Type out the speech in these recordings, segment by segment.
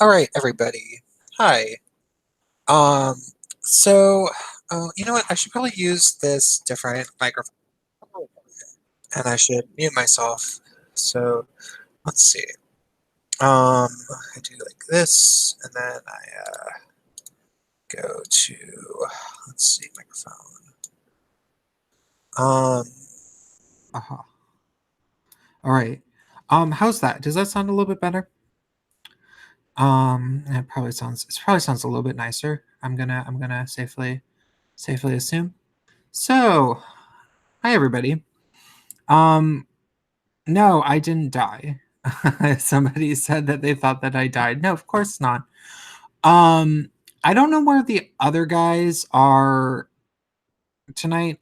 All right, everybody. Hi. Um, so, you know what? I should probably use this different microphone, and I should mute myself. So, let's see. I do like this, and then I go to, let's see, microphone. Um, Uh-huh. All right. How's that? Does that sound a little bit better? It probably sounds a little bit nicer. I'm gonna safely assume. So, hi everybody. Um, no, I didn't die. Somebody said that they thought that I died. No, of course not. Um, I don't know where the other guys are tonight.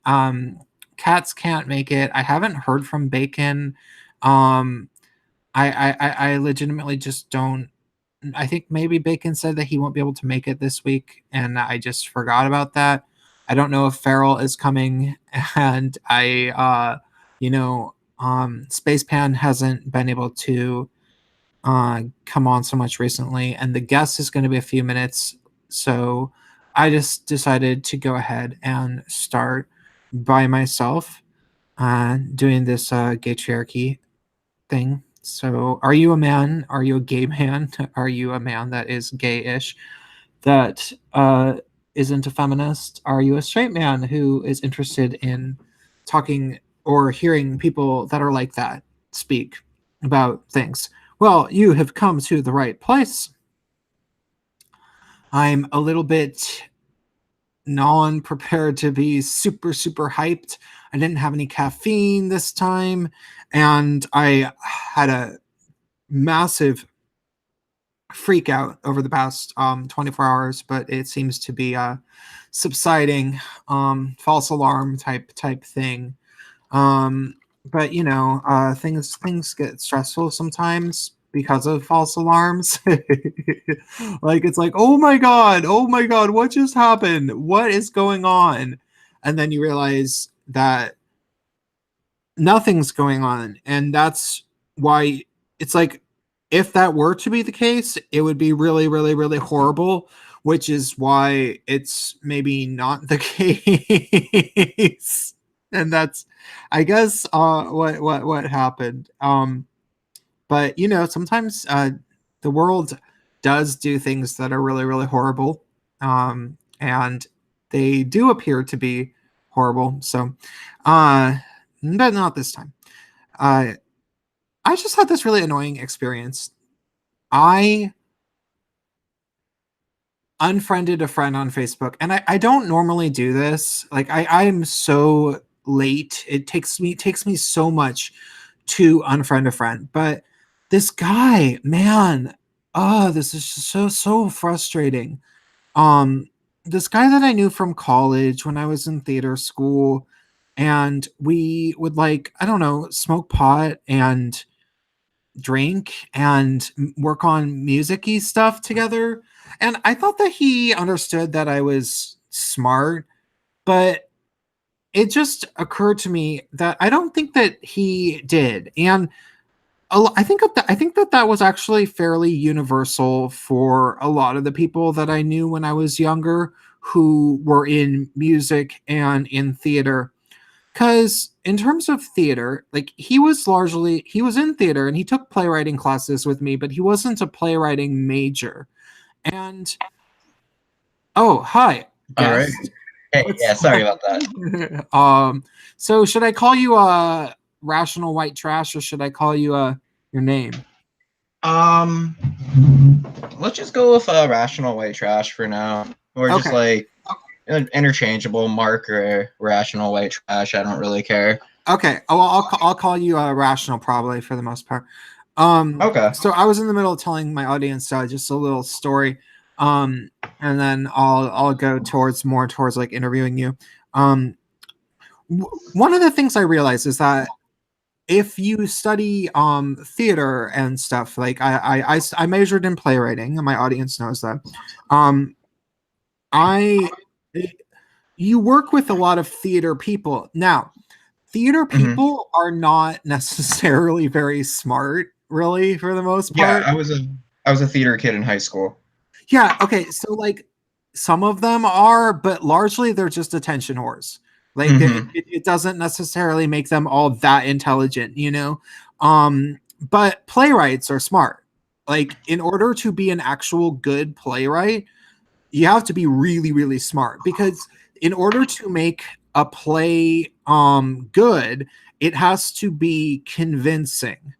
Cats can't make it. I haven't heard from Bacon. Um, I legitimately just don't. I think maybe Bacon said that he won't be able to make it this week, and I just forgot about that. I don't know if Farrell is coming, and Spacepan hasn't been able to come on so much recently, and the guest is going to be a few minutes, so I just decided to go ahead and start by myself doing this Gaytriarchy thing. So, are you a man? Are you a gay man? Are you a man that is gay-ish? That isn't a feminist? Are you a straight man who is interested in talking or hearing people that are like that speak about things? Well, you have come to the right place. I'm a little bit non prepared to be super hyped. I didn't have any caffeine this time, and I had a massive freak out over the past 24 hours, but it seems to be subsiding, false alarm type thing. But things get stressful sometimes because of false alarms. Like it's like, oh my god, what just happened? What is going on? And then you realize that nothing's going on, and that's why it's like if that were to be the case, it would be really horrible, which is why it's maybe not the case. And that's, I guess, what happened. But sometimes the world does do things that are really horrible, and they do appear to be horrible. So, uh, but not this time. Uh, I just had this really annoying experience. I unfriended a friend on Facebook, and I don't normally do this. Like I'm so late. It takes me so much to unfriend a friend. But this guy, man, this is just so frustrating. Um, this guy that I knew from college when I was in theater school, and we would like, I don't know, smoke pot and drink and work on musicy stuff together. And I thought that he understood that I was smart, but it just occurred to me that I don't think that he did. And I think that was actually fairly universal for a lot of the people that I knew when I was younger who were in music and in theater. Because in terms of theater, like he was in theater and he took playwriting classes with me, but he wasn't a playwriting major. And oh, hi, All right. guest. Hey, What's yeah, sorry about that. so should I call you rational white trash or should I call you your name? Um, let's just go with rational white trash for now. Or just Okay. like interchangeable mark or rational white trash. I don't really care. Okay. Oh, well, I'll call you rational probably for the most part. Okay. So I was in the middle of telling my audience just a little story, and then I'll go more towards like interviewing you. Um, One of the things I realized is that if you study theater and stuff, like I majored in playwriting, and my audience knows that. Um, I You work with a lot of theater people now. Theater hmm people are not necessarily very smart, really, for the most Yeah, part. I was a I was a theater kid in high school. Yeah, okay, so like some of them are, but largely they're just attention whores. Like Mm-hmm. it doesn't necessarily make them all that intelligent, you know. But playwrights are smart. Like in order to be an actual good playwright, you have to be really really smart, because in order to make a play good, it has to be convincing.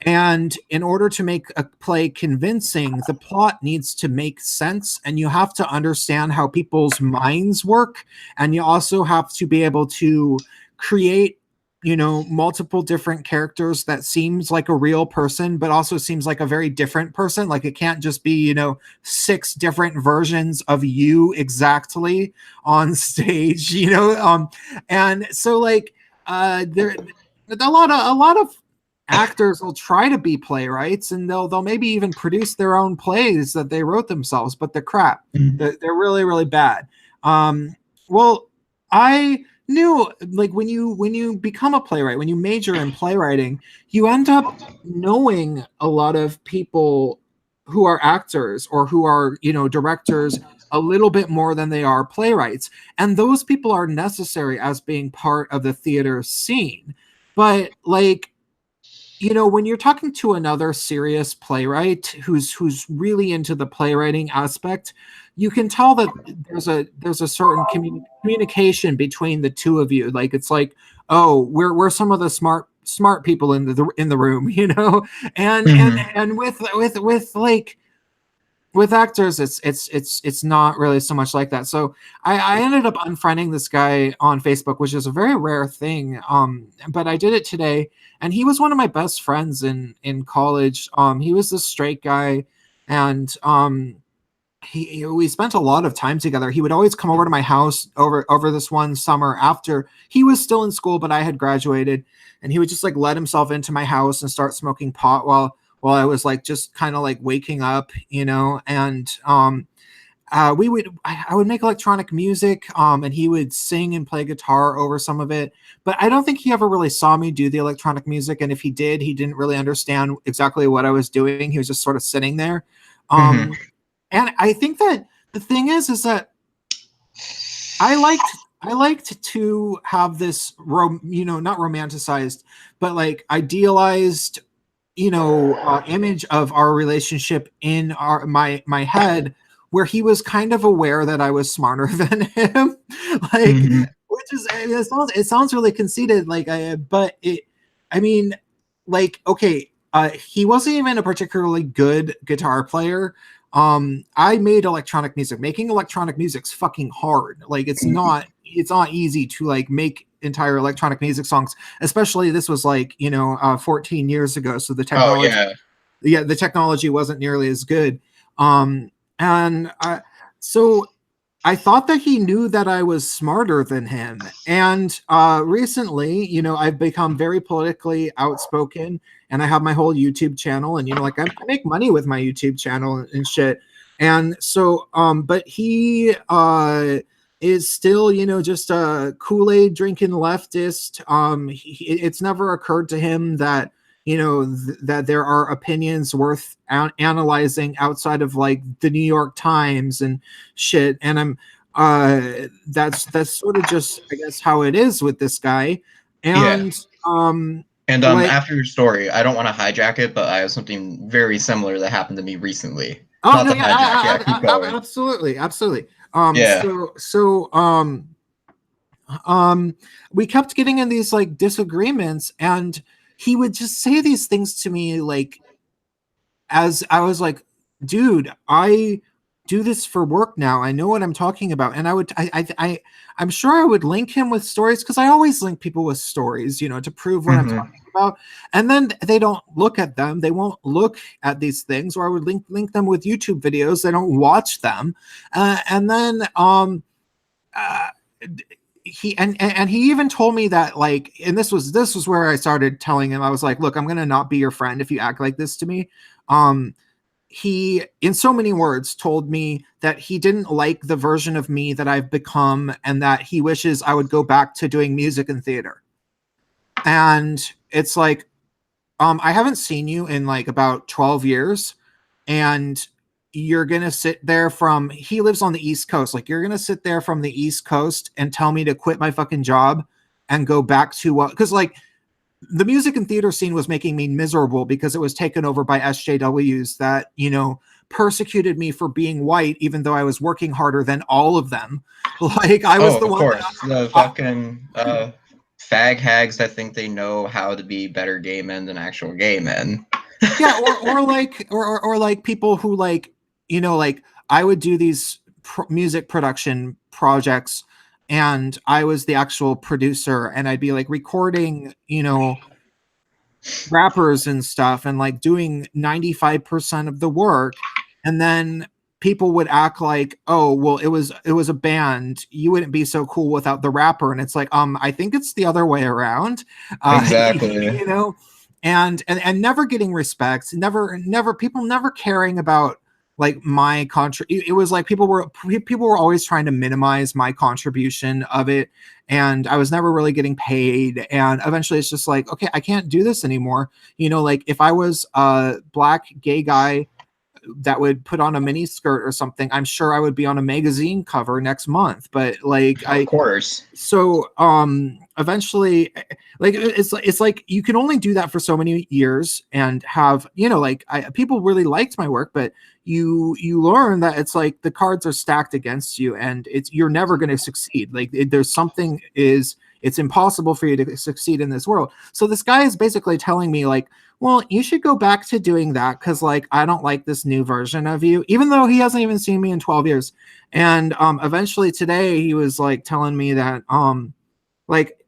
And in order to make a play convincing, the plot needs to make sense, and you have to understand how people's minds work. And you also have to be able to create, you know, multiple different characters that seems like a real person, but also seems like a very different person. Like it can't just be, you know, 6 different versions of you exactly on stage, you know? And so like, there, a lot of actors will try to be playwrights, and they'll maybe even produce their own plays that they wrote themselves, but they're crap. They're really really bad. Well, I knew, like, when you become a playwright, when you major in playwriting, you end up knowing a lot of people who are actors or who are, you know, directors a little bit more than they are playwrights, and those people are necessary as being part of the theater scene. But like, you know, when you're talking to another serious playwright who's really into the playwriting aspect, you can tell that there's a certain communication between the two of you. Like it's like, oh, we're some of the smart people in the room, you know. And Mm-hmm. and with like with actors, it's not really so much like that. So I ended up unfriending this guy on Facebook, which is a very rare thing. But I did it today, and he was one of my best friends in college. He was this straight guy, and we spent a lot of time together. He would always come over to my house over this one summer after he was still in school, but I had graduated, and he would just like let himself into my house and start smoking pot while I was like just kind of like waking up, you know. And I would make electronic music, and he would sing and play guitar over some of it. But I don't think he ever really saw me do the electronic music, and if he did, he didn't really understand exactly what I was doing. He was just sort of sitting there. Mm-hmm. And I think that the thing is that I liked to have this you know, not romanticized, but like idealized, you know, image of our relationship in my head, where he was kind of aware that I was smarter than him. Like, Mm-hmm. which is, I mean, it sounds really conceited, like, but it, I mean, like, okay, he wasn't even a particularly good guitar player. I made electronic music. Making electronic music's fucking hard. Like it's not easy to like make entire electronic music songs, especially this was like, you know, 14 years ago, so the Oh technology, yeah. yeah, the technology wasn't nearly as good. And so I thought that he knew that I was smarter than him. And recently, you know, I've become very politically outspoken, and I have my whole YouTube channel, and you know, like I make money with my YouTube channel and shit. And so, but he is still, you know, just a Kool-Aid drinking leftist. It's never occurred to him that, you know, that there are opinions worth analyzing outside of like the New York Times and shit. And that's sort of just, I guess, how it is with this guy. Yeah. And And like, after your story, I don't want to hijack it, but I have something very similar that happened to me recently. oh Not no, to yeah, hijack, yeah, keep going. absolutely. Yeah. We kept getting in these like disagreements, and he would just say these things to me, like, as I was like, dude, I do this for work now. I know what I'm talking about. And I'm sure I would link him with stories, because I always link people with stories, you know, to prove what I'm Mm-hmm. talking about. And then they don't look at them. They won't look at these things, or I would link them with YouTube videos. They don't watch them. And then uh, and he even told me that, like, and this was where I started telling him, I was like, look, I'm gonna not be your friend if you act like this to me. He, in so many words, told me that he didn't like the version of me that I've become, and that he wishes I would go back to doing music and theater. And it's like, I haven't seen you in like about 12 years. and you're gonna sit there from, he lives on the East Coast, like you're gonna sit there from the East Coast and tell me to quit my fucking job and go back to what, because like the music and theater scene was making me miserable because it was taken over by SJWs that, you know, persecuted me for being white, even though I was working harder than all of them. Like I was the of one course, that, the fucking fag hags that think they know how to be better gay men than actual gay men. yeah, or like people who like, you know, like I would do these music production projects and I was the actual producer and I'd be like recording, you know, rappers and stuff and like doing 95% of the work, and then people would act like, oh well, it was a band, you wouldn't be so cool without the rapper, and it's like, I think it's the other way around. Exactly. You know, and never getting respect, never people never caring about like my it was like people were always trying to minimize my contribution of it, and I was never really getting paid, and eventually it's just like, okay, I can't do this anymore. You know, like if I was a black gay guy that would put on a mini skirt or something, I'm sure I would be on a magazine cover next month. But like Of course. so eventually, like it's like you can only do that for so many years and have, you know, like people really liked my work, but you learn that it's like the cards are stacked against you and you're never going to succeed. Like there's something it's impossible for you to succeed in this world. So this guy is basically telling me like, well, you should go back to doing that because like I don't like this new version of you, even though he hasn't even seen me in 12 years. And eventually today he was like telling me that like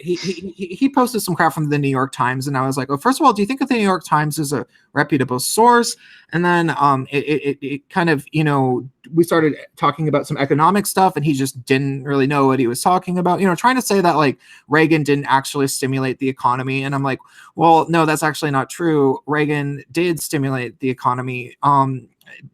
he posted some crap from the New York Times, and I was like, well, first of all, do you think that the New York Times is a reputable source? And then it kind of, you know, we started talking about some economic stuff, and he just didn't really know what he was talking about, you know, trying to say that like Reagan didn't actually stimulate the economy. And I'm like, well, no, that's actually not true. Reagan did stimulate the economy,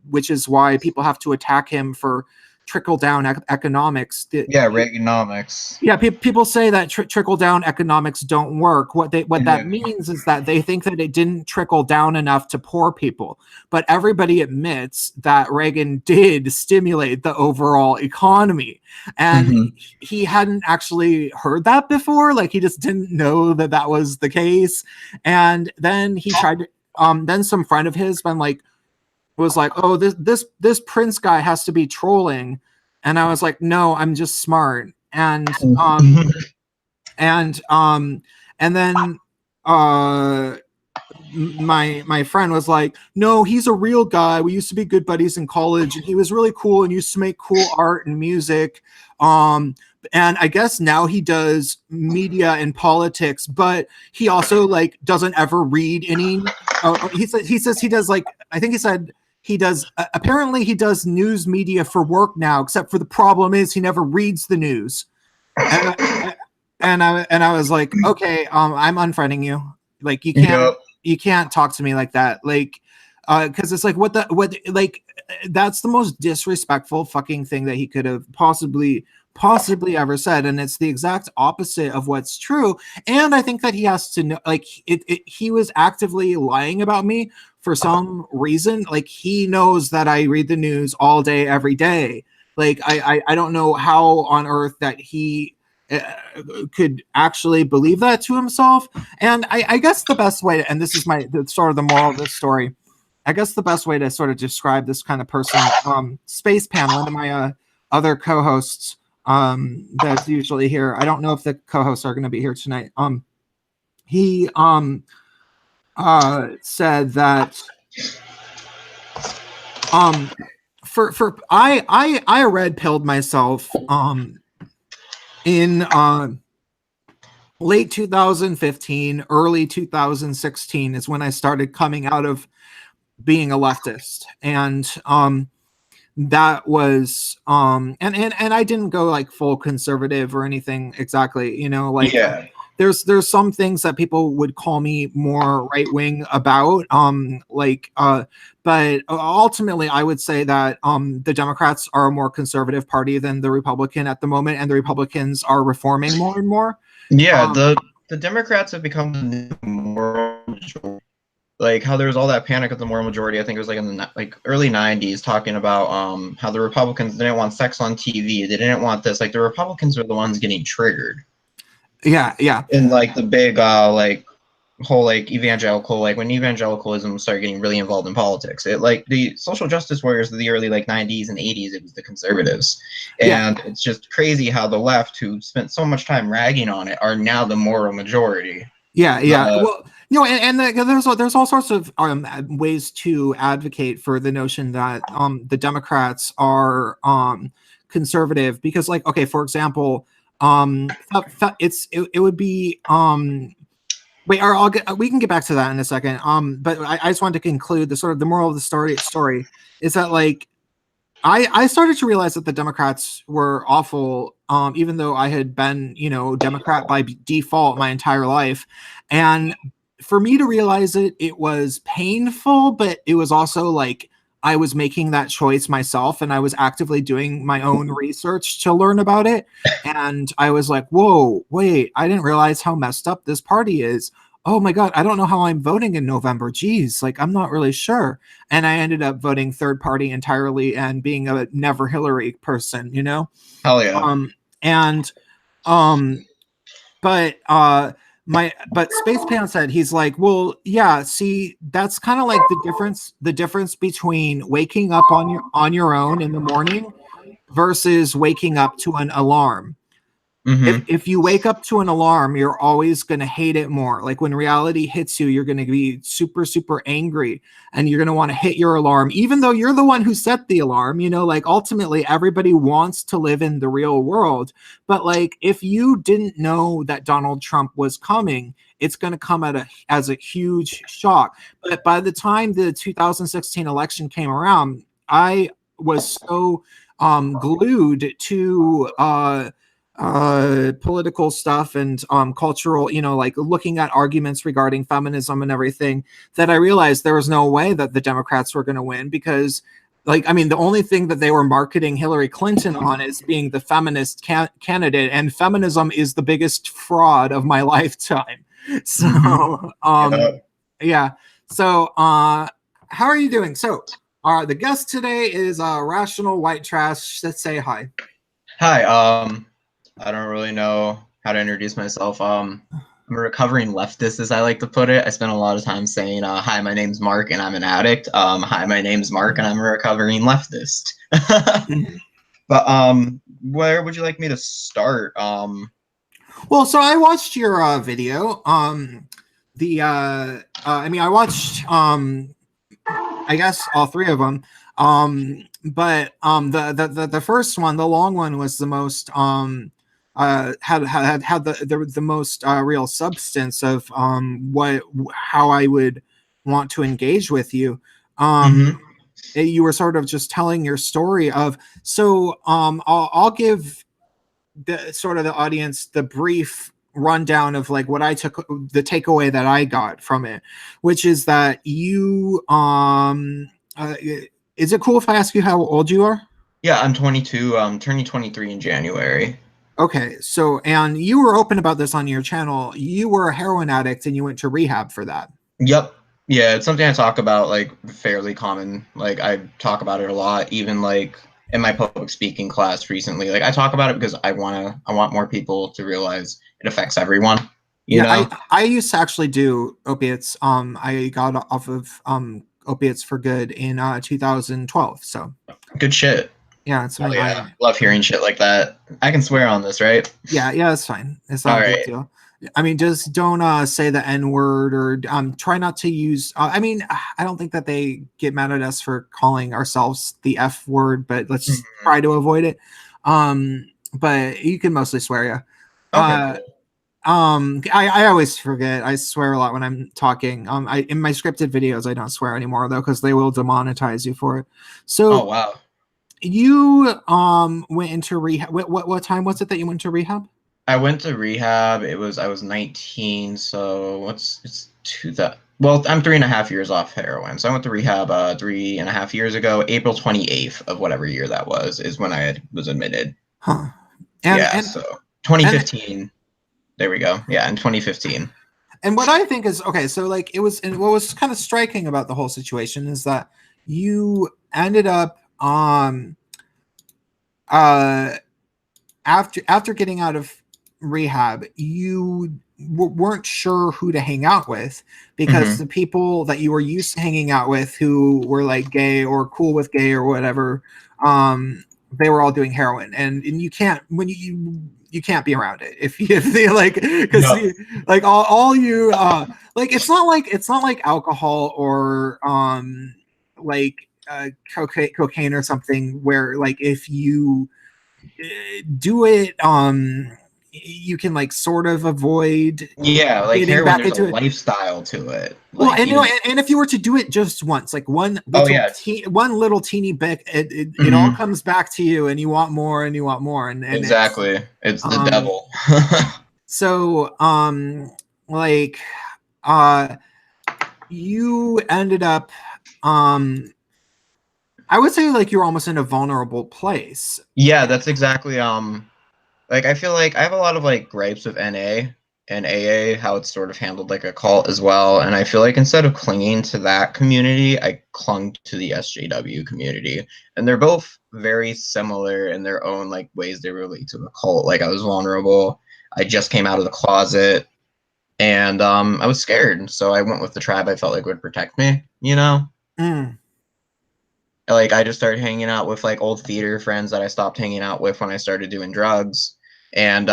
which is why people have to attack him for trickle down economics. Yeah, Reaganomics. Yeah, people say that trickle down economics don't work. What that means is that they think that it didn't trickle down enough to poor people. But everybody admits that Reagan did stimulate the overall economy, and he hadn't actually heard that before. Like he just didn't know that that was the case. And then he tried to. Then some friend of his been like, was like, oh, this Prince guy has to be trolling, and I was like, no, I'm just smart. And and then my friend was like, no, he's a real guy, we used to be good buddies in college and he was really cool and used to make cool art and music, and I guess now he does media and politics, but he also like doesn't ever read any. He says he does, like, I think he said he does, apparently he does news media for work now, except for the problem is he never reads the news. And I was like, okay, I'm unfriending you. Like you can't talk to me like that. Like, because it's like what like that's the most disrespectful fucking thing that he could have possibly ever said, and it's the exact opposite of what's true. And I think that he has to know, like he was actively lying about me for some reason. Like he knows that I read the news all day every day. Like I don't know how on earth that he could actually believe that to himself. And I guess the best way to, and this is sort of the moral of this story, I guess the best way to sort of describe this kind of person, Space Pan, one of my other co-hosts that's usually here, I don't know if the co-hosts are going to be here tonight, he said that for I red pilled myself in late 2015, early 2016 is when I started coming out of being a leftist. And that was and I didn't go like full conservative or anything exactly, you know, like there's some things that people would call me more right wing about, but ultimately I would say that the Democrats are a more conservative party than the Republican at the moment, and the Republicans are reforming more and more. Yeah, the Democrats have become the new moral. like how there was all that panic of the moral majority. I think it was like in the like early '90s, talking about how the Republicans didn't want sex on TV. They didn't want this. Like the Republicans were the ones getting triggered. Yeah, yeah. And like the big like whole like evangelical, like when evangelicalism started getting really involved in politics, it like the social justice warriors of the early like '90s and '80s, it was the conservatives. And it's just crazy how the left, who spent so much time ragging on it, are now the moral majority. Yeah, yeah. Well, you know, there's all sorts of ways to advocate for the notion that the Democrats are conservative, because, like, okay, for example, it would be wait, or we can get back to that in a second. But I just wanted to conclude the sort of the moral of the story is that, like, I started to realize that the Democrats were awful, even though I had been, you know, Democrat by default my entire life. And for me to realize it, it was painful, but it was also like I was making that choice myself, and I was actively doing my own research to learn about it. And I was like, whoa, wait, I didn't realize how messed up this party is. Oh my God, I don't know how I'm voting in November. Geez, like, I'm not really sure. And I ended up voting third party entirely and being a never Hillary person, you know? Hell yeah. And but Space Pan said, he's like, well, yeah, see, that's kind of like the difference between waking up on your own in the morning versus waking up to an alarm. If you wake up to an alarm, you're always going to hate it more. Like, when reality hits you, you're going to be super, super angry, and you're going to want to hit your alarm, even though you're the one who set the alarm. You know, like, ultimately everybody wants to live in the real world. But, like, if you didn't know that Donald Trump was coming, it's going to come as a huge shock. But by the time the 2016 election came around, I was so glued to political stuff and cultural, you know, like looking at arguments regarding feminism and everything, that I realized there was no way that the Democrats were going to win, because, like, I mean, the only thing that they were marketing Hillary Clinton on is being the feminist candidate, and feminism is the biggest fraud of my lifetime. So yeah. So how are you doing? So the guest today is Rational White Trash. Let's say hi. Hi. I don't really know how to introduce myself. I'm a recovering leftist, as I like to put it. I spend a lot of time saying, hi, my name's Mark and I'm an addict. Hi, my name's Mark and I'm a recovering leftist. But where would you like me to start? Well, so I watched your video. I mean, I watched I guess all three of them. But the first one, the long one, was the most had the most real substance of how I would want to engage with you. You were sort of just telling your story of, so I'll give the sort of the audience the brief rundown of like what I took, the takeaway that I got from it, which is that you is it cool if I ask you how old you are? Yeah, I'm 22. I'm turning 23 in January. Okay, so, and you were open about this on your channel. You were a heroin addict and you went to rehab for that. Yep. Yeah, it's something I talk about, like, fairly common. Like, I talk about it a lot, even like in my public speaking class recently. Like, I talk about it because I want more people to realize it affects everyone. You know? I used to actually do opiates. I got off of opiates for good in 2012. So good shit. Yeah, it's oh, yeah. Love hearing shit like that. I can swear on this, right? Yeah, it's fine. It's not a big deal. I mean, just don't say the N word, or try not to use. I mean, I don't think that they get mad at us for calling ourselves the F word, but let's just try to avoid it. But you can mostly swear, yeah. Okay. I always forget. I swear a lot when I'm talking. In my scripted videos, I don't swear anymore though, because they will demonetize you for it. So, oh wow. You went into rehab. What time was it that you went to rehab? I went to rehab. I was 19, so it's 2000. Well, I'm 3.5 years off heroin. So I went to rehab 3.5 years ago. April 28th of whatever year that was is when I was admitted. Huh. So 2015. There we go. Yeah, in 2015. And what I think is okay. So like it was, and what was kind of striking about the whole situation is that you ended up uh after getting out of rehab, you weren't sure who to hang out with because the people that you were used to hanging out with who were like gay or cool with gay or whatever, they were all doing heroin, and you can't when you can't be around it if they like because like all you like it's not like alcohol or like cocaine or something where like if you do it you can like sort of avoid like getting heroin, back there's a into it. lifestyle to it. Well, Like, and you know, and if you were to do it just once, like one little teeny bit, it all comes back to you, and you want more, and you want more, and exactly, it's the devil. So, like, you ended up, I would say, like, you're almost in a vulnerable place. Yeah, that's exactly. Like, I feel like I have a lot of like gripes with NA and AA, how it's sort of handled like a cult as well. And I feel like instead of clinging to that community, I clung to the SJW community. And they're both very similar in their own like ways they relate to the cult. Like, I was vulnerable. I just came out of the closet, and I was scared. So I went with the tribe I felt like would protect me, you know? Like, I just started hanging out with like old theater friends that I stopped hanging out with when I started doing drugs. And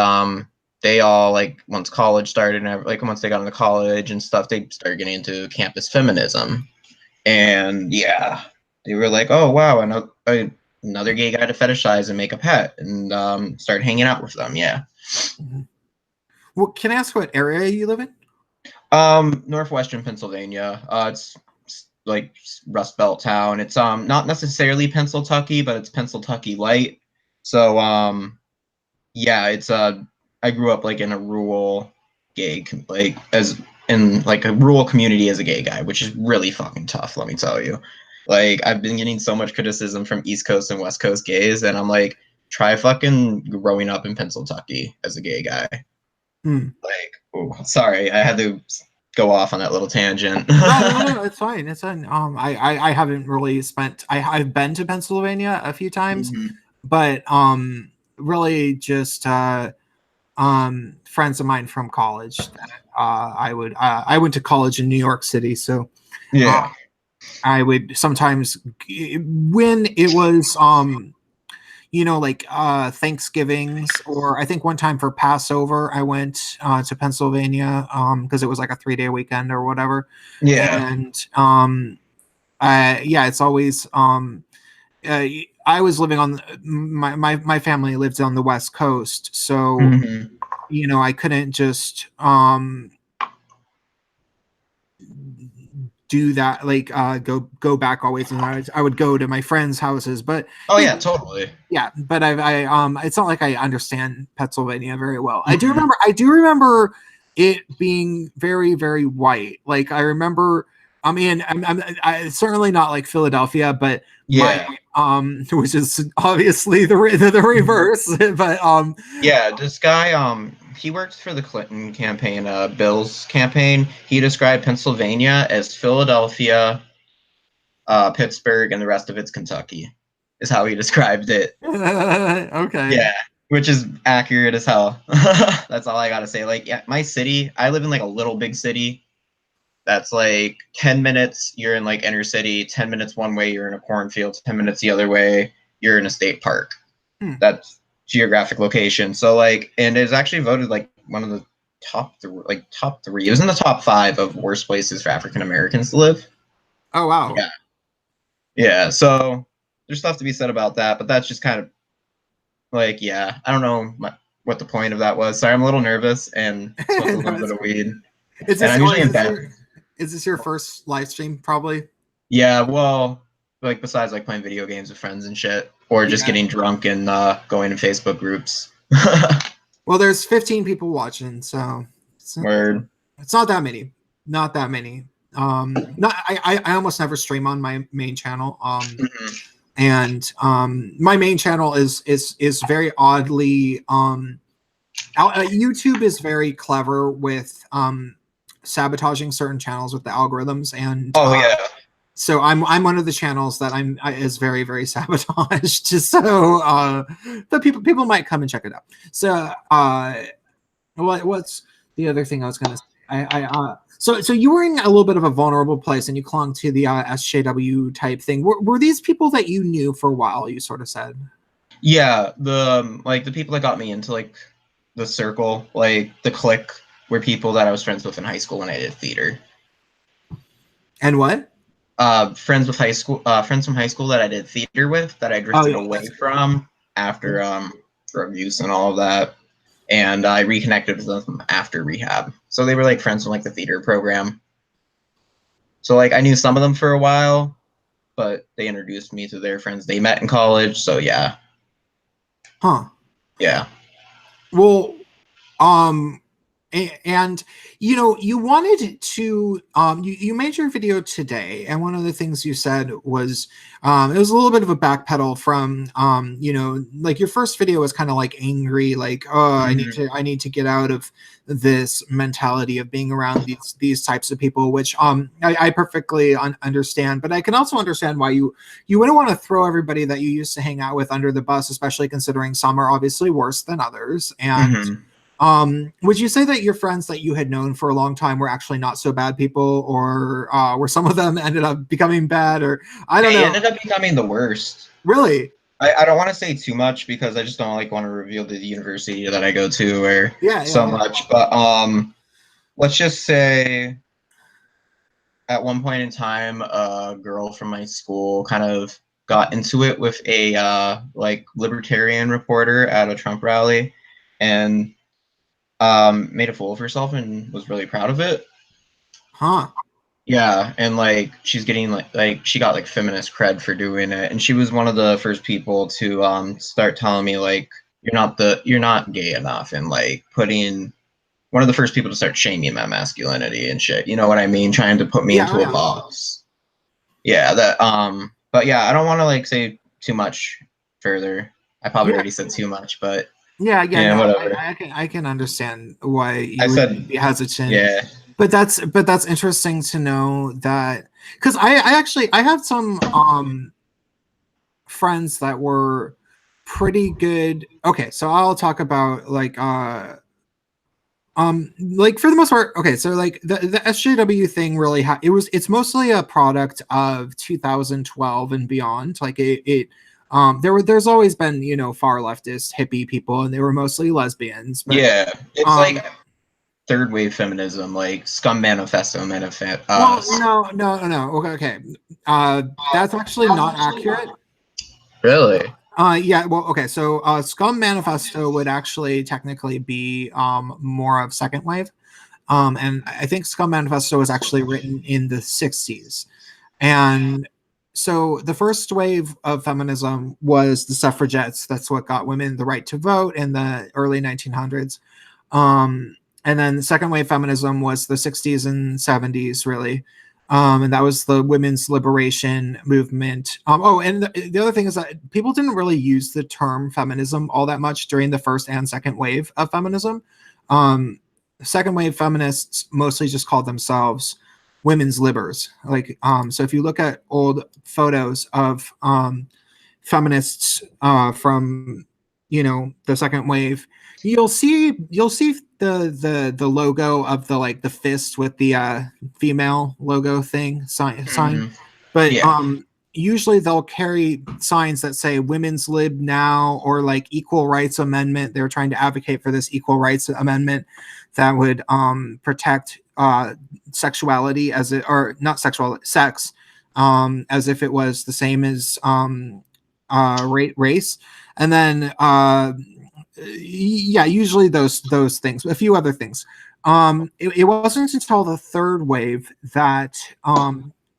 they all, like, once college started and like once they got into college and stuff, they started getting into campus feminism. And yeah, they were like, oh wow, another gay guy to fetishize and make a pet, and started hanging out with them. Yeah. Well, can I ask what area you live in? Northwestern Pennsylvania. It's like Rust Belt town. It's not necessarily Pennsyltucky, but it's Pennsyltucky light. So yeah, it's I grew up like in a rural gay like as in like a rural community as a gay guy, which is really fucking tough, let me tell you. Like, I've been getting so much criticism from East Coast and West Coast gays, and I'm like, try fucking growing up in Pennsyltucky as a gay guy. Like, oh, sorry, I had to go off on that little tangent. No, it's fine. It's fine. I haven't really spent. I've been to Pennsylvania a few times, but really just friends of mine from college. I went to college in New York City, so yeah, I would sometimes when it was like Thanksgivings, or I think one time for Passover, I went to Pennsylvania because it was like a 3-day weekend or whatever. Yeah. And it's always I was living on my family lived on the West Coast, so I couldn't just do that, like go back always, and I would go to my friends' houses, but yeah, totally. Yeah, but it's not like I understand Pennsylvania very well. I do remember it being very, very white. Like, I remember, I mean, I certainly not like Philadelphia, but yeah, which is obviously the reverse. But yeah, this guy, he worked for the Clinton campaign, Bill's campaign. He described Pennsylvania as Philadelphia, Pittsburgh, and the rest of it's Kentucky, is how he described it. Okay. Yeah, which is accurate as hell. That's all I gotta say. Like, yeah, my city, I live in like a little big city. That's like 10 minutes, you're in like inner city, 10 minutes one way, you're in a cornfield, 10 minutes the other way, you're in a state park. That's geographic location. So like, and it's actually voted like one of the top three. It was in the top 5 of worst places for African Americans to live. Oh wow. Yeah. So there's stuff to be said about that, but that's just kind of like, yeah, I don't know what the point of that was. Sorry, I'm a little nervous and smoked a little bit of weed. Is this your first live stream, probably? Yeah, well, like, besides like playing video games with friends and shit, or just getting drunk and going to Facebook groups. Well, there's 15 people watching, so Word. It's not that many. Not that many. I almost never stream on my main channel. And my main channel is very oddly YouTube is very clever with sabotaging certain channels with the algorithms, and Oh yeah. so I'm one of the channels that is very, very sabotaged. So but people might come and check it out. So what's the other thing I was gonna say? So you were in a little bit of a vulnerable place, and you clung to the SJW type thing. Were these people that you knew for a while? You sort of said. Yeah, the people that got me into like the circle, like the clique, were people that I was friends with in high school when I did theater. And what? Friends from high school that I did theater with, that I drifted away from after drug use and all of that, and I reconnected with them after rehab. So they were like friends from like the theater program. So like I knew some of them for a while, but they introduced me to their friends they met in college. So yeah. Huh. Yeah. Well, and you wanted to you made your video today, and one of the things you said was it was a little bit of a backpedal from like your first video was kind of like angry, like, oh, I need to get out of this mentality of being around these types of people, which I perfectly understand, but I can also understand why you wouldn't want to throw everybody that you used to hang out with under the bus, especially considering some are obviously worse than others. And would you say that your friends that you had known for a long time were actually not so bad people, or were some of them ended up becoming bad, or I don't know? They ended up becoming the worst. Really? I don't want to say too much because I just don't like want to reveal the university that I go to or much. But let's just say at one point in time, a girl from my school kind of got into it with a like libertarian reporter at a Trump rally, and made a fool of herself and was really proud of it. Huh. Yeah, and like she's getting like she got like feminist cred for doing it, and she was one of the first people to start telling me like you're not gay enough, and like putting one of the first people to start shaming my masculinity and shit. You know what I mean? Trying to put me into a box. Yeah, that but yeah, I don't want to like say too much further. I probably already said too much, but whatever. I can understand why you would be hesitant. Yeah. But that's interesting to know that, because I have some friends that were pretty good. Okay, so I'll talk about like for the most part, okay, so like the SJW thing really it's mostly a product of 2012 and beyond. Like there's always been far leftist hippie people, and they were mostly lesbians. But, yeah, it's like third wave feminism, like Scum Manifesto. Well, no. Okay. That's actually not accurate. Really? Yeah. Well, okay. So, Scum Manifesto would actually technically be more of second wave, and I think Scum Manifesto was actually written in the 60s, and so the first wave of feminism was the suffragettes. That's what got women the right to vote in the early 1900s. And then the second wave feminism was the 60s and 70s, really. And that was the women's liberation movement. And the other thing is that people didn't really use the term feminism all that much during the first and second wave of feminism. Second wave feminists mostly just called themselves women's libbers. Like, so if you look at old photos of feminists from the second wave, you'll see the logo of the fist with the female logo thing sign. But usually they'll carry signs that say women's lib now, or like equal rights amendment. They're trying to advocate for this equal rights amendment that would protect sexuality or not sexual sex as if it was the same as race. And then usually those things, a few other things. It wasn't until the third wave that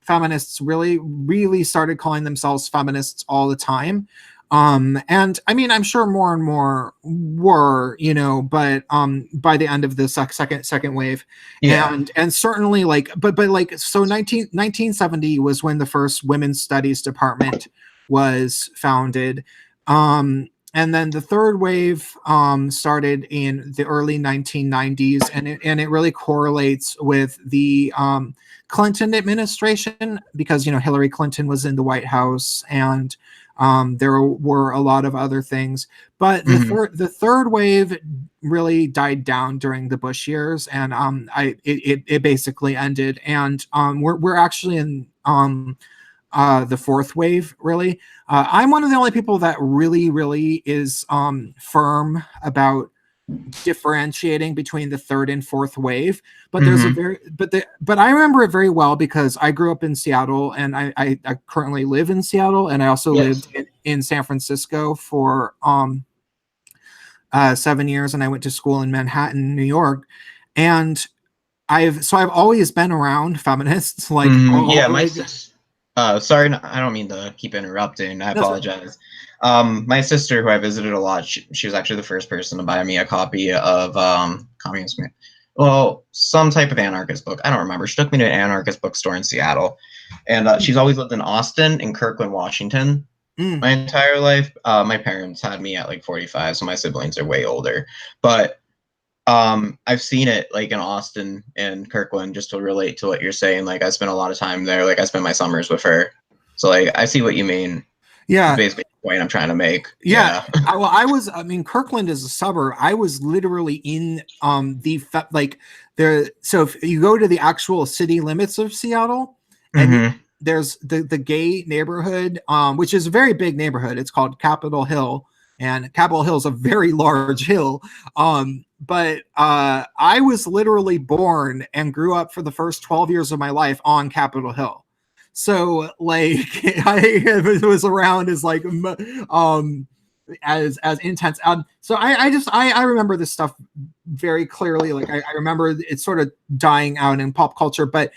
feminists really started calling themselves feminists all the time. And I mean, I'm sure more and more were, but by the end of the second wave, and certainly but 1970 was when the first women's studies department was founded. and then the third wave started in the early 1990s, and it really correlates with the Clinton administration, because Hillary Clinton was in the White House, and there were a lot of other things. But the third wave really died down during the Bush years, and it basically ended. And we're actually in the fourth wave, really. I'm one of the only people that really is firm about differentiating between the third and fourth wave. But there's a very but I remember it very well, because I grew up in Seattle, and I currently live in Seattle, and I also lived in San Francisco for 7 years, and I went to school in Manhattan, New York. And I've always been around feminists, like my sister. Sorry, I don't mean to keep interrupting. I apologize. My sister, who I visited a lot, she was actually the first person to buy me a copy of communism. Well, some type of anarchist book. I don't remember. She took me to an anarchist bookstore in Seattle, and she's always lived in Austin and Kirkland, Washington. My entire life. My parents had me at like 45, so my siblings are way older. But I've seen it like in Austin and Kirkland, just to relate to what you're saying. Like, I spent a lot of time there. Like, I spent my summers with her. So like, I see what you mean. Yeah. Basically the point I'm trying to make. Yeah. I mean, Kirkland is a suburb. I was literally in so if you go to the actual city limits of Seattle, and there's the gay neighborhood, which is a very big neighborhood. It's called Capitol Hill, and Capitol Hill is a very large hill. But I was literally born and grew up for the first 12 years of my life on Capitol Hill. So like, I was around as like as intense. So I remember this stuff very clearly. Like, I remember it's sort of dying out in pop culture. But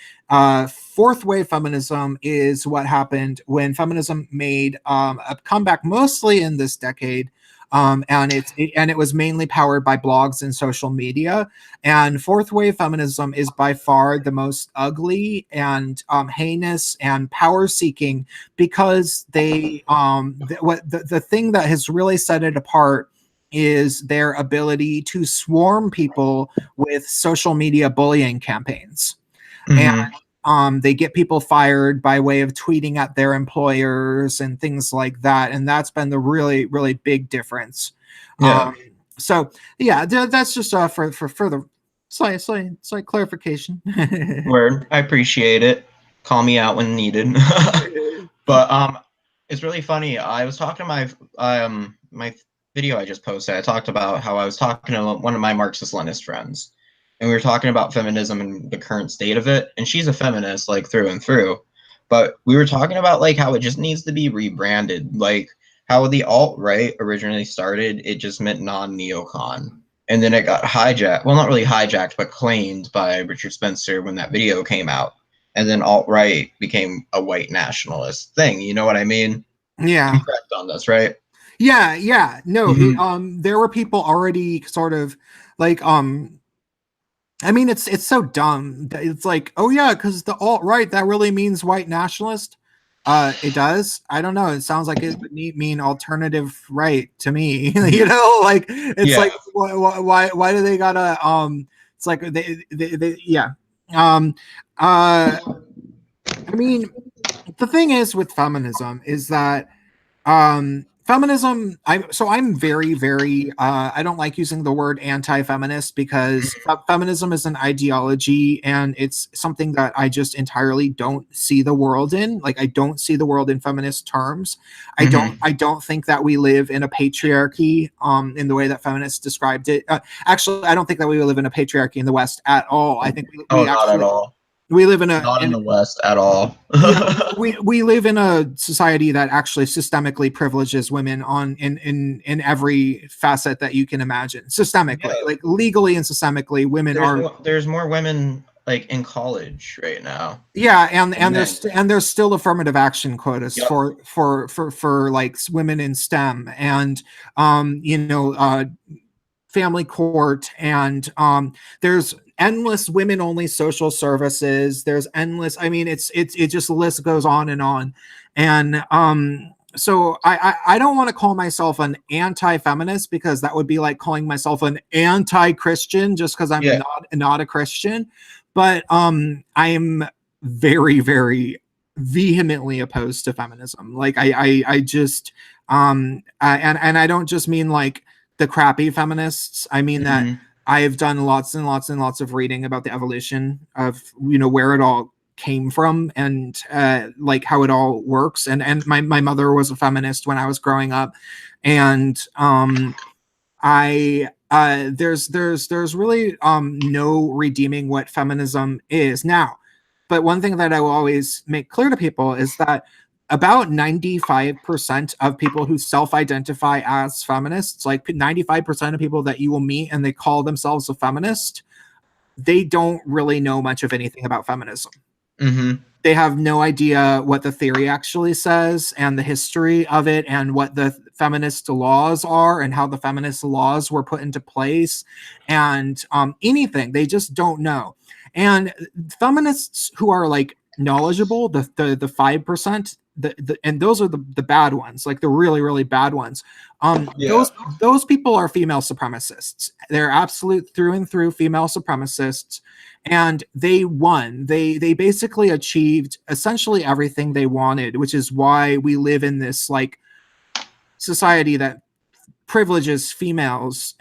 fourth wave feminism is what happened when feminism made a comeback, mostly in this decade. And it was mainly powered by blogs and social media. And fourth wave feminism is by far the most ugly and heinous and power seeking, because the thing that has really set it apart is their ability to swarm people with social media bullying campaigns. And they get people fired by way of tweeting at their employers and things like that. And that's been the really, really big difference. So yeah, that's just for further slight clarification. Word. I appreciate it. Call me out when needed. But it's really funny. I was talking to my video I just posted. I talked about how I was talking to one of my Marxist-Leninist friends, and we were talking about feminism and the current state of it. And she's a feminist, like, through and through. But we were talking about like how it just needs to be rebranded, like how the alt-right originally started. It just meant non-neocon, and then it got hijacked. Well, not really hijacked, but claimed by Richard Spencer when that video came out. And then alt-right became a white nationalist thing. You know what I mean? Yeah. I'm correct on this, right? Yeah. No, there were people already sort of like, I mean, it's so dumb. It's like, oh yeah, because the alt-right, that really means white nationalist. It does. I don't know. It sounds like it would mean alternative right to me. Like, it's like, why do they gotta it's like they yeah. I mean, the thing is with feminism is that feminism, I'm very I don't like using the word anti-feminist, because feminism is an ideology, and it's something that I just entirely don't see the world in. Like, I don't see the world in feminist terms. I don't think that we live in a patriarchy in the way that feminists described it. Actually, I don't think that we live in a patriarchy in the West at all. I think we not at all. We live in not in the West at all. we live in a society that actually systemically privileges women in every facet that you can imagine. Systemically, like legally and systemically, women there's more women like in college right now. Yeah, and there's still affirmative action quotas for like women in STEM, and family court, and there's endless women only social services. There's endless, I mean, it just, the list goes on. And so I don't want to call myself an anti-feminist, because that would be like calling myself an anti-Christian just because I'm Yeah. not a Christian. But I'm very, very vehemently opposed to feminism. Like I just and I don't just mean like the crappy feminists. I mean that Mhm. I've done lots and lots and lots of reading about the evolution of, you know, where it all came from, and like how it all works. And my mother was a feminist when I was growing up, and I there's really no redeeming what feminism is now. But one thing that I will always make clear to people is that about 95% of people who self-identify as feminists, like 95% of people that you will meet and they call themselves a feminist, they don't really know much of anything about feminism. Mhm. They have no idea what the theory actually says and the history of it and what the feminist laws are and how the feminist laws were put into place, and anything. They just don't know. And feminists who are like knowledgeable, the 5%, and those are the bad ones, like the really, really bad ones. Yeah. Those people are female supremacists. They're absolute through and through female supremacists, and they won. They basically achieved essentially everything they wanted, which is why we live in this like society that privileges females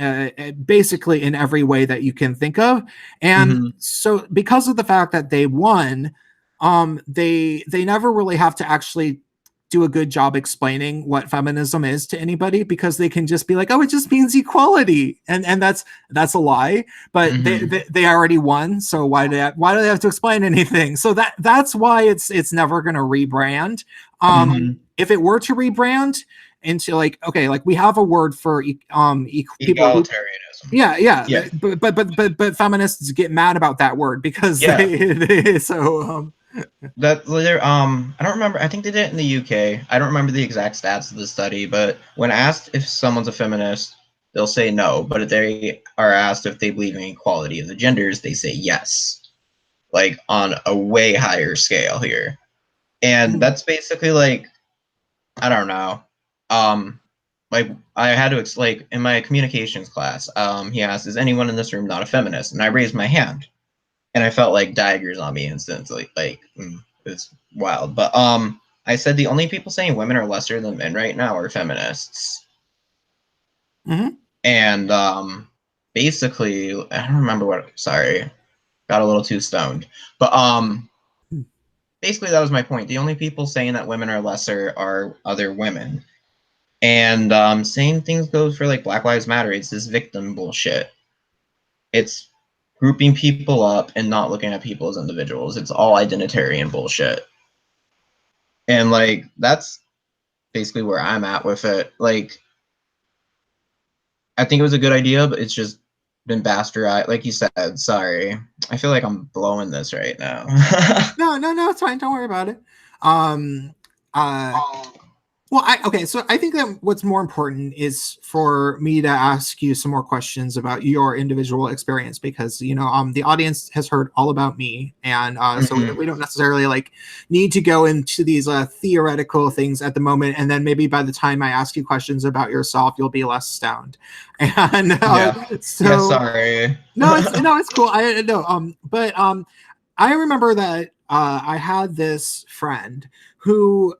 basically in every way that you can think of. And Mhm. so because of the fact that they won, they never really have to actually do a good job explaining what feminism is to anybody, because they can just be like, oh, it just means equality, and that's a lie. But Mhm. they already won, so why do they have to explain anything? So that's why it's never going to rebrand. Mhm. If it were to rebrand into like, okay, like we have a word for people who, Egalitarianism. yeah, Yeah. but feminists get mad about that word because Yeah. they so That later, I don't remember. I think they did it in the UK. I don't remember the exact stats of the study, but when asked if someone's a feminist, they'll say no. But if they are asked if they believe in equality of the genders, they say yes. Like on a way higher scale here. And that's basically like, I don't know. Um, like I had to like in my communications class, he asked, "Is anyone in this room not a feminist?" And I raised my hand, and I felt like daggers on me instantly. Like it's wild. But I said the only people saying women are lesser than men right now are feminists. Mhm. And basically, I don't remember what. Sorry, got a little too stoned. But basically that was my point. The only people saying that women are lesser are other women. And same things goes for like Black Lives Matter. It's this victim bullshit. It's grouping people up and not looking at people as individuals. It's all identitarian bullshit. And like that's basically where I'm at with it. Like I think it was a good idea, but it's just been bastardized. Like you said, sorry. I feel like I'm blowing this right now. No, it's fine. Don't worry about it. Um, uh, well, okay. So I think that what's more important is for me to ask you some more questions about your individual experience, because the audience has heard all about me, and so Mhm. we don't necessarily like need to go into these theoretical things at the moment. And then maybe by the time I ask you questions about yourself, you'll be less stoned. And Yeah. Yeah, so sorry. no, it's cool. I know. But I remember that I had this friend who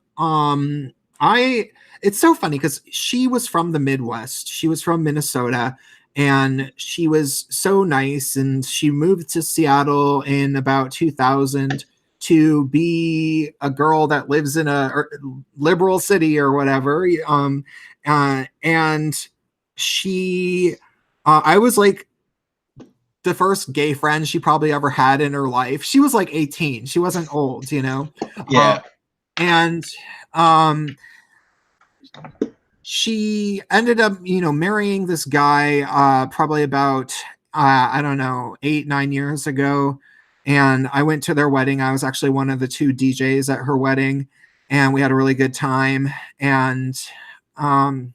I it's so funny because she was from the Midwest. She was from Minnesota, and she was so nice, and she moved to Seattle in about 2000 to be a girl that lives in a liberal city or whatever. And she I was like the first gay friend she probably ever had in her life. She was like 18. She wasn't old. Uh, Yeah. and um, she ended up, marrying this guy probably about, I don't know, 8, 9 years ago. And I went to their wedding. I was actually one of the two DJs at her wedding, and we had a really good time. And um,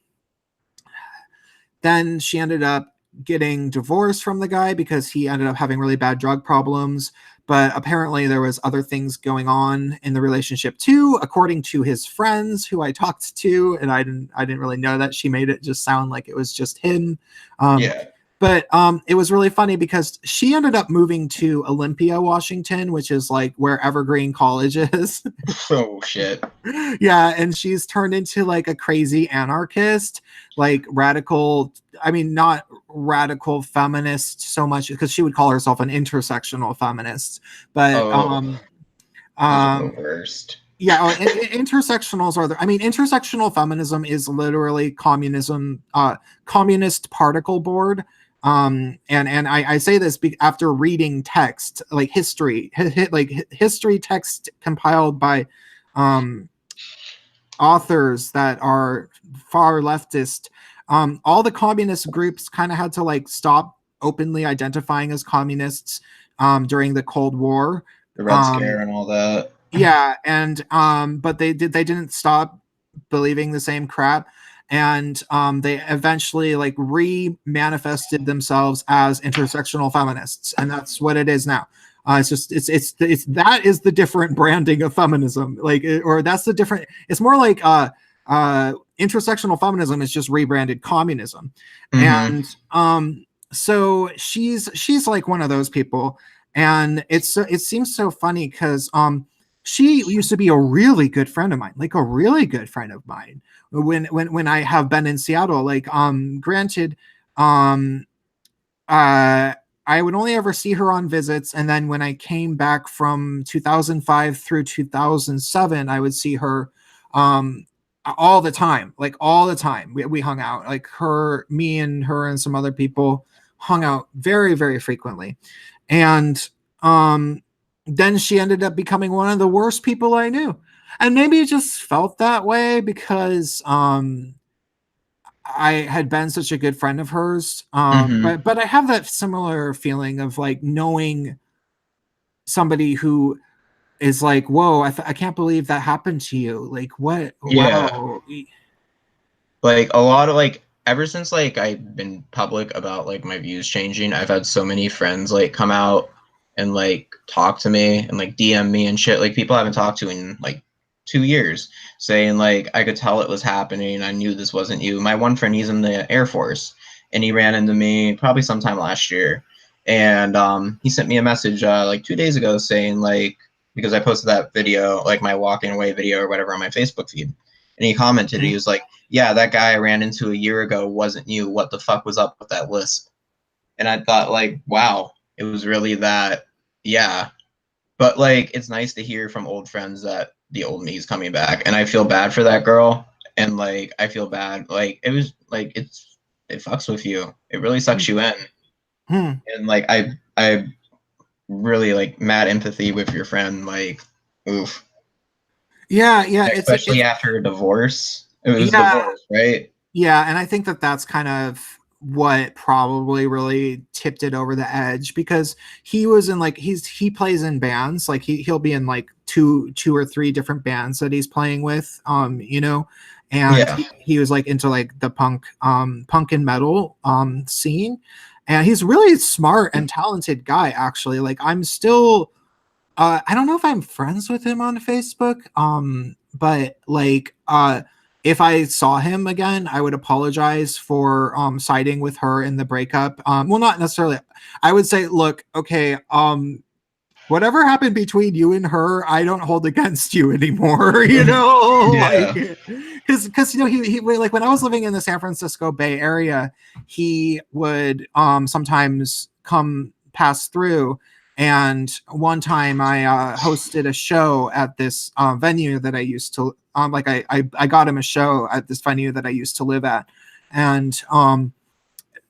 then she ended up getting divorced from the guy because he ended up having really bad drug problems. but apparently there was other things going on in the relationship too, according to his friends who I talked to, and I didn't really know that. She made it just sound like it was just him. Yeah. But it was really funny because she ended up moving to Olympia, Washington, which is like where Evergreen College is. Oh shit. Yeah, and she's turned into like a crazy anarchist, like radical. I mean, not radical feminist so much, because she would call herself an intersectional feminist. But Oh, those are the worst. yeah, intersectionals are I mean, intersectional feminism is literally communism, communist particle board. And I say this after reading text, like history, like history text compiled by authors that are far leftist. All the communist groups kind of had to like stop openly identifying as communists during the Cold War. The Red Scare and all that. Yeah, and but they didn't stop believing the same crap, and they eventually like re-manifested themselves as intersectional feminists, and that's what it is now. It's just it's that is the different branding of feminism, like, or that's the different. It's more like intersectional feminism is just rebranded communism. Mm-hmm. And so she's like one of those people, and it seems so funny because she used to be a really good friend of mine, like a really good friend of mine when I have been in Seattle. Like, granted, I would only ever see her on visits, and then when I came back from 2005 through 2007, I would see her all the time, like all the time. We hung out, like me and her and some other people hung out very, very frequently. And then she ended up becoming one of the worst people I knew. And maybe it just felt that way because I had been such a good friend of hers. Mm-hmm. But I have that similar feeling of like knowing somebody who is like, whoa, I can't believe that happened to you. Like, what? Yeah. Wow. Like a lot of like ever since like I've been public about like my views changing, I've had so many friends like come out and like talk to me and like DM me and shit. Like people I haven't talked to in like 2 years, saying like I could tell it was happening. I knew this wasn't you. My one friend, he's in the Air Force, and he ran into me probably sometime last year, and he sent me a message like 2 days ago saying like, because I posted that video, like my walking away video or whatever, on my Facebook feed, and he commented, he was like, yeah, that guy I ran into a year ago wasn't you. What the fuck was up with that lisp? And I thought like, wow, it was really that. Yeah. But like, it's nice to hear from old friends that the old me is coming back, and I feel bad for that girl. And like, I feel bad. Like, it was like, it fucks with you. It really sucks you in. And like, I really like mad empathy with your friend. Like, oof. Yeah, Especially after a divorce. It was divorce, right? Yeah, and I think that that's kind of what probably really tipped it over the edge, because he was in like he plays in bands, like he'll be in like two or three different bands that he's playing with, you know, and Yeah. he was like into like the punk and metal scene, and he's really smart and talented guy actually. Like I'm still I don't know if I'm friends with him on Facebook, but like if I saw him again, I would apologize for siding with her in the breakup. Well, not necessarily. I would say, look, okay, whatever happened between you and her, I don't hold against you anymore. You know, Yeah. like because you know he like when I was living in the San Francisco Bay Area, he would sometimes come pass through. And one time I hosted a show at this venue that I used to like I got him a show at this venue that I used to live at. And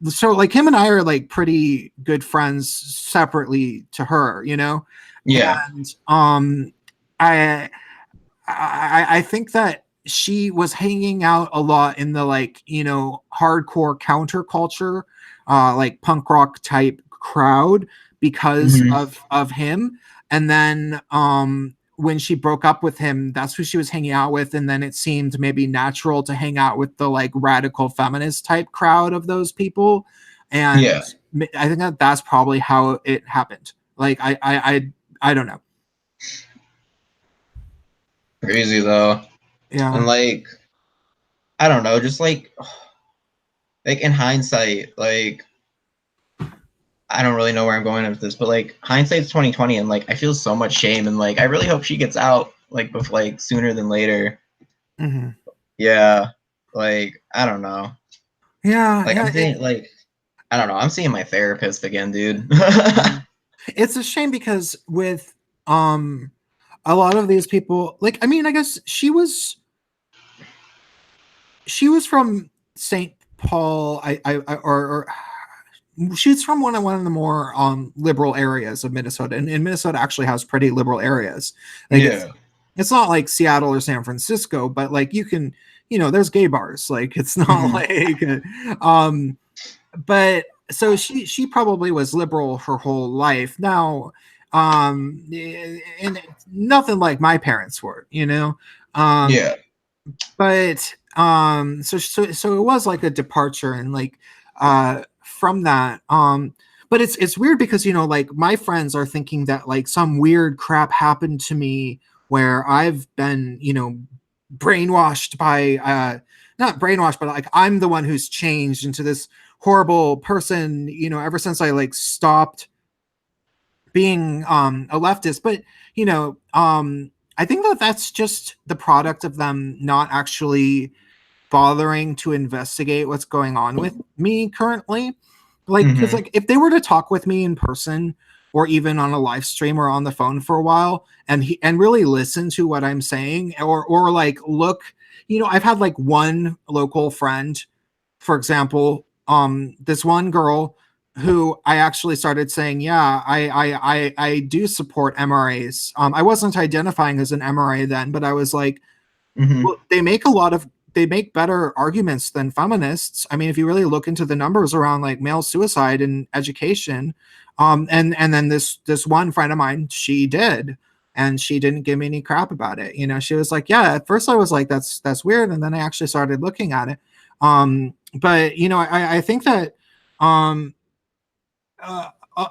so like him and I are like pretty good friends separately to her, you know? Yeah. And I think that she was hanging out a lot in the like, you know, hardcore counterculture, like punk rock type crowd because of him. And then when she broke up with him, that's who she was hanging out with. And then it seemed maybe natural to hang out with the like radical feminist type crowd of those people. And Yeah. I think that that's probably how it happened. Like I don't know. Crazy though. Yeah. And like, I don't know, just like in hindsight, like I don't really know where I'm going with this, but like hindsight's 2020, and like I feel so much shame, and like I really hope she gets out like before, like sooner than later. Mm-hmm. Yeah, like I don't know. Yeah, Like yeah. I'm seeing like I don't know. I'm seeing my therapist again, dude. It's a shame because with a lot of these people, like, I mean, I guess she was from St. Paul, or she's from one of the more liberal areas of Minnesota, and Minnesota actually has pretty liberal areas. Like Yeah. it's not like Seattle or San Francisco, but like you can, there's gay bars. Like it's not like but so she probably was liberal her whole life. Now and nothing like my parents were, Yeah. but so it was like a departure, and like from that but it's weird because like my friends are thinking that like some weird crap happened to me where I've been brainwashed by not brainwashed, but like I'm the one who's changed into this horrible person ever since I like stopped being a leftist. But I think that that's just the product of them not actually bothering to investigate what's going on with me currently. Like, because like if they were to talk with me in person or even on a live stream or on the phone for a while and really listen to what I'm saying, or like look, I've had like one local friend, for example, this one girl who I actually started saying, yeah, I do support MRAs. I wasn't identifying as an MRA then, but I was like, well, they make better arguments than feminists. I mean, if you really look into the numbers around like male suicide and education, and then this one friend of mine, she did, and she didn't give me any crap about it. She was like, yeah, at first I was like, that's weird, and then I actually started looking at it. But I think that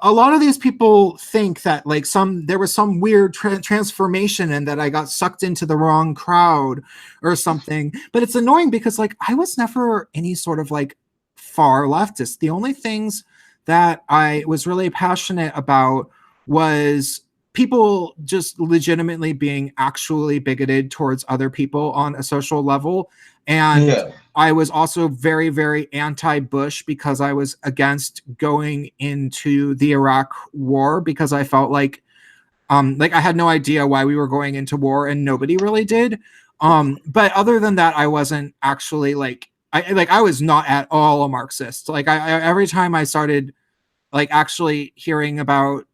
a lot of these people think that like there was some weird transformation and that I got sucked into the wrong crowd or something. But it's annoying because like I was never any sort of like far leftist. The only things that I was really passionate about was people just legitimately being actually bigoted towards other people on a social level. And I was also very, very anti-Bush because I was against going into the Iraq war because I felt like I had no idea why we were going into war and nobody really did. But other than that, I wasn't actually I was not at all a Marxist. Like I every time I started like actually hearing about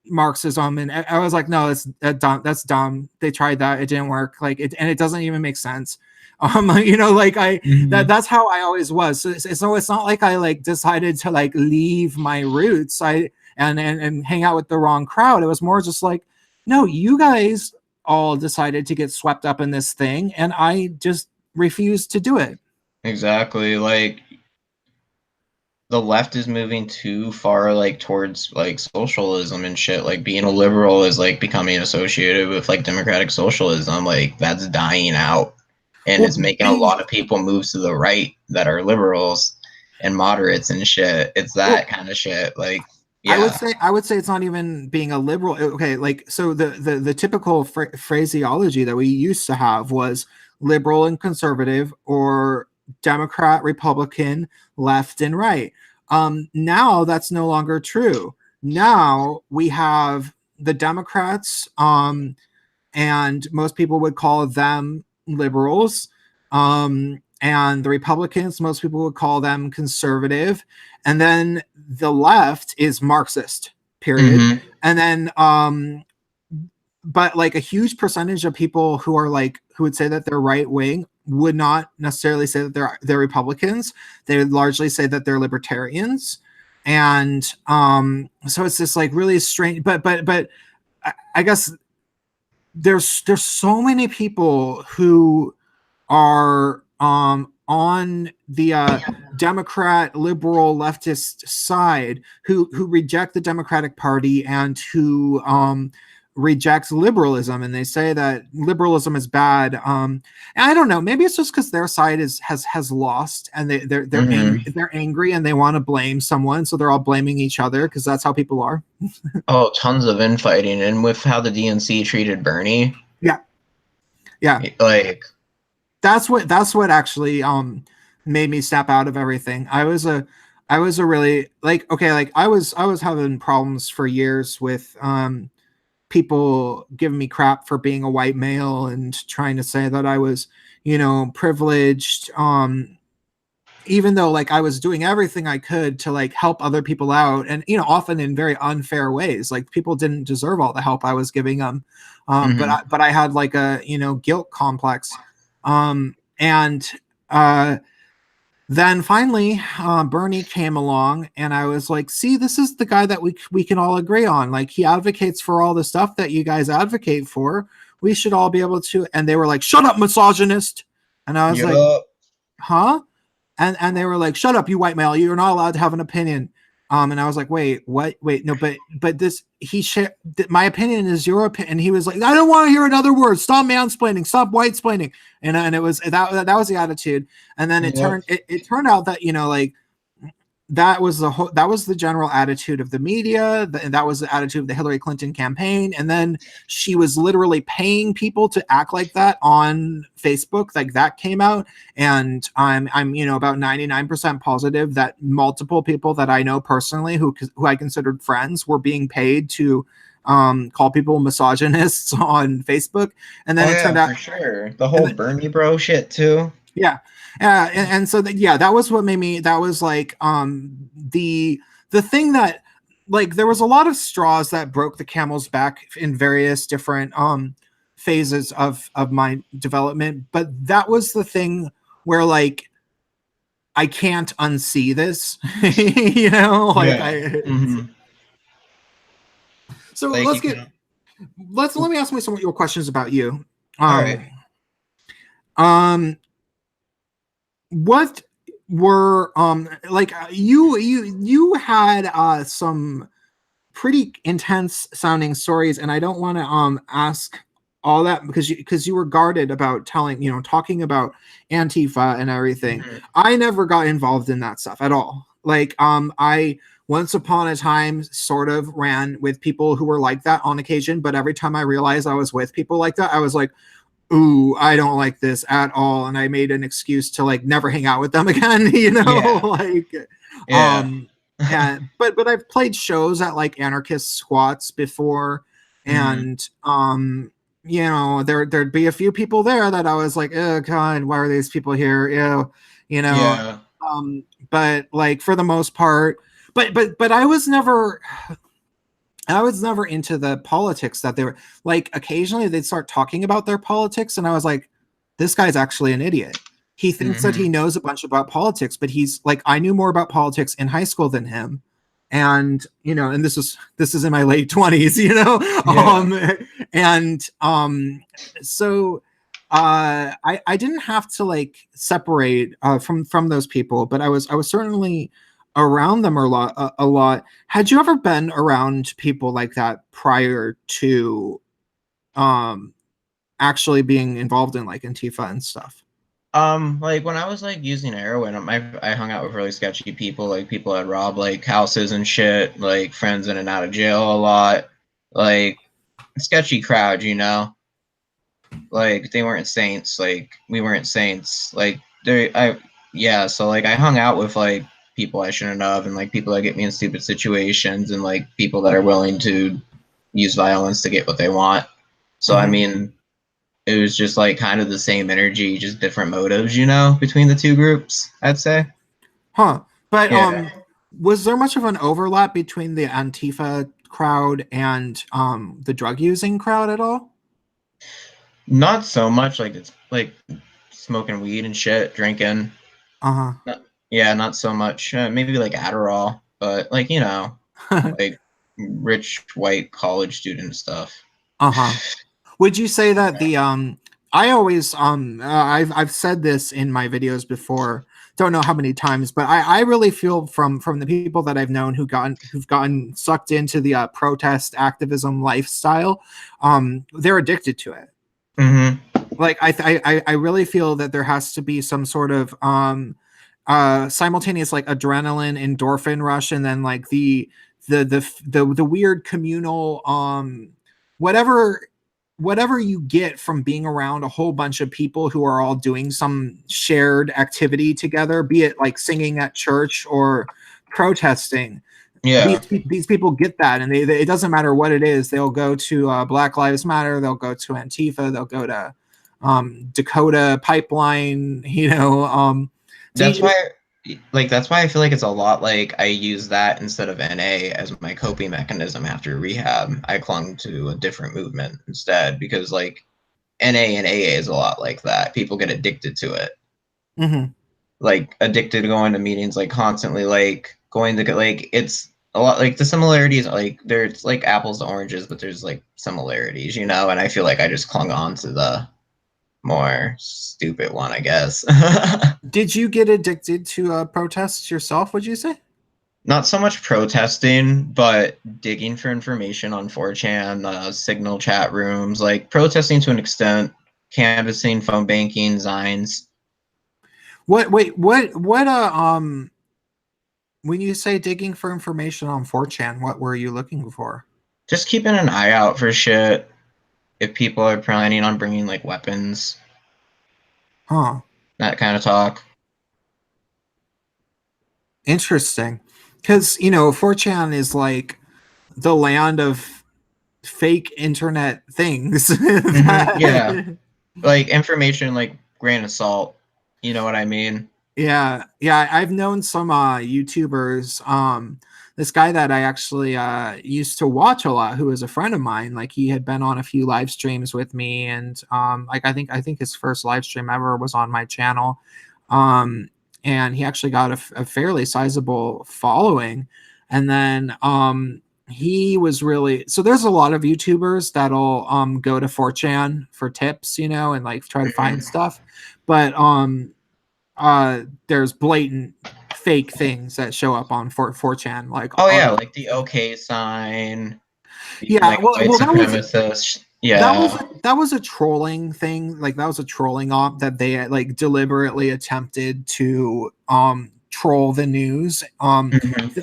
Marxism, and I was like, no, that's dumb. They tried that, it didn't work. Like and it doesn't even make sense. Like that's how I always was. So it's not like I like decided to like leave my roots. And hang out with the wrong crowd. It was more just like, no, you guys all decided to get swept up in this thing, and I just refused to do it. Exactly. Like the left is moving too far like towards like socialism and shit. Like being a liberal is like becoming associated with like democratic socialism. Like that's dying out. And it's making a lot of people move to the right that are liberals and moderates and shit. It's that kind of shit. Like yeah. I would say it's not even being a liberal. Okay, like so the typical phraseology that we used to have was liberal and conservative, or Democrat, Republican, left and right. Now that's no longer true. Now we have the Democrats, and most people would call them liberals. And the Republicans, most people would call them conservative. And then the left is Marxist, period. And then, but like a huge percentage of people who are like, who would say that they're right wing would not necessarily say that they're Republicans. They would largely say that they're libertarians. And so it's this like really strange, but I guess there's so many people who are on the Democrat, liberal, leftist side who reject the Democratic Party and who rejects liberalism, and they say that liberalism is bad. And I don't know, maybe it's just because their side has lost, and they're angry and they want to blame someone, so they're all blaming each other because that's how people are. Oh, tons of infighting, and with how the DNC treated Bernie. Yeah, like that's what actually made me snap out of everything. I was a really I was having problems for years with people giving me crap for being a white male and trying to say that I was, privileged, even though like I was doing everything I could to like help other people out, and often in very unfair ways. Like people didn't deserve all the help I was giving them, but I had like a guilt complex, and then finally Bernie came along, and I was like, see, this is the guy that we can all agree on. Like he advocates for all the stuff that you guys advocate for. We should all be able to. And they were like, shut up, misogynist. And I was like, huh? And they were like, shut up, you white male, you're not allowed to have an opinion. And I was like, wait, what? Wait, no, but this, my opinion is your opinion. And he was like, I don't want to hear another word. Stop mansplaining, stop whitesplaining. And it was that was the attitude. And then it turned out that like that was the general attitude of the media, and that was the attitude of the Hillary Clinton campaign. And then she was literally paying people to act like that on Facebook. Like that came out, and I'm about 99% positive that multiple people that I know personally who I considered friends were being paid to call people misogynists on Facebook. And then it turned out, for sure, the whole Bernie bro shit too. Yeah. And so that was what made me, that was like the thing that, like, there was a lot of straws that broke the camel's back in various different phases of my development, but that was the thing where like I can't unsee this. So like, let me ask me some of your questions about you. All right. What were like you had some pretty intense sounding stories, and I don't want to ask all that because you were guarded about talking about Antifa and everything. I never got involved in that stuff at all. Like I once upon a time sort of ran with people who were like that on occasion, but every time I realized I was with people like that, I was like, ooh, I don't like this at all. And I made an excuse to like never hang out with them again, but I've played shows at like anarchist squats before. And, there'd be a few people there that I was like, oh God, why are these people here? But like for the most part, but I was never into the politics that they were like. Occasionally they'd start talking about their politics, and I was like, this guy's actually an idiot. He thinks that he knows a bunch about politics, but he's like, I knew more about politics in high school than him. And and this is in my late 20s, so I didn't have to like separate from those people, but I was certainly around them a lot. Had you ever been around people like that prior to actually being involved in like Antifa and stuff? Like when I was like using heroin, I hung out with really sketchy people, like people that rob like houses and shit, like friends in and out of jail a lot, like sketchy crowd, like they weren't saints, like we weren't saints, like so like I hung out with like people I shouldn't have, and like people that get me in stupid situations, and like people that are willing to use violence to get what they want. So I mean, it was just like kind of the same energy, just different motives, between the two groups, I'd say. But was there much of an overlap between the Antifa crowd and the drug using crowd at all? Not so much. Like it's like smoking weed and shit, drinking. Not so much. Maybe like Adderall, but like like rich white college student stuff. Would you say that the I always I've said this in my videos before, don't know how many times, but I really feel from the people that I've known who've gotten sucked into the protest activism lifestyle, they're addicted to it. Like I really feel that there has to be some sort of simultaneous like adrenaline endorphin rush, and then like the weird communal whatever you get from being around a whole bunch of people who are all doing some shared activity together, be it like singing at church or protesting. Yeah. These people get that, and it doesn't matter what it is. They'll go to Black Lives Matter, they'll go to Antifa, they'll go to Dakota Pipeline, That's why I feel like it's a lot like I use that instead of NA as my coping mechanism after rehab. I clung to a different movement instead, because like NA and AA is a lot like that. People get addicted to it. Like addicted to going to meetings, like constantly, like going to like, it's a lot like the similarities, like there's like apples to oranges, but there's like similarities, and I feel like I just clung on to the more stupid one, I guess. Did you get addicted to protests yourself, would you say? Not so much protesting, but digging for information on 4chan, signal chat rooms, like protesting to an extent, canvassing, phone banking, Zines. What when you say digging for information on 4chan, what were you looking for? Just keeping an eye out for shit. If people are planning on bringing like weapons. That kind of talk. Interesting. Because, 4chan is like the land of fake internet things. Yeah. Like information, like grain of salt. You know what I mean? Yeah. I've known some YouTubers. This guy that I actually used to watch a lot, who was a friend of mine, like he had been on a few live streams with me, and like I think his first live stream ever was on my channel. And he actually got a fairly sizable following. And then he was really, so there's a lot of YouTubers that'll go to 4chan for tips, and like try to find stuff. But there's blatant fake things that show up on 4chan, like like the OK sign. Yeah, like, white supremacist. That was a trolling thing. Like that was a trolling op that they like deliberately attempted to troll the news.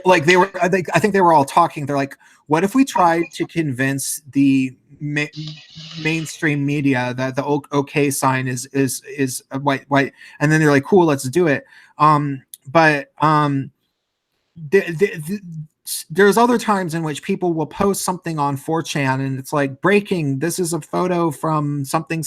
Like they were, I think they were all talking. They're like, what if we tried to convince the mainstream media that the OK sign is a white, and then they're like, cool, let's do it. But there's other times in which people will post something on 4chan and it's like, breaking, this is a photo from something,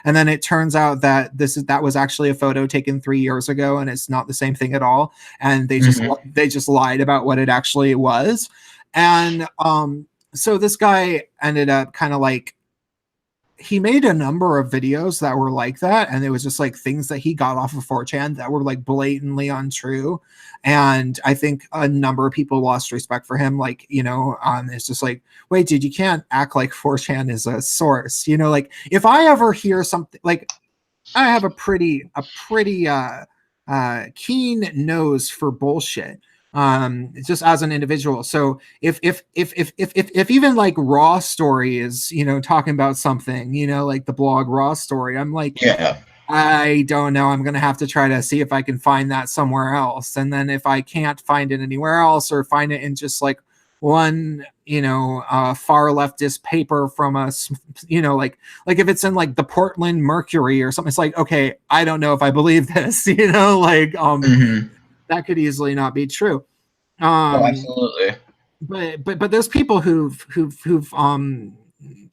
and then it turns out that that was actually a photo taken 3 years ago, and it's not the same thing at all, and they just lied about what it actually was. And so this guy ended up kind of like, he made a number of videos that were like that, and it was just like things that he got off of 4chan that were like blatantly untrue. And I think a number of people lost respect for him. Like, it's just like, wait, dude, you can't act like 4chan is a source. Like if I ever hear something, like I have a pretty keen nose for bullshit. Just as an individual. So if even like Raw Story is, talking about something, like the blog Raw Story, I'm like, yeah, I don't know. I'm going to have to try to see if I can find that somewhere else. And then if I can't find it anywhere else, or find it in just like one, far leftist paper from a, like if it's in like the Portland Mercury or something, it's like, okay, I don't know if I believe this, like, that could easily not be true. Absolutely. But there's people who've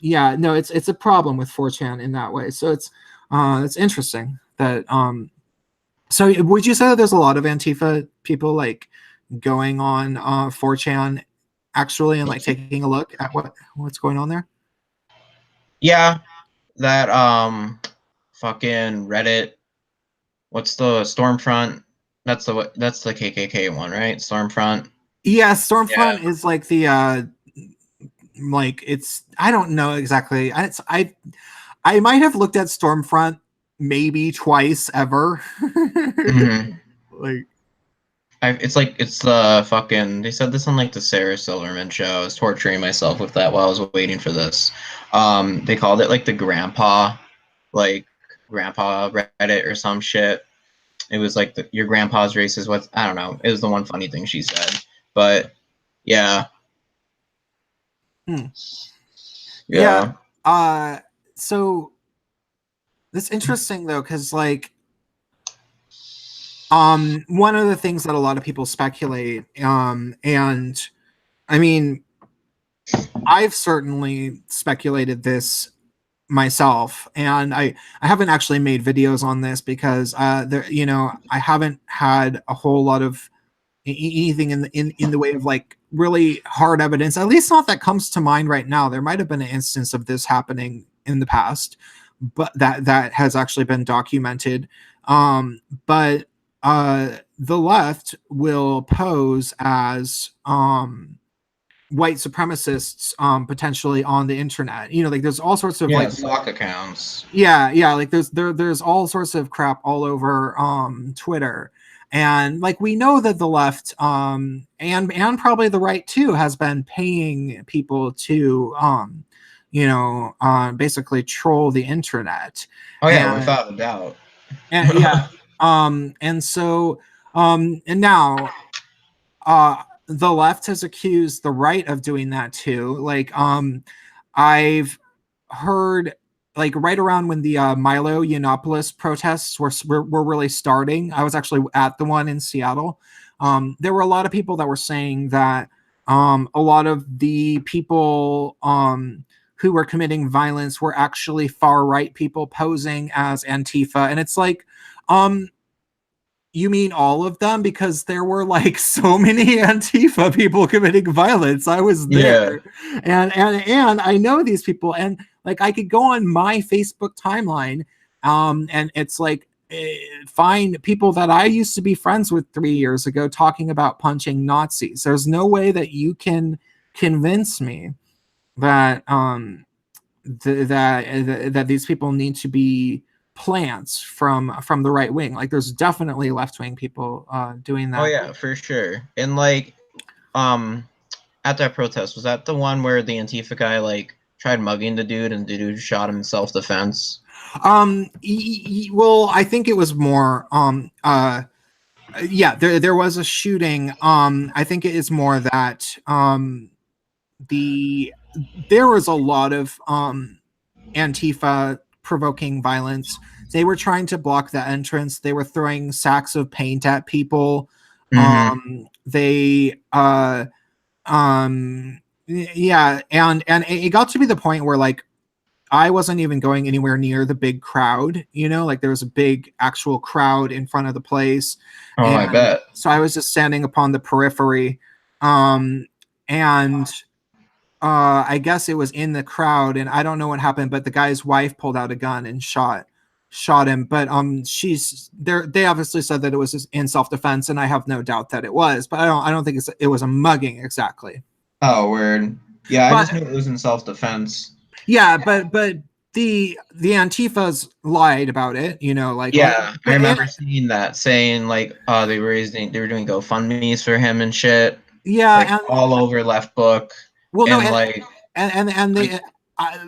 yeah, no, it's a problem with 4chan in that way. So it's interesting that so would you say that there's a lot of Antifa people like going on 4chan actually and like taking a look at what's going on there? Yeah, that fucking Reddit, what's the Stormfront? That's the KKK one, right? Stormfront. Yeah, Stormfront is like the like, it's, I don't know exactly. I might have looked at Stormfront maybe twice ever. Mhm. Like, It's the fucking. They said this on like the Sarah Silverman show. I was torturing myself with that while I was waiting for this. They called it like the like grandpa Reddit or some shit. It was like your grandpa's racist. What, I don't know. It was the one funny thing she said. But yeah, hmm. yeah. So it's interesting though, because like one of the things that a lot of people speculate, and I mean, I've certainly speculated this myself, and I haven't actually made videos on this because there, you know, I haven't had a whole lot of anything in the way of like really hard evidence, at least not that comes to mind right now. There might have been an instance of this happening in the past, but that has actually been documented. But the left will pose as white supremacists potentially on the internet. You know, like there's all sorts of Yeah, like stock accounts. yeah, like there's all sorts of crap all over Twitter. And like we know that the left and probably the right too has been paying people to you know, basically troll the internet. Oh yeah, And without a doubt. yeah, and so and now the left has accused the right of doing that too. Like I've heard like right around when the Milo Yiannopoulos protests were really starting. I was actually at the one in Seattle. There were a lot of people that were saying that a lot of the people who were committing violence were actually far right people posing as Antifa, and it's like, you mean all of them? Because there were like so many Antifa people committing violence. I was Yeah. there, and I know these people, and like I could go on my Facebook timeline, and it's like find people that I used to be friends with 3 years ago talking about punching Nazis. There's no way that you can convince me that that these people need to be plants from the right wing. Like there's definitely left wing people doing Oh that. yeah, for sure. And like, um, at that protest, was that the one where the Antifa guy like tried mugging the dude and the dude shot him in self defense? Well, I think it was more yeah, there was a shooting. I think it is more that the there was a lot of Antifa provoking violence. They were trying to block the entrance. They were throwing sacks of paint at people. Mm-hmm. They yeah, and it got to be the point where like I wasn't even going anywhere near the big crowd, you know, like there was a big actual crowd in front of the place. Oh, I And bet. so I was just standing upon the periphery. And I guess it was in the crowd, and I don't know what happened, but the guy's wife pulled out a gun and shot him. But she's there. They obviously said that it was in self defense, and I have no doubt that it was. But I don't think it was a mugging exactly. Oh, weird. Yeah, I But just knew it was in self defense. yeah, but the Antifas lied about it. You know, like Yeah, I and, remember seeing that, saying like, they were doing GoFundmes for him and shit, yeah, like and all over Left Book, well, no, and like, and they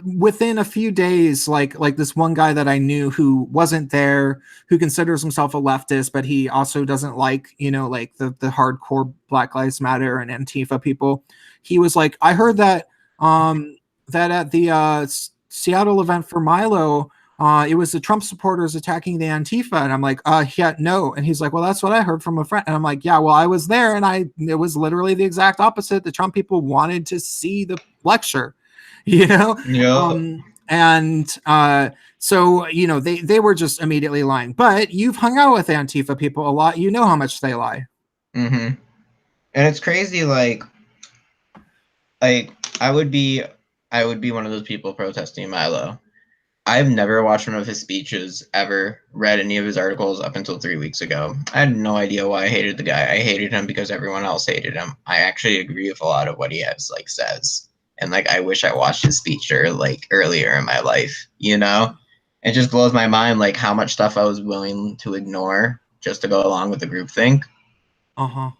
within a few days, like this one guy that I knew who wasn't there, who considers himself a leftist, but he also doesn't like, you know, like the hardcore Black Lives Matter and Antifa people. He was like, I heard that that at the Seattle event for Milo, it was the Trump supporters attacking the Antifa, and I'm like, yeah, no. And he's like, well, that's what I heard from a friend, and I'm like, yeah, well, I was there, and it was literally the exact opposite. The Trump people wanted to see the lecture, you know, yeah. and so you know they were just immediately lying. But you've hung out with Antifa people a lot, you know how much they lie. Mm-hmm. And it's crazy, like I would be one of those people protesting Milo. I've never watched one of his speeches, ever read any of his articles up until 3 weeks ago. I had no idea why I hated the guy. I hated him because everyone else hated him. I actually agree with a lot of what he has like says. And like I wish I watched his speech or like earlier in my life, you know? It just blows my mind, like how much stuff I was willing to ignore just to go along with the groupthink. Uh-huh.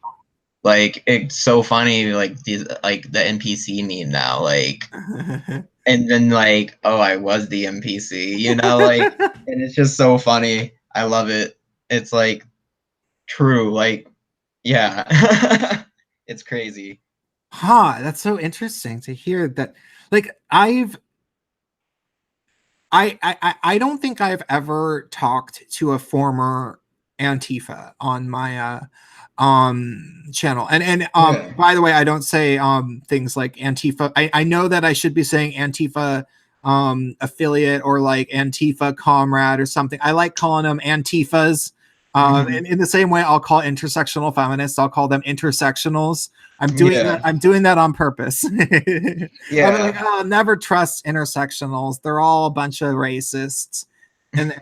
Like it's so funny, like these, like the NPC meme now, like, and then like, oh, I was the NPC, you know, like, and it's just so funny. I love it. It's like true, like, yeah, it's crazy. Huh, that's so interesting to hear that. Like I don't think I've ever talked to a former Antifa on my channel. And Yeah. by the way, I don't say things like Antifa. I know that I should be saying Antifa affiliate or like Antifa comrade or something. I like calling them Antifas. In the same way I'll call intersectional feminists, I'll call them intersectionals. Yeah. I'm doing that on purpose. I'm Yeah. like, oh, never trust intersectionals. They're all a bunch of racists. And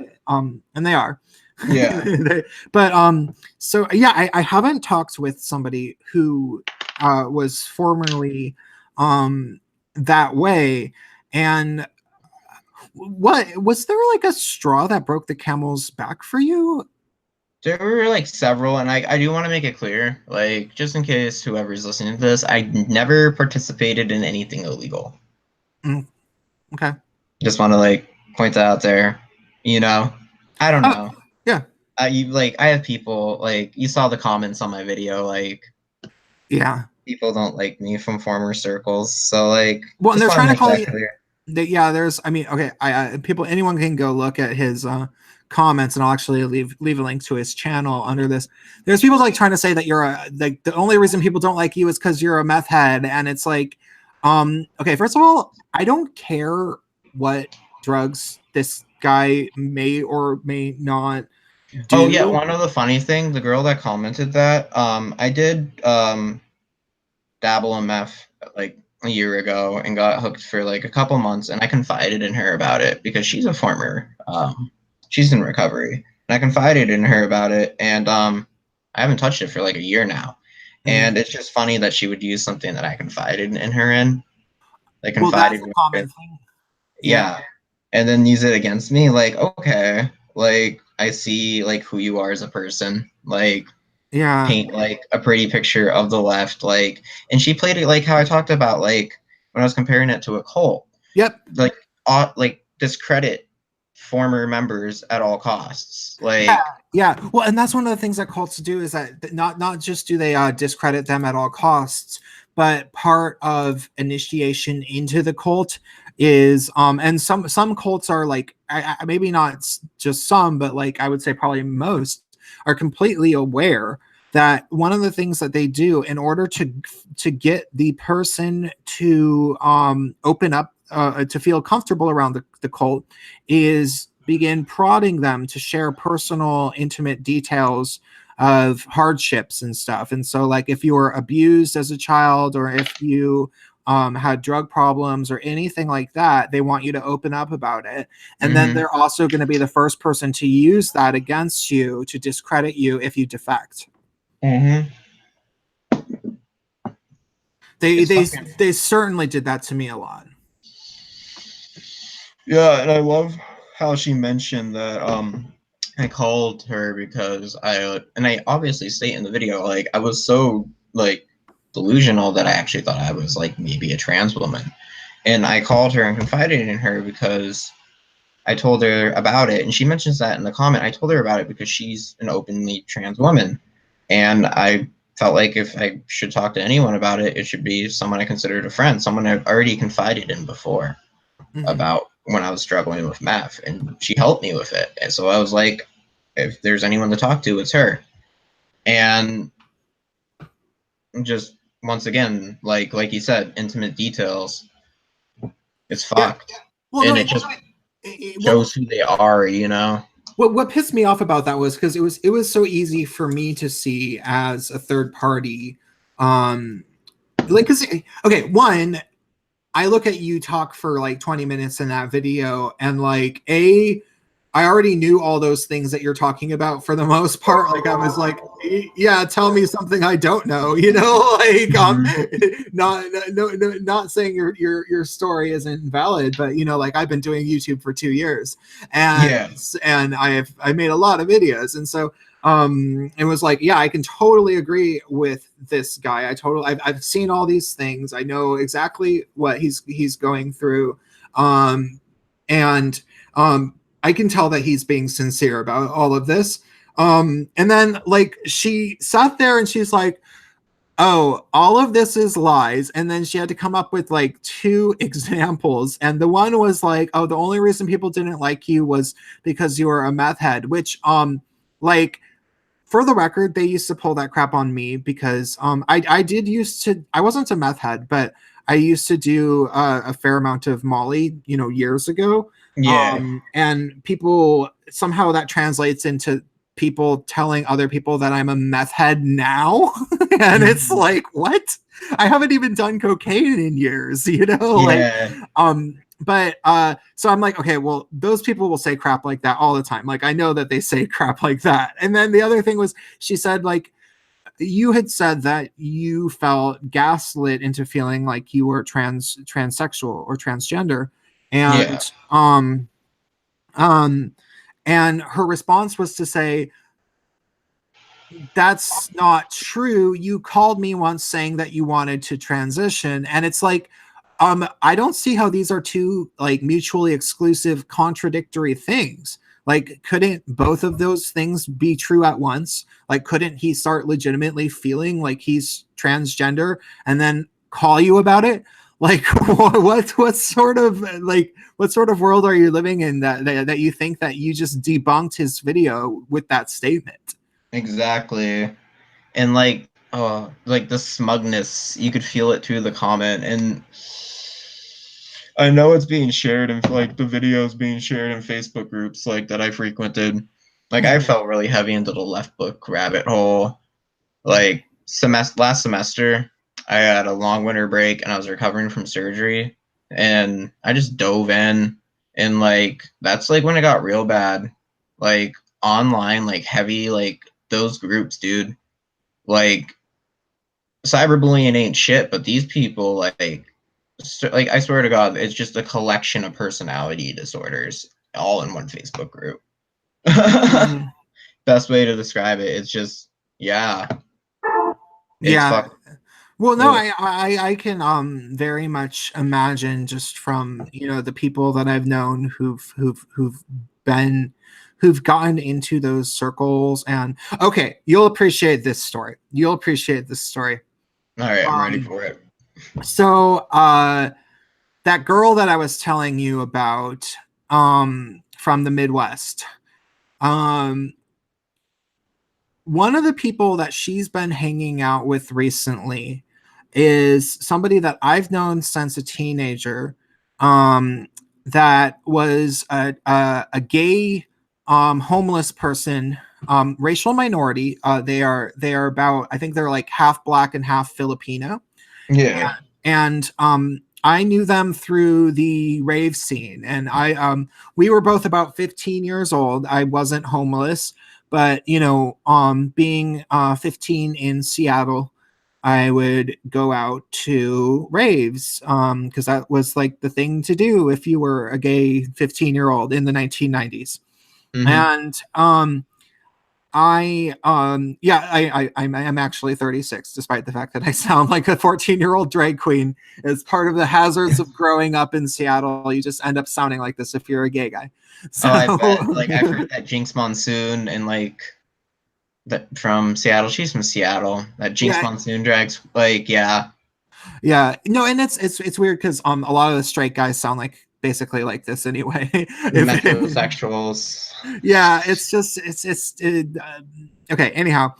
they are. Yeah. But so yeah, I haven't talked with somebody who was formerly that way. And what was there like a straw that broke the camel's back for you? There were like several, and I do want to make it clear, like, just in case whoever's listening to this, I never participated in anything illegal. Mm, okay. Just want to like point that out there. You know, I don't Oh, know. yeah. You like, I have people like, you saw the comments on my video, like Yeah. people don't like me from former circles, so like, Well, and just they're want to trying to make call that you. clear. Yeah, there's. I mean, okay. People, anyone can go look at his comments, and I'll actually leave a link to his channel under this. There's people like trying to say that you're like the only reason people don't like you is because you're a meth head, and it's like, okay. First of all, I don't care what drugs this guy may or may not Oh yeah, do. one of the funny thing, the girl that commented that, I did dabble in meth like a year ago and got hooked for like a couple months, and I confided in her about it because she's a former, she's in recovery, and I confided in her about it, and I haven't touched it for like a year now, and it's just funny that she would use something that I confided in her in, like Well, that's confided a in her, common thing. Yeah. yeah, and then use it against me, like, okay, like I see like who you are as a person, like Yeah. paint like a pretty picture of the left, like, and she played it like how I talked about, like when I was comparing it to a cult, Yep. like discredit former members at all costs, like, Yeah, well, and that's one of the things that cults do is that not just do they discredit them at all costs, but part of initiation into the cult is and some cults are like maybe not just some, but like I would say probably most are completely aware that one of the things that they do in order to get the person to open up to feel comfortable around the cult is begin prodding them to share personal, intimate details of hardships and stuff. And so, like, if you were abused as a child or if you had drug problems or anything like that, they want you to open up about it. And then they're also going to be the first person to use that against you to discredit you if you defect. They certainly did that to me a lot. yeah, and I love how she mentioned that I called her because I obviously state in the video, like, I was so like delusional that I actually thought I was like maybe a trans woman, and I called her and confided in her because I told her about it, and she mentions that in the comment. I told her about it because she's an openly trans woman, and I felt like if I should talk to anyone about it, it should be someone I considered a friend, someone I've already confided in before about when I was struggling with math, and she helped me with it. And so I was like, if there's anyone to talk to, it's her. And just once again, like you said, intimate details, it's fucked. Well, And no, it just well, shows who they are, you know? what pissed me off about that was because it was so easy for me to see as a third party, like because okay, one, I look at you talk for like 20 minutes in that video, and like I already knew all those things that you're talking about for the most part. Like I was like, yeah, tell me something I don't know, you know, like not saying your story isn't valid, but you know, like I've been doing YouTube for 2 years, and I made a lot of videos, and so it was like, yeah, I can totally agree with this guy. I've seen all these things. I know exactly what he's going through, and I can tell that he's being sincere about all of this. And then like she sat there and she's like, oh, all of this is lies. And then she had to come up with like 2 examples. And the one was like, oh, the only reason people didn't like you was because you were a meth head, which like for the record, they used to pull that crap on me because I wasn't a meth head, but I used to do a fair amount of Molly, you know, years ago. And people somehow that translates into people telling other people that I'm a meth head now. And it's like, what? I haven't even done cocaine in years, you know? Like, but so I'm like, okay, well, those people will say crap like that all the time. Like, I know that they say crap like that. And then the other thing was, she said, like, you had said that you felt gaslit into feeling like you were transsexual or transgender. And and her response was to say, that's not true. You called me once saying that you wanted to transition. And it's like, I don't see how these are 2 like mutually exclusive, contradictory things. Like, couldn't both of those things be true at once? Like, couldn't he start legitimately feeling like he's transgender and then call you about it? Like, what sort of world are you living in that you think that you just debunked his video with that statement? Exactly. And like, oh, like the smugness, you could feel it through the comment. And I know it's being shared and like the videos being shared in Facebook groups like that I frequented. Like I felt really heavy into the left book rabbit hole. Like last semester, I had a long winter break and I was recovering from surgery, and I just dove in, and like that's like when it got real bad. Like online, like heavy, like those groups, dude. Like cyberbullying ain't shit, but these people like I swear to God, it's just a collection of personality disorders all in one Facebook group. Best way to describe it. It's just it's fucking. Well, no, I can very much imagine just from, you know, the people that I've known who've gotten into those circles. And okay, you'll appreciate this story. All right, I'm ready for it. So that girl that I was telling you about from the Midwest, one of the people that she's been hanging out with recently is somebody that I've known since a teenager, that was a gay homeless person, racial minority. They are about, I think they're like half black and half Filipino. And I knew them through the rave scene, and we were both about 15 years old. I wasn't homeless, but you know, being 15 in Seattle, I would go out to raves because that was like the thing to do if you were a gay 15-year-old in the 1990s. And I'm actually 36, despite the fact that I sound like a 14-year-old drag queen. It's part of the hazards of growing up in Seattle. You just end up sounding like this if you're a gay guy. So, I bet. Like I've heard that Jinx Monsoon and like that from Seattle. She's from Seattle. That Jinx Monsoon drags like no, and it's weird because a lot of the straight guys sound like basically like this anyway. Metrosexuals. It's just okay. Anyhow,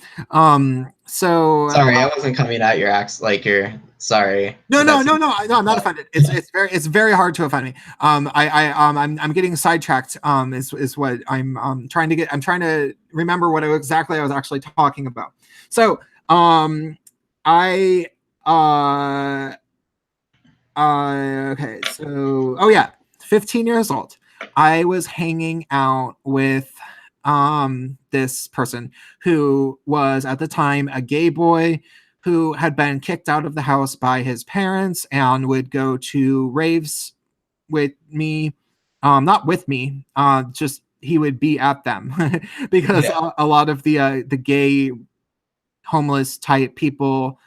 so sorry, I wasn't coming at your like your sorry. No, I'm not offended. It's very hard to offend me. I'm getting sidetracked. Is what I'm trying to get. I'm trying to remember what exactly I was actually talking about. So okay. So 15 years old. I was hanging out with this person who was at the time a gay boy who had been kicked out of the house by his parents and would go to raves with me, not with me, just he would be at them because Yeah. a lot of the gay homeless type people,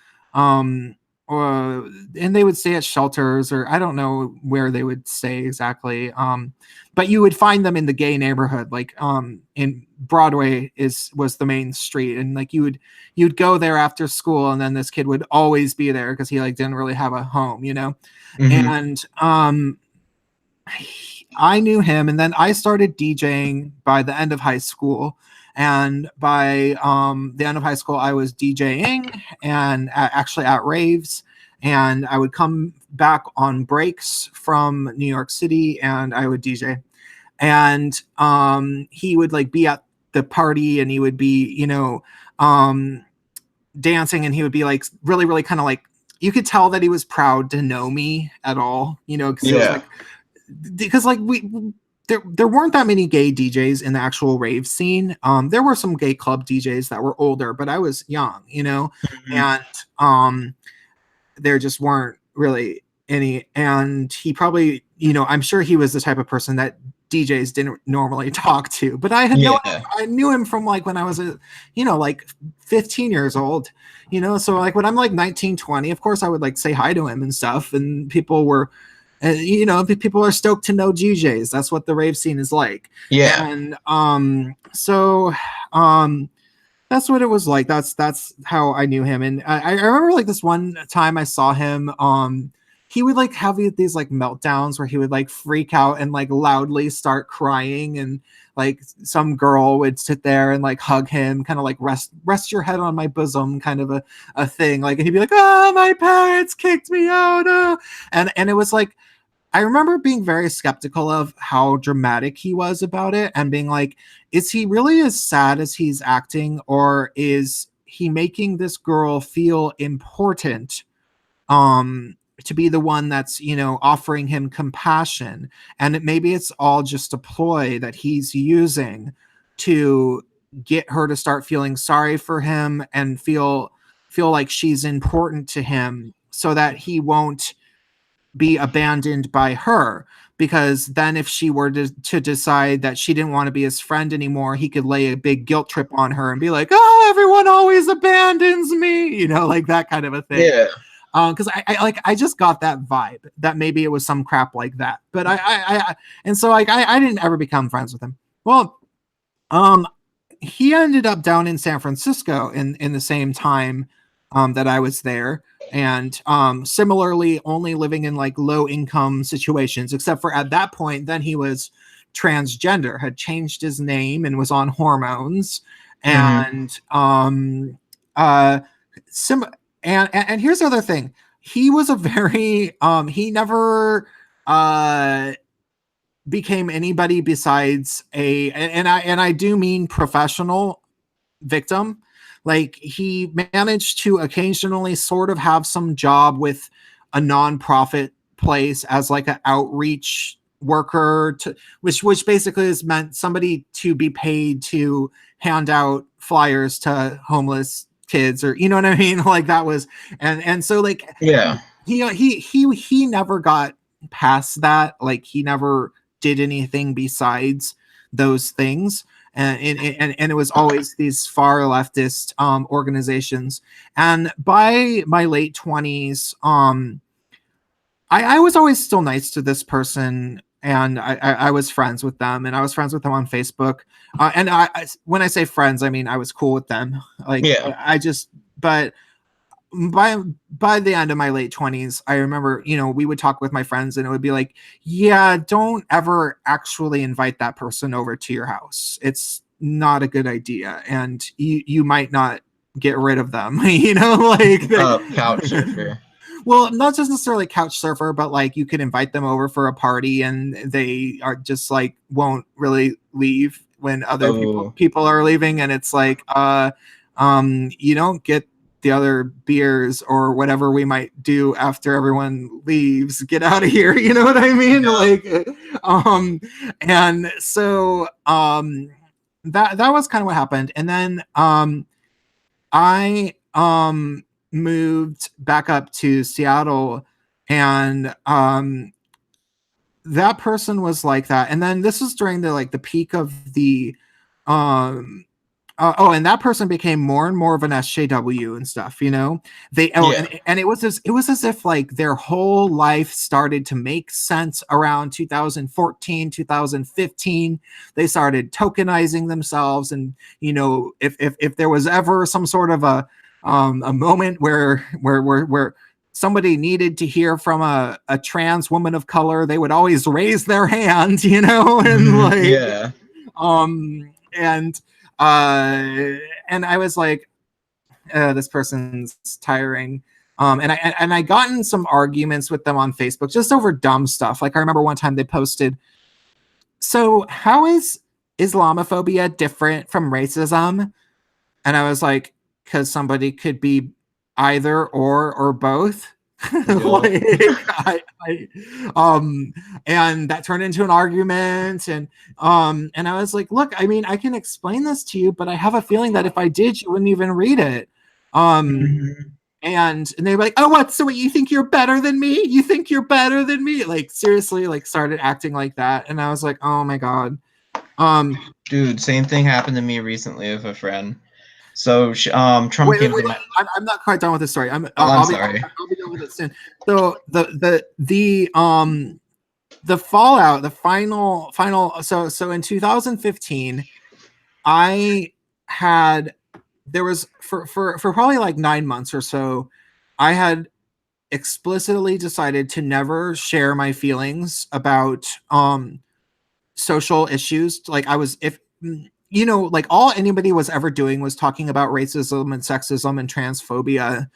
or and they would stay at shelters, or I don't know where they would stay exactly, but you would find them in the gay neighborhood, like in Broadway was the main street, and like you'd go there after school, and then this kid would always be there because he like didn't really have a home, you know. Hmm. And I knew him, and then I started DJing by the end of high school. And by the end of high school, I was DJing and actually at raves. And I would come back on breaks from New York City, and I would DJ. And he would like be at the party, and he would be, dancing, and he would be like really, really kind of like, you could tell that he was proud to know me at all, because it was Yeah. like, because like there weren't that many gay DJs in the actual rave scene. There were some gay club DJs that were older, but I was young, Mhm. and there just weren't really any. And he probably, I'm sure he was the type of person that DJs didn't normally talk to, but Yeah. I knew him from like when I was like 15 years old, so like when I'm like 19, 20, of course I would like say hi to him and stuff, and people were, people are stoked to know GJs. That's what the rave scene is like. Yeah. And so that's what it was like. That's how I knew him. And I remember like this one time I saw him. He would like have these like meltdowns where he would like freak out and like loudly start crying, and like some girl would sit there and like hug him, kind of like rest your head on my bosom, kind of a thing. Like, and he'd be like, "Oh, my parents kicked me out," and it was like, I remember being very skeptical of how dramatic he was about it, and being like, is he really as sad as he's acting, or is he making this girl feel important, to be the one that's, offering him compassion? And maybe it's all just a ploy that he's using to get her to start feeling sorry for him and feel like she's important to him, so that he won't be abandoned by her. Because then if she were to decide that she didn't want to be his friend anymore, he could lay a big guilt trip on her and be like, "Oh, everyone always abandons me," like that kind of a thing. Yeah. Because I just got that vibe that maybe it was some crap like that. But and so like I didn't ever become friends with him. Well, he ended up down in San Francisco in the same time that I was there, and similarly only living in like low income situations, except for at that point then he was transgender, had changed his name, and was on hormones. Hmm. And sim and here's the other thing. He was a very he never became anybody besides and I do mean professional victim. Like, he managed to occasionally sort of have some job with a nonprofit place as like an outreach worker, to which basically is meant somebody to be paid to hand out flyers to homeless kids, or you know what I mean. Like that was, and so like Yeah. he never got past that. Like, he never did anything besides those things. And it was always these far leftist organizations. And by my late 20s, I was always still nice to this person, and I was friends with them, and I was friends with them on Facebook. And when I say friends, I mean I was cool with them. Like, Yeah. but by the end of my late 20s, I remember, we would talk with my friends, and it would be like, yeah, don't ever actually invite that person over to your house. It's not a good idea, and you might not get rid of them. Like Couch surfer. well, not just necessarily couch surfer, but like you could invite them over for a party, and they are just like won't really leave when other Oh. people are leaving, and it's like you don't get the other beers or whatever we might do after everyone leaves, get out of here, you know what I mean? Yeah. Like and so that was kind of what happened. And then I moved back up to Seattle, and that person was like that. And then this was during the peak of the and that person became more and more of an SJW and stuff, you know. And it was as if like their whole life started to make sense around 2014, 2015. They started tokenizing themselves, and you know, if there was ever some sort of a moment where somebody needed to hear from a trans woman of color, they would always raise their hand, you know, and like and I was like, this person's tiring. And I got in some arguments with them on Facebook just over dumb stuff. Like I remember one time they posted, "So how is Islamophobia different from racism?" And I was like, "Because somebody could be either or both." Like, and that turned into an argument, and I was like, look, I mean, I can explain this to you, but I have a feeling that if I did, you wouldn't even read it. And they were like, "Oh, what? So what, you think you're better than me? You think you're better than me?" Like seriously, like started acting like that, and I was like, "Oh my god." Dude, same thing happened to me recently with a friend. So Trump came to my. I'm not quite done with the story. I'm sorry. I'll be done with it soon. So the fallout, the final. So in 2015, there was for probably like 9 months or so, I had explicitly decided to never share my feelings about social issues. Like I was, if you know, like all anybody was ever doing was talking about racism and sexism and transphobia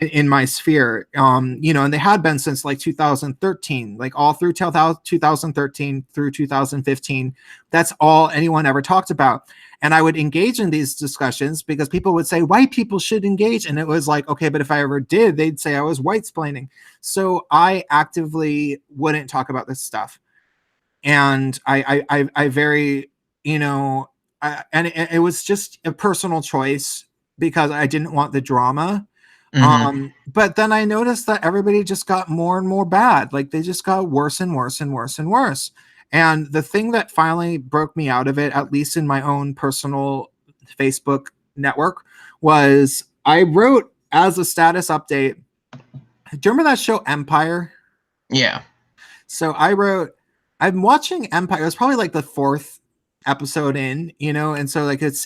in my sphere. You know, and they had been since like 2013, like all through 2013 through 2015. That's all anyone ever talked about. And I would engage in these discussions because people would say white people should engage. And it was like, okay, but if I ever did, they'd say I was white-splaining. So I actively wouldn't talk about this stuff. And I very, you know, and it was just a personal choice because I didn't want the drama. But then I noticed that everybody just got more and more bad. Like they just got worse and worse and worse and worse. And the thing that finally broke me out of it, at least in my own personal Facebook network, was I wrote as a status update. Do you remember that show Empire? Yeah. So I wrote, I'm watching Empire. It was probably like the 4th episode in, you know, and so like it's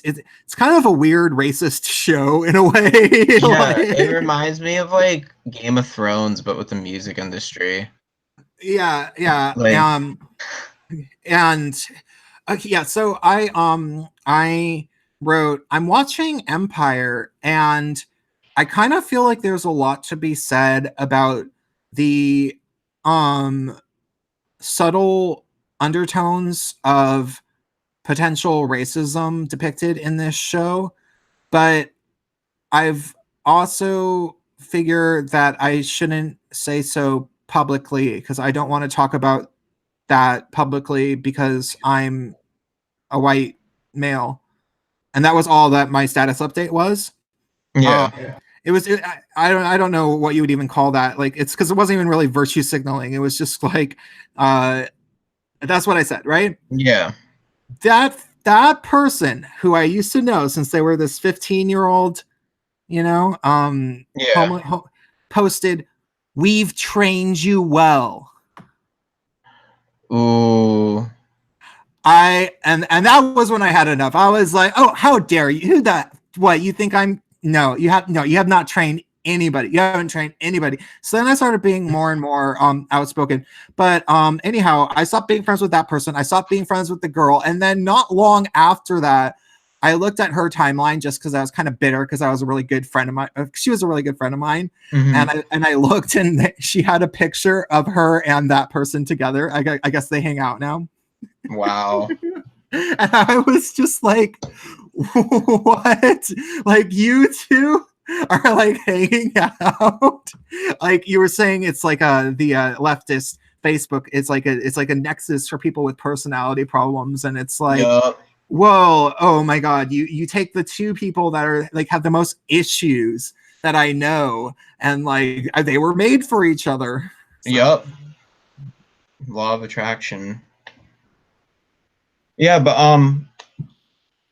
kind of a weird racist show in a way. Yeah, like, it reminds me of like Game of Thrones, but with the music industry. Yeah. Like, and yeah, so I wrote, I'm watching Empire, and I kind of feel like there's a lot to be said about the subtle undertones of potential racism depicted in this show, but I've also figured that I shouldn't say so publicly because I don't want to talk about that publicly because I'm a white male. And that was all that my status update was. yeah. I don't know what you would even call that. Like, it's because it wasn't even really virtue signaling. It was just like, that's what I said, right? Yeah. That person who I used to know since they were this 15-year-old, you know, posted, "We've trained you well." Ooh. And that was when I had enough. I was like, "Oh, how dare you? Who that? What, you think I'm? No, you have not trained anybody. You haven't trained anybody." So then I started being more and more outspoken. But anyhow, I stopped being friends with that person. I stopped being friends with the girl, and then not long after that, I looked at her timeline just because I was kind of bitter because I was a really good friend of mine. She was a really good friend of mine, and I looked, and she had a picture of her and that person together. I guess they hang out now. Wow. And I was just like, what? Like, you two are like hanging out? Like you were saying, it's like the leftist Facebook. It's like a nexus for people with personality problems, and it's like, Yup. whoa, oh my god, you take the two people that are like have the most issues that I know, and like they were made for each other. So. Yup. Law of attraction. Yeah, but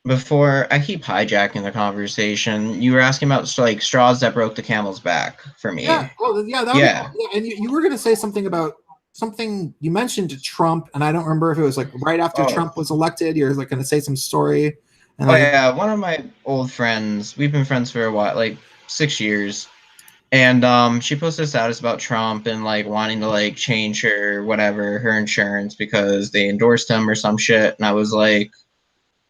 before I keep hijacking the conversation, you were asking about like straws that broke the camel's back for me. Yeah, well, yeah, that Yeah. was, yeah, and you were gonna say something about something you mentioned Trump, and I don't remember if it was like right after Oh. Trump was elected. You're like gonna say some story, and Oh like, yeah, one of my old friends. We've been friends for a while, like 6 years. And she posted a status about Trump and like wanting to like change her whatever her insurance because they endorsed him or some shit. And I was like,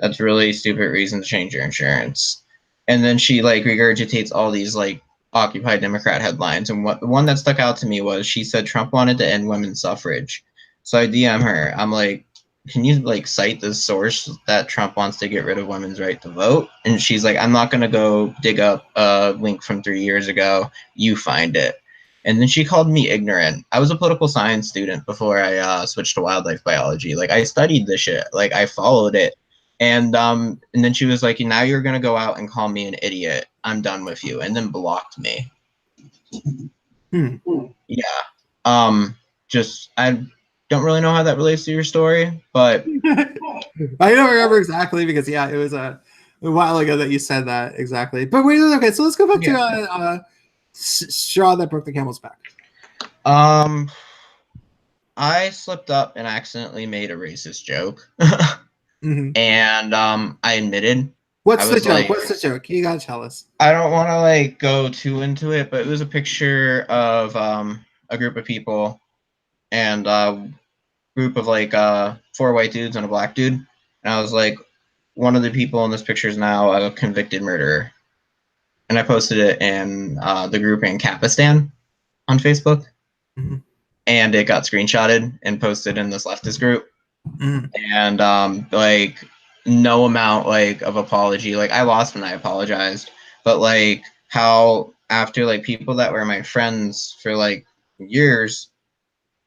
that's a really stupid reason to change your insurance. And then she like regurgitates all these like Occupy Democrat headlines. And the one that stuck out to me was she said Trump wanted to end women's suffrage. So I DM her. I'm like, can you like cite the source that Trump wants to get rid of women's right to vote? And she's like, I'm not gonna go dig up a link from 3 years ago. You find it. And then she called me ignorant. I was a political science student before I switched to wildlife biology. Like I studied this shit. Like I followed it. And then she was like, now you're gonna go out and call me an idiot. I'm done with you. And then blocked me. Yeah. Just I don't really know how that relates to your story, but I don't remember exactly because yeah, it was a while ago that you said that exactly. But wait, okay, so let's go back to straw that broke the camel's back. I slipped up and accidentally made a racist joke. Mm-hmm. And I admitted. What's the joke? Like, what's the joke? You gotta tell us. I don't want to like go too into it, but it was a picture of a group of people and a group of like 4 white dudes and a black dude. And I was like, one of the people in this picture is now a convicted murderer. And I posted it in the group in Kapistan on Facebook. Mm-hmm. And it got screenshotted and posted in this leftist group. Mm-hmm. And like no amount like of apology. Like I lost when I apologized, but like how after like people that were my friends for like years,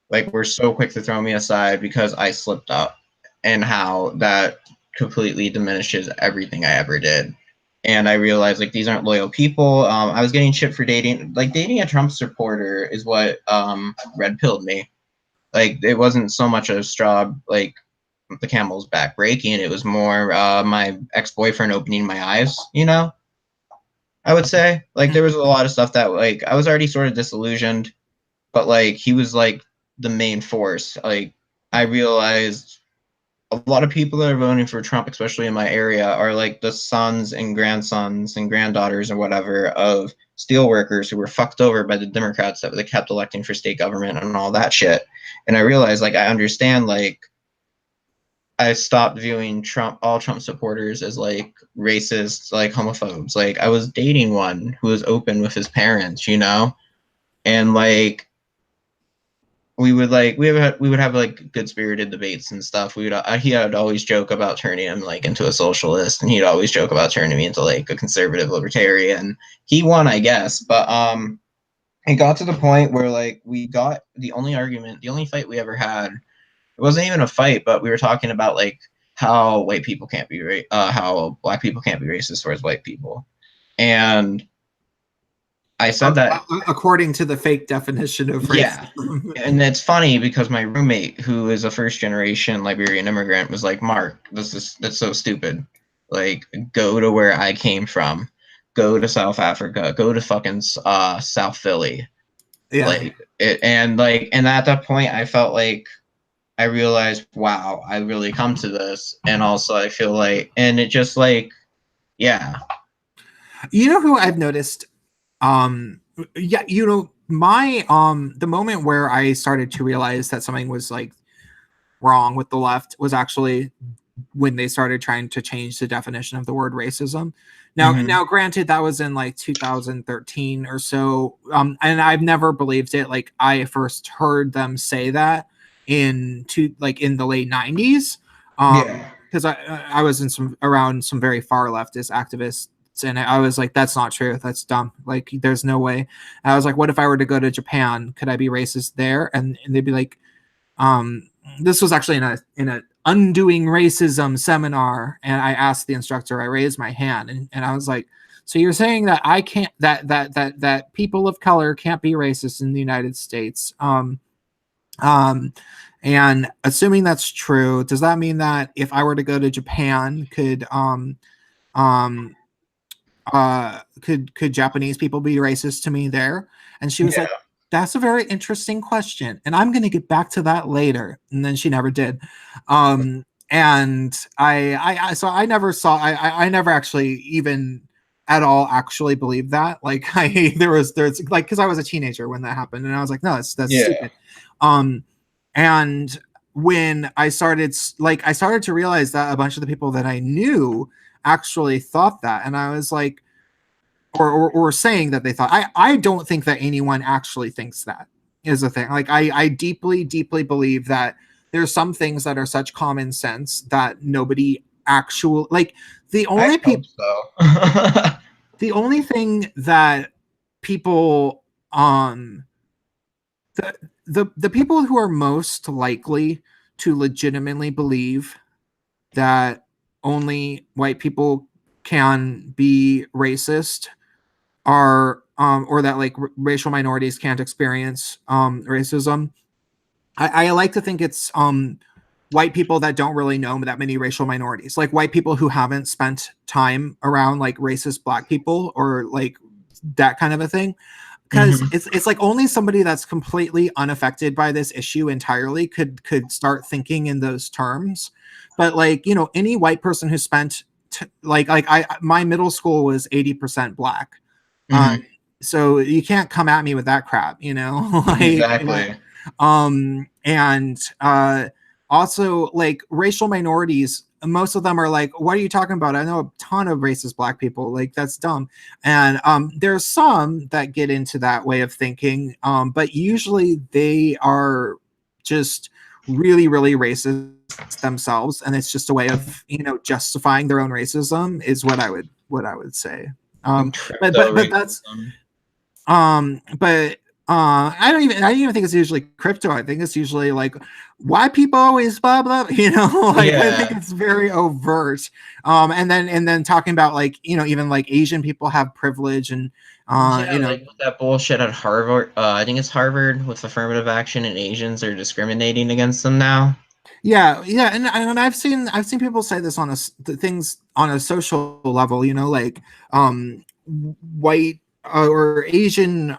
like were so quick to throw me aside because I slipped up, and how that completely diminishes everything I ever did. And I realized like these aren't loyal people. I was getting shit for dating. Like dating a Trump supporter is what red pilled me. Like it wasn't so much a straw like the camel's back breaking. It was more my ex-boyfriend opening my eyes. You know, I would say like there was a lot of stuff that like I was already sort of disillusioned, but like he was like the main force. Like I realized a lot of people that are voting for Trump, especially in my area, are like the sons and grandsons and granddaughters and whatever of steelworkers who were fucked over by the Democrats that they kept electing for state government and all that shit. And I realized, like, I understand, like, I stopped viewing all Trump supporters as like racists, like homophobes. Like I was dating one who was open with his parents, you know, and like we would have like good spirited debates and stuff. He would always joke about turning him like into a socialist, and he'd always joke about turning me into like a conservative libertarian. He won, I guess, but it got to the point where like we got the only fight we ever had. It wasn't even a fight, but we were talking about like how white people can't be how black people can't be racist towards white people, and I said that according to the fake definition of racism. Yeah. And it's funny because my roommate, who is a first generation Liberian immigrant, was like, Mark, that's so stupid. Like, go to where I came from. Go to South Africa. Go to fucking South Philly. Yeah. And at that point I felt like I realized, wow, I really come to this. And also I feel like, and it just like, yeah. You know who I've noticed? Yeah, you know, my the moment where I started to realize that something was like wrong with the left was actually when they started trying to change the definition of the word racism. Now granted, that was in like 2013 or so, and I've never believed it. Like I first heard them say that in the late 90s. because I was in around some very far leftist activists, and I was like, that's not true, that's dumb, like there's no way. And I was like, what if I were to go to Japan, could I be racist there? And they'd be like, this was actually in a undoing racism seminar, and I asked the instructor, I raised my hand, and I was like, so you're saying that I can't, that people of color can't be racist in the United States? And assuming that's true, does that mean that if I were to go to Japan, could Japanese people be racist to me there? And she was like, that's a very interesting question, and I'm going to get back to that later. And then she never did. And I never actually even at all actually believed that. Like there's like, because I was a teenager when that happened, and I was like, no, that's stupid. And when I started to realize that a bunch of the people that I knew actually thought that, and I was like, or saying that they thought, I don't think that anyone actually thinks that is a thing. Like I deeply believe that there's some things that are such common sense that nobody actual, like the only people, the only thing that people the people who are most likely to legitimately believe that only white people can be racist are or that like racial minorities can't experience racism. I like to think it's white people that don't really know that many racial minorities, like white people who haven't spent time around like racist black people or like that kind of a thing. Because it's like only somebody that's completely unaffected by this issue entirely could start thinking in those terms. But like, you know, any white person who spent my middle school was 80% black. So you can't come at me with that crap, you know. Like, exactly. And also like racial minorities, most of them are like, what are you talking about? I know a ton of racist black people, like that's dumb. And there's some that get into that way of thinking, but usually they are just really racist themselves, and it's just a way of, you know, justifying their own racism is what I would say. But that's but I don't even think it's usually crypto. I think it's usually like why people always blah blah, you know. Like I think it's very overt. And then talking about like, you know, even like Asian people have privilege, and you know, like that bullshit at Harvard. I think it's Harvard with affirmative action, and Asians are discriminating against them now. Yeah, and I've seen people say this on things on a social level, you know, like white or Asian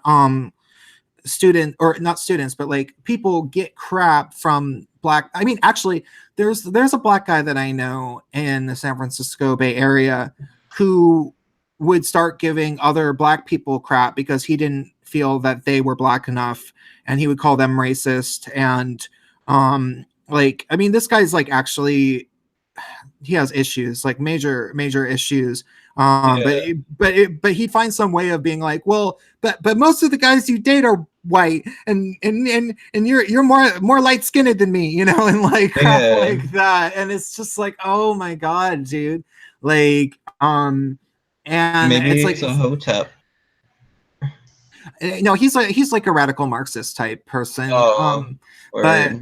student, or not students, but like people get crap from black. I mean, actually, there's a black guy that I know in the San Francisco Bay Area who would start giving other black people crap because he didn't feel that they were black enough, and he would call them racist. And like, I mean, this guy's like actually, he has issues, like major issues. But he'd find some way of being like, well, but most of the guys you date are white, and you're more light skinned than me, you know, and like crap like that. And it's just like, oh my god, dude. Like and maybe it's like it's a hotep. No, he's like a radical Marxist type person. But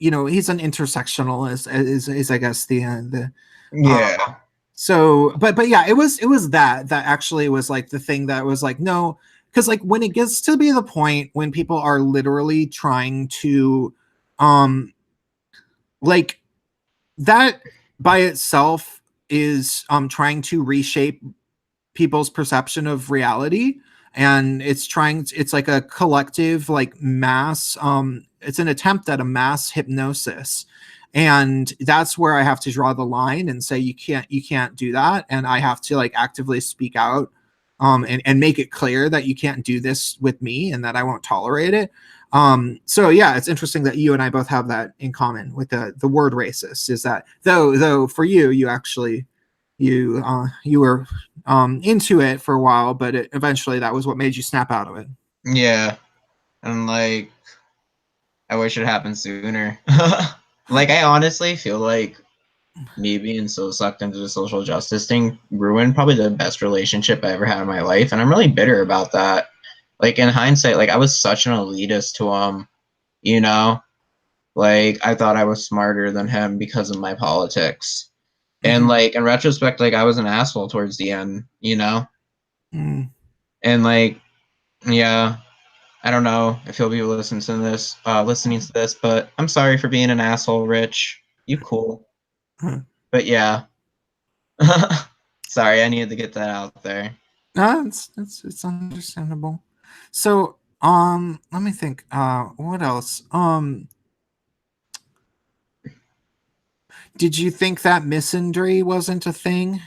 you know, he's an intersectionalist, is I guess the so but yeah, it was that actually was like the thing that was like, no, because like when it gets to be the point when people are literally trying to like that by itself is trying to reshape people's perception of reality, and it's like a collective like mass it's an attempt at a mass hypnosis. And that's where I have to draw the line and say you can't do that, and I have to like actively speak out and make it clear that you can't do this with me and that I won't tolerate it. So yeah, it's interesting that you and I both have that in common with the word racist, is that though for you actually you were into it for a while, but eventually that was what made you snap out of it. Yeah, and like I wish it happened sooner. Like, I honestly feel like me being so sucked into the social justice thing ruined probably the best relationship I ever had in my life, and I'm really bitter about that. Like, in hindsight, like, I was such an elitist to him, you know? Like, I thought I was smarter than him because of my politics. And, like, in retrospect, like, I was an asshole towards the end, you know? Mm. And, like, yeah, I don't know if he'll be listening to this, but I'm sorry for being an asshole, Rich. You cool. But yeah. Sorry, I needed to get that out there. No, it's understandable. So, let me think. What else? Did you think that misandry wasn't a thing?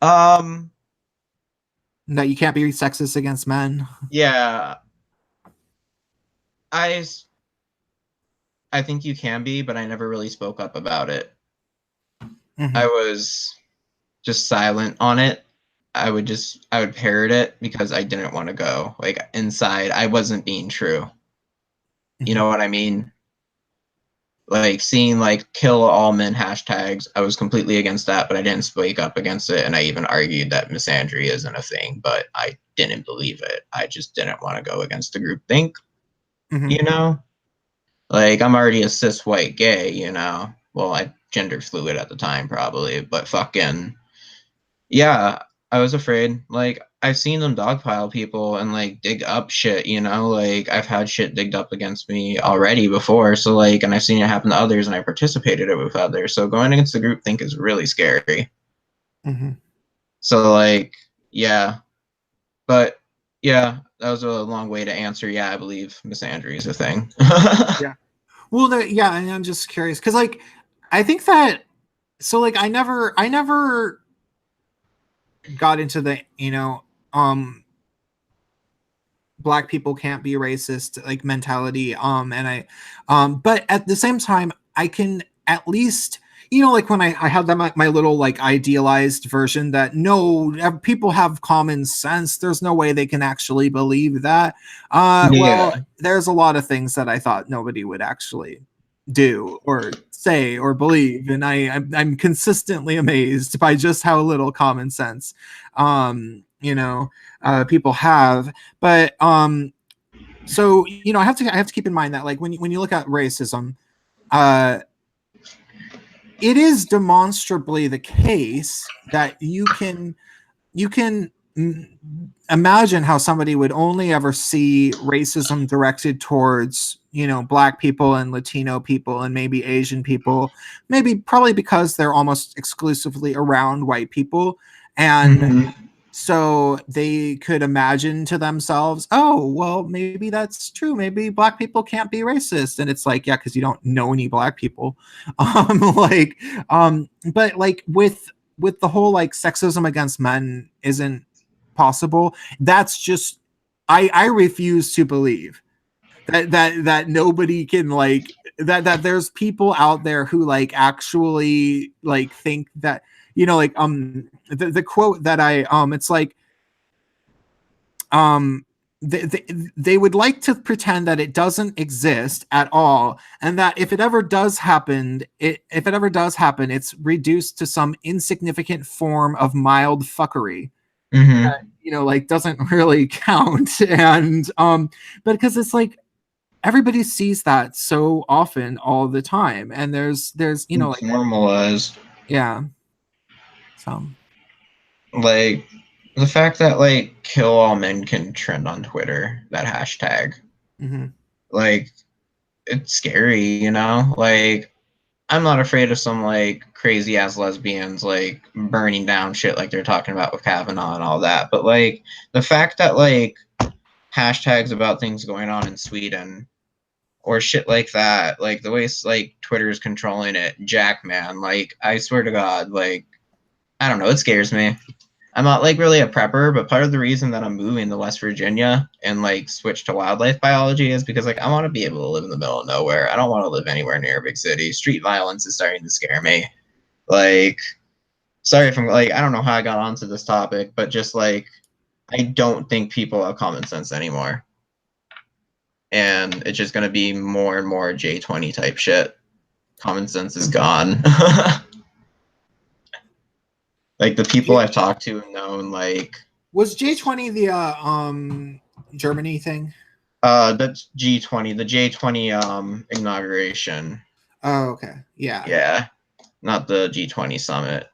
Um, That you can't be sexist against men? yeah, I I think you can be, but I never really spoke up about it. I was just silent on it. I would parrot it because I didn't want to go. Like, inside, I wasn't being true. You know what I mean? Like, seeing like kill all men hashtags, I was completely against that, but I didn't speak up against it, and I even argued that misandry isn't a thing, but I didn't believe it. I just didn't want to go against the group think, you know? Like, I'm already a cis white gay, you know? Well, I gender fluid at the time, probably, but fucking, yeah, I was afraid. Like, I've seen them dogpile people and, like, dig up shit, you know? Like, I've had shit digged up against me already before, so, like, and I've seen it happen to others, and I participated it with others, so going against the group think is really scary. So, like, yeah. But, yeah, that was a long way to answer. Yeah, I believe misandry is a thing. Yeah. Well, yeah, and I'm just curious because, like, I think that like I never got into the black people can't be racist like mentality, and I but at the same time I can at least like when I had that my little like idealized version that no people have common sense, there's no way they can actually believe that. Well, there's a lot of things that I thought nobody would actually do or say or believe, and I'm consistently amazed by just how little common sense people have. But so I have to keep in mind that like when you look at racism, it is demonstrably the case that you can imagine how somebody would only ever see racism directed towards black people and Latino people and maybe Asian people, maybe probably because they're almost exclusively around white people, and so they could imagine to themselves, oh well, maybe that's true, maybe black people can't be racist. And it's like, yeah, because you don't know any black people. But like with the whole like sexism against men isn't possible. That's just I refuse to believe that nobody can like that there's people out there who like actually like think that like the quote that I it's like they would like to pretend that it doesn't exist at all, and that if it ever does happen, it's reduced to some insignificant form of mild fuckery. Like doesn't really count. And but because it's like everybody sees that so often all the time, and there's like normalized. Yeah. So like the fact that like kill all men can trend on Twitter, that hashtag, like it's scary, like I'm not afraid of some like crazy ass lesbians like burning down shit like they're talking about with Kavanaugh and all that, but like the fact that like hashtags about things going on in Sweden or shit like that, like the way like Twitter is controlling it, Jack man, like I swear to God, like I don't know, it scares me. I'm not like really a prepper, but part of the reason that I'm moving to West Virginia and like switch to wildlife biology is because like I want to be able to live in the middle of nowhere. I don't want to live anywhere near a big city. Street violence is starting to scare me. Like, sorry if I'm like, I don't know how I got onto this topic, but just like I don't think people have common sense anymore. And it's just gonna be more and more J20 type shit. common sense is gone. Like the people I've talked to and known, like was J20 the Germany thing? That's G20, the J20 inauguration. Oh, okay. Yeah. Yeah. Not the G20 summit.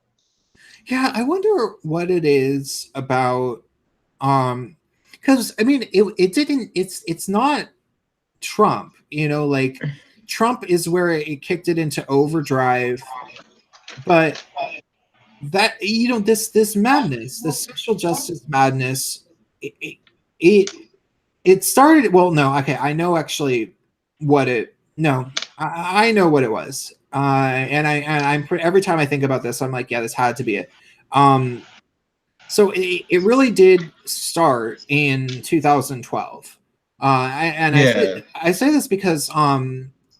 Yeah, I wonder what it is about because I mean it didn't it's not Trump, you know, like Trump is where it kicked it into overdrive, but that, you know, this madness, the social justice madness, it it started, well, no, okay, I know actually what it, no, I know what it was, I'm every time I think about this I'm like, yeah, this had to be it. So it really did start in 2012. Yeah. I say this because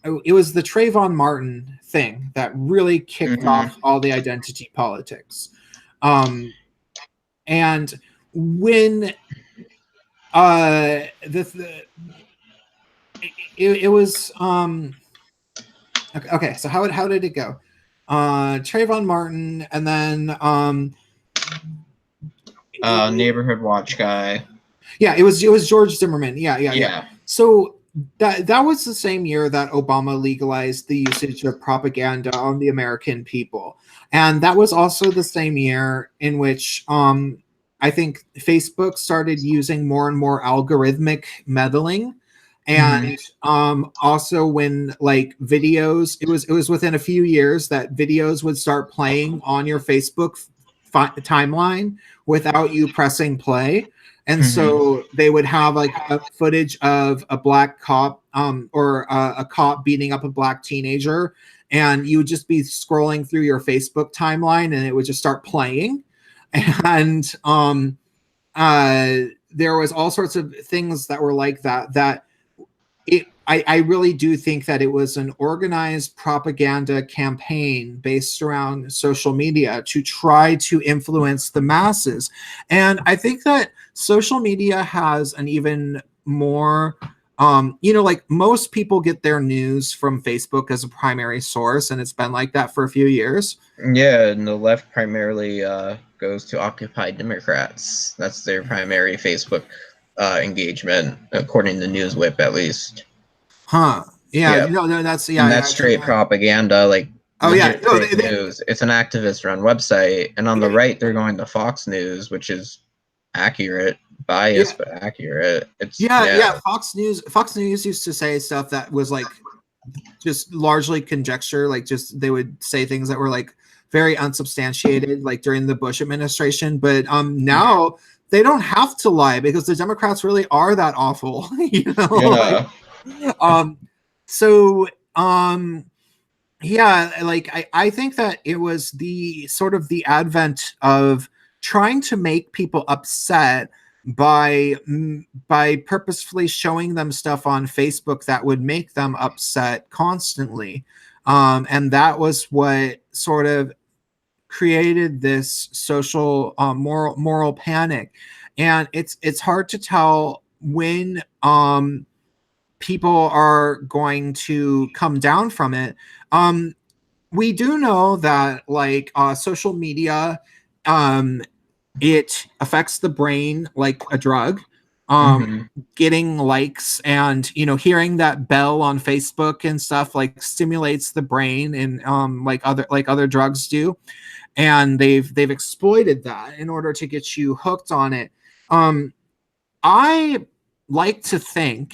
it was the Trayvon Martin thing that really kicked off all the identity politics. And when the it was okay, so how did it go? Trayvon Martin, and then Neighborhood Watch guy. yeah, it was George Zimmerman. Yeah. So that was the same year that Obama legalized the usage of propaganda on the American people, and that was also the same year in which I think Facebook started using more and more algorithmic meddling. And also when like videos, it was within a few years that videos would start playing on your Facebook timeline without you pressing play. And so they would have like a footage of a black cop or a cop beating up a black teenager, and you would just be scrolling through your Facebook timeline and it would just start playing. And there was all sorts of things that were like that I really do think that it was an organized propaganda campaign based around social media to try to influence the masses. And I think that social media has an even more, you know, like most people get their news from Facebook as a primary source, and it's been like that for a few years. Yeah, and the left primarily goes to Occupy Democrats. That's their primary Facebook engagement, according to Newswhip, at least. Huh. Yeah. Yeah. No, that's, yeah. And that's straight propaganda, like Oh, yeah. legit fake news. It's an activist-run website, and on the right, they're going to Fox News, which is accurate, biased, but accurate. It's yeah. Fox News used to say stuff that was like just largely conjecture, like just they would say things that were like very unsubstantiated, like during the Bush administration. But now they don't have to lie because the Democrats really are that awful, you know. Yeah. So yeah, like I think that it was the sort of the advent of trying to make people upset by purposefully showing them stuff on Facebook that would make them upset constantly, and that was what sort of created this social moral panic. And it's hard to tell when people are going to come down from it. We do know that like social media, it affects the brain like a drug. Getting likes and, you know, hearing that bell on Facebook and stuff like stimulates the brain, and like other drugs do. And they've exploited that in order to get you hooked on it. I like to think,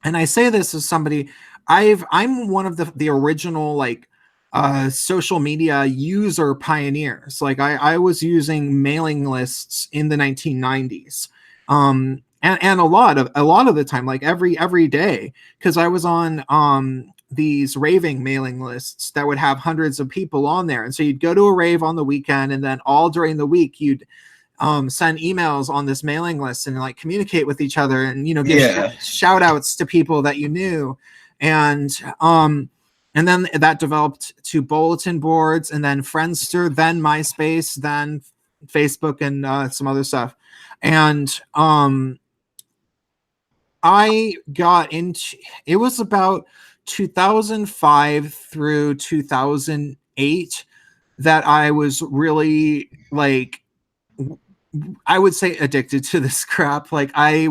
and I say this as somebody, I'm one of the original like social media user pioneers. Like I was using mailing lists in the 1990s, and a lot of the time, like every day, because I was on these raving mailing lists that would have hundreds of people on there. And so you'd go to a rave on the weekend, and then all during the week you'd send emails on this mailing list and like communicate with each other, and, you know, give shout outs to people that you knew. And then that developed to bulletin boards, and then Friendster, then MySpace, then Facebook, and some other stuff. And I got into, it was about 2005 through 2008 that I was really like, I would say addicted to this crap. Like I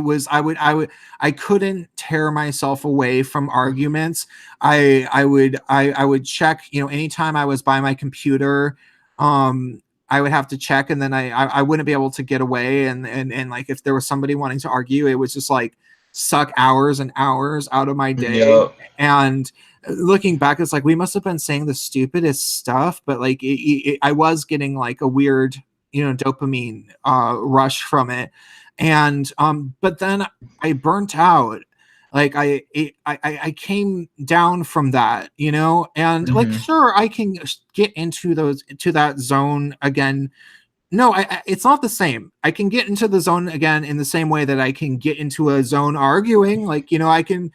couldn't tear myself away from arguments. I would check, anytime I was by my computer, I would have to check, and then I wouldn't be able to get away. And like, if there was somebody wanting to argue, it was just like suck hours and hours out of my day. Yep. And looking back, it's like we must have been saying the stupidest stuff, but like I was getting like a weird, dopamine rush from it. And but then I burnt out. Like I came down from that, and like, sure, I can get into that zone again. No, it's not the same. I can get into the zone again in the same way that I can get into a zone arguing. Like, I can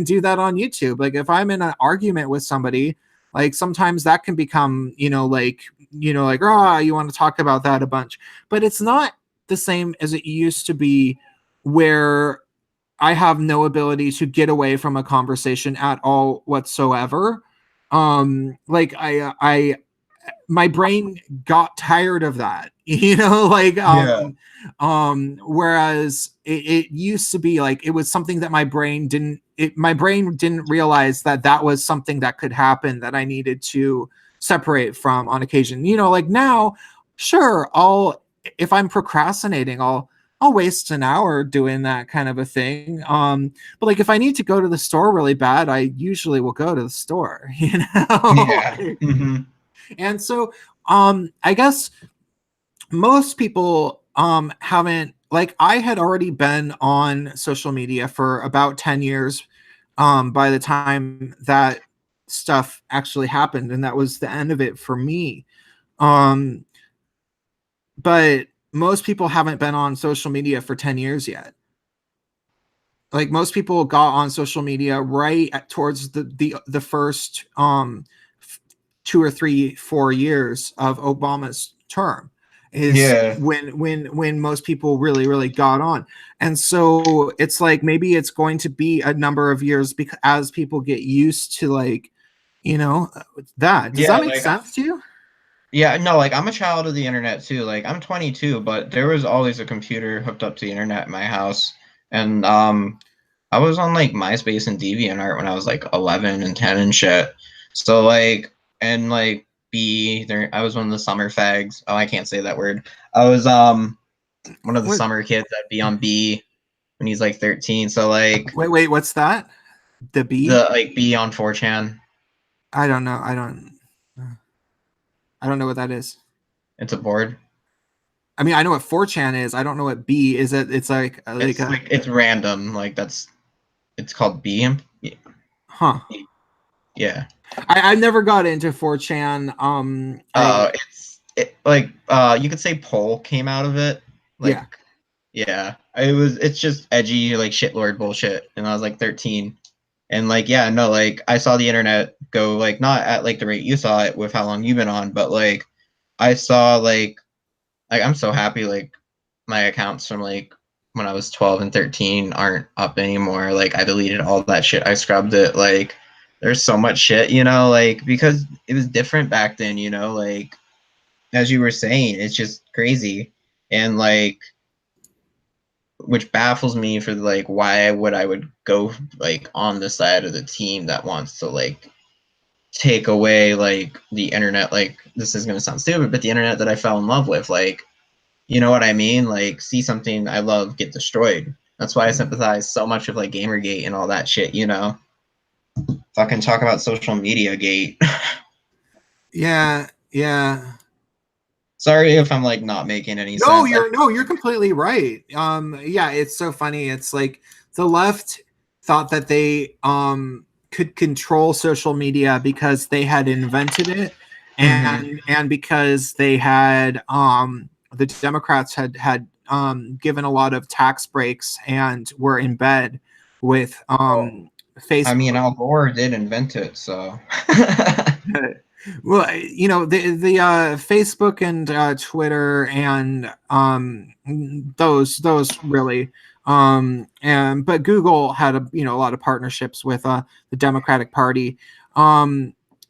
do that on YouTube. Like, if I'm in an argument with somebody, like, sometimes that can become, like, oh, you want to talk about that a bunch. But it's not the same as it used to be, where I have no ability to get away from a conversation at all whatsoever. Like, my brain got tired of that, like, whereas it used to be like, it was something that my brain didn't realize that was something that could happen, that I needed to separate from on occasion. Like, now, sure, if I'm procrastinating, I'll waste an hour doing that kind of a thing. But like, if I need to go to the store really bad, I usually will go to the store, Yeah. And so, I guess most people haven't, like, I had already been on social media for about 10 years by the time that stuff actually happened, and that was the end of it for me. But most people haven't been on social media for 10 years yet. Like, most people got on social media right towards the first 2 or 3, 4 years of Obama's term is when most people really, really got on. And so it's like, maybe it's going to be a number of years because as people get used to, like, that. Does that make sense to you? Yeah, no, like, I'm a child of the internet too. Like, I'm 22, but there was always a computer hooked up to the internet in my house. And I was on like MySpace and DeviantArt when I was like 11 and 10 and shit. So like, and like I was one of the summer fags. Oh, I can't say that word. I was one of the summer kids that'd be on B when he's like 13. So like, wait, what's that? The B on 4chan. I don't know. I don't know what that is. It's a board. I mean, I know what 4chan is. I don't know what B is. It's like it's random. Like, it's called B. Huh. Yeah. I never got into 4chan. You could say Pole came out of it. Like, yeah. It's just edgy, like, shitlord bullshit. And I was like 13. And like, yeah, no, like, I saw the internet go, like, not at like the rate you saw it with how long you've been on, but like, I saw like I'm so happy like my accounts from like when I was 12 and 13 aren't up anymore. Like, I deleted all that shit. I scrubbed it. Like, there's so much shit, like, because it was different back then, like, as you were saying, it's just crazy. And like, which baffles me for like, why I would go like on the side of the team that wants to like take away like the internet. Like, this is going to sound stupid, but the internet that I fell in love with, like, you know what I mean? Like, see something I love get destroyed. That's why I sympathize so much with like Gamergate and all that shit, Fucking talk about social media gate. Yeah. Sorry if I'm like not making any sense. You're completely right. Yeah, it's so funny. It's like the left thought that they could control social media because they had invented it, and because they had the Democrats had given a lot of tax breaks and were in bed with Facebook. I mean, Al Gore did invent it, so. Well, the Facebook and Twitter and those really But Google had a lot of partnerships with the Democratic Party.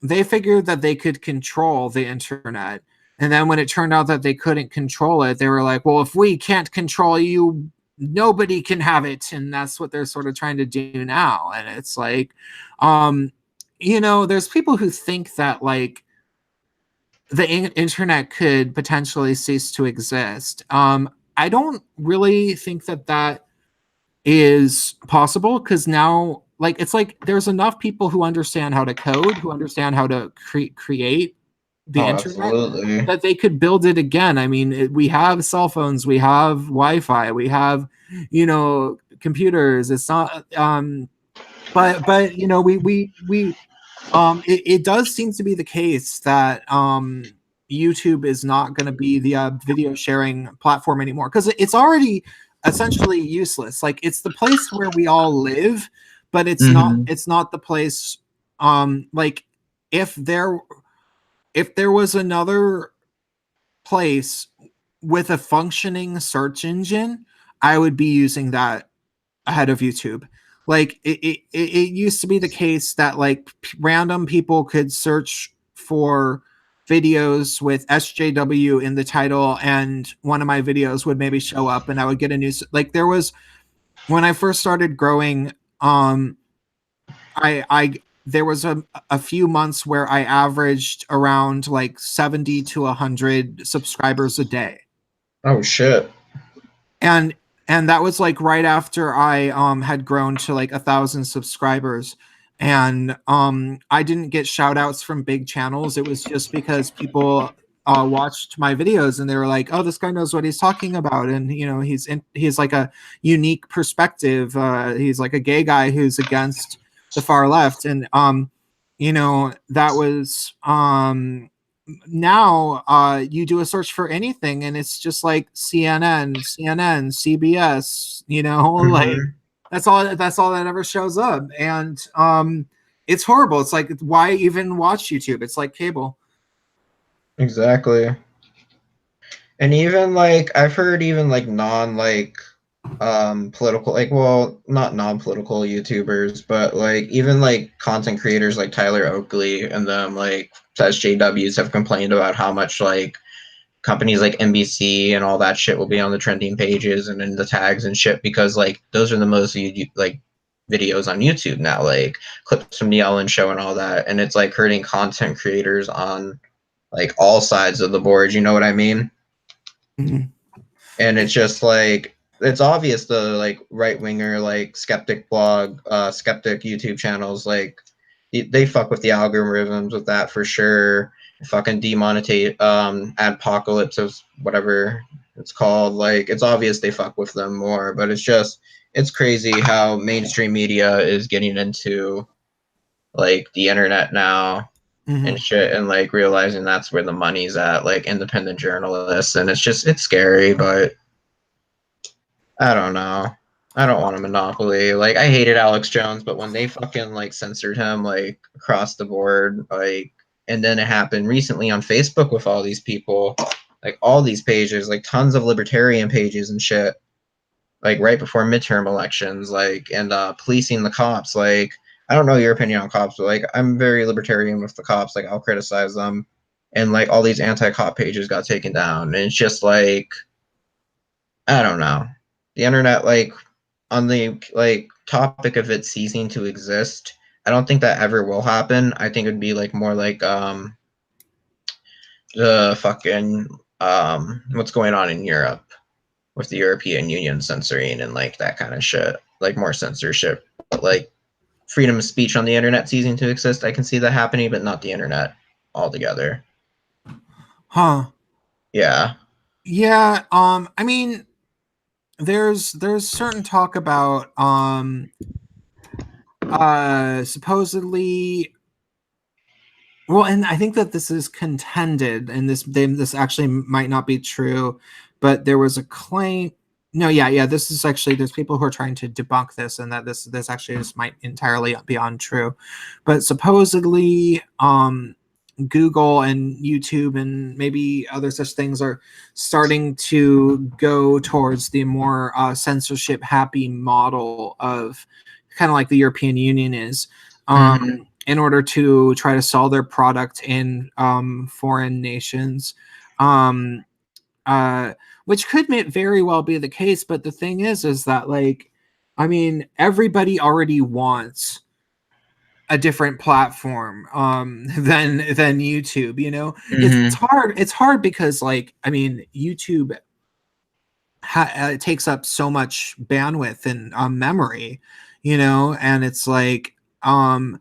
They figured that they could control the internet, and then when it turned out that they couldn't control it, they were like, well, if we can't control you, nobody can have it. And that's what they're sort of trying to do now. And it's like, there's people who think that like the internet could potentially cease to exist. I don't really think that is possible, because now like it's like there's enough people who understand how to code, who understand how to create the Oh, internet, absolutely. that they could build it again. I mean, we have cell phones, we have Wi-Fi, we have computers. It's not but it does seem to be the case that YouTube is not going to be the video sharing platform anymore, because it's already essentially useless. Like, it's the place where we all live, but it's not the place. Like, if there was another place with a functioning search engine, I would be using that ahead of YouTube. Like, it used to be the case that like random people could search for videos with SJW in the title, and one of my videos would maybe show up, and I would get a news. Like, there was, when I first started growing, I there was a few months where I averaged around like 70 to 100 subscribers a day. Oh shit. And that was like right after I had grown to like 1,000 subscribers. And I didn't get shout outs from big channels. It was just because people watched my videos and they were like, oh, this guy knows what he's talking about, and he's like a unique perspective. He's like a gay guy who's against the far left. And that was now you do a search for anything and it's just like CNN, CBS, like that's all that ever shows up. And it's horrible. It's like, why even watch YouTube? It's like cable. Exactly. And even like I've heard even like political, like, well, not non-political YouTubers, but like even like content creators like Tyler Oakley and them, like SJWs, have complained about how much like companies like NBC and all that shit will be on the trending pages and in the tags and shit, because like those are the most like videos on YouTube now, like clips from the Ellen Show and all that, and it's like hurting content creators on like all sides of the board. You know what I mean? Mm-hmm. And it's just like, it's obvious the like right winger, like skeptic blog, skeptic YouTube channels, like they fuck with the algorithms with that for sure. Fucking demonetize adpocalypse of whatever it's called. Like, it's obvious they fuck with them more, but it's crazy how mainstream media is getting into like the internet now. Mm-hmm. And shit, and like realizing that's where the money's at, like independent journalists, and it's scary, but I don't know. I don't want a monopoly. Like, I hated Alex Jones, but when they fucking like censored him like across the board, like, and then it happened recently on Facebook with all these people, like all these pages, like tons of libertarian pages and shit, like right before midterm elections, like, and policing the cops. Like, I don't know your opinion on cops, but like I'm very libertarian with the cops. Like, I'll criticize them, and like all these anti-cop pages got taken down, and it's just like, I don't know. The internet, like, on the like topic of it ceasing to exist, I don't think that ever will happen. I think it'd be like more like the fucking what's going on in Europe with the European Union censoring and like that kind of shit, like more censorship. But like freedom of speech on the internet ceasing to exist, I can see that happening, but not the internet altogether. Huh. Yeah. Yeah. I mean, there's certain talk about supposedly, well, and I think that this is contended, and this actually might not be true, but there was a claim. No, yeah, this is actually, there's people who are trying to debunk this, and that this actually just might entirely be untrue. But supposedly, Google and YouTube and maybe other such things are starting to go towards the more censorship happy model of kind of like the European Union is, in order to try to sell their product in foreign nations. Which could very well be the case, but the thing is that, like, I mean, everybody already wants a different platform than YouTube. You know, it's hard because, like, I mean, YouTube it takes up so much bandwidth and memory, you know, and it's like, how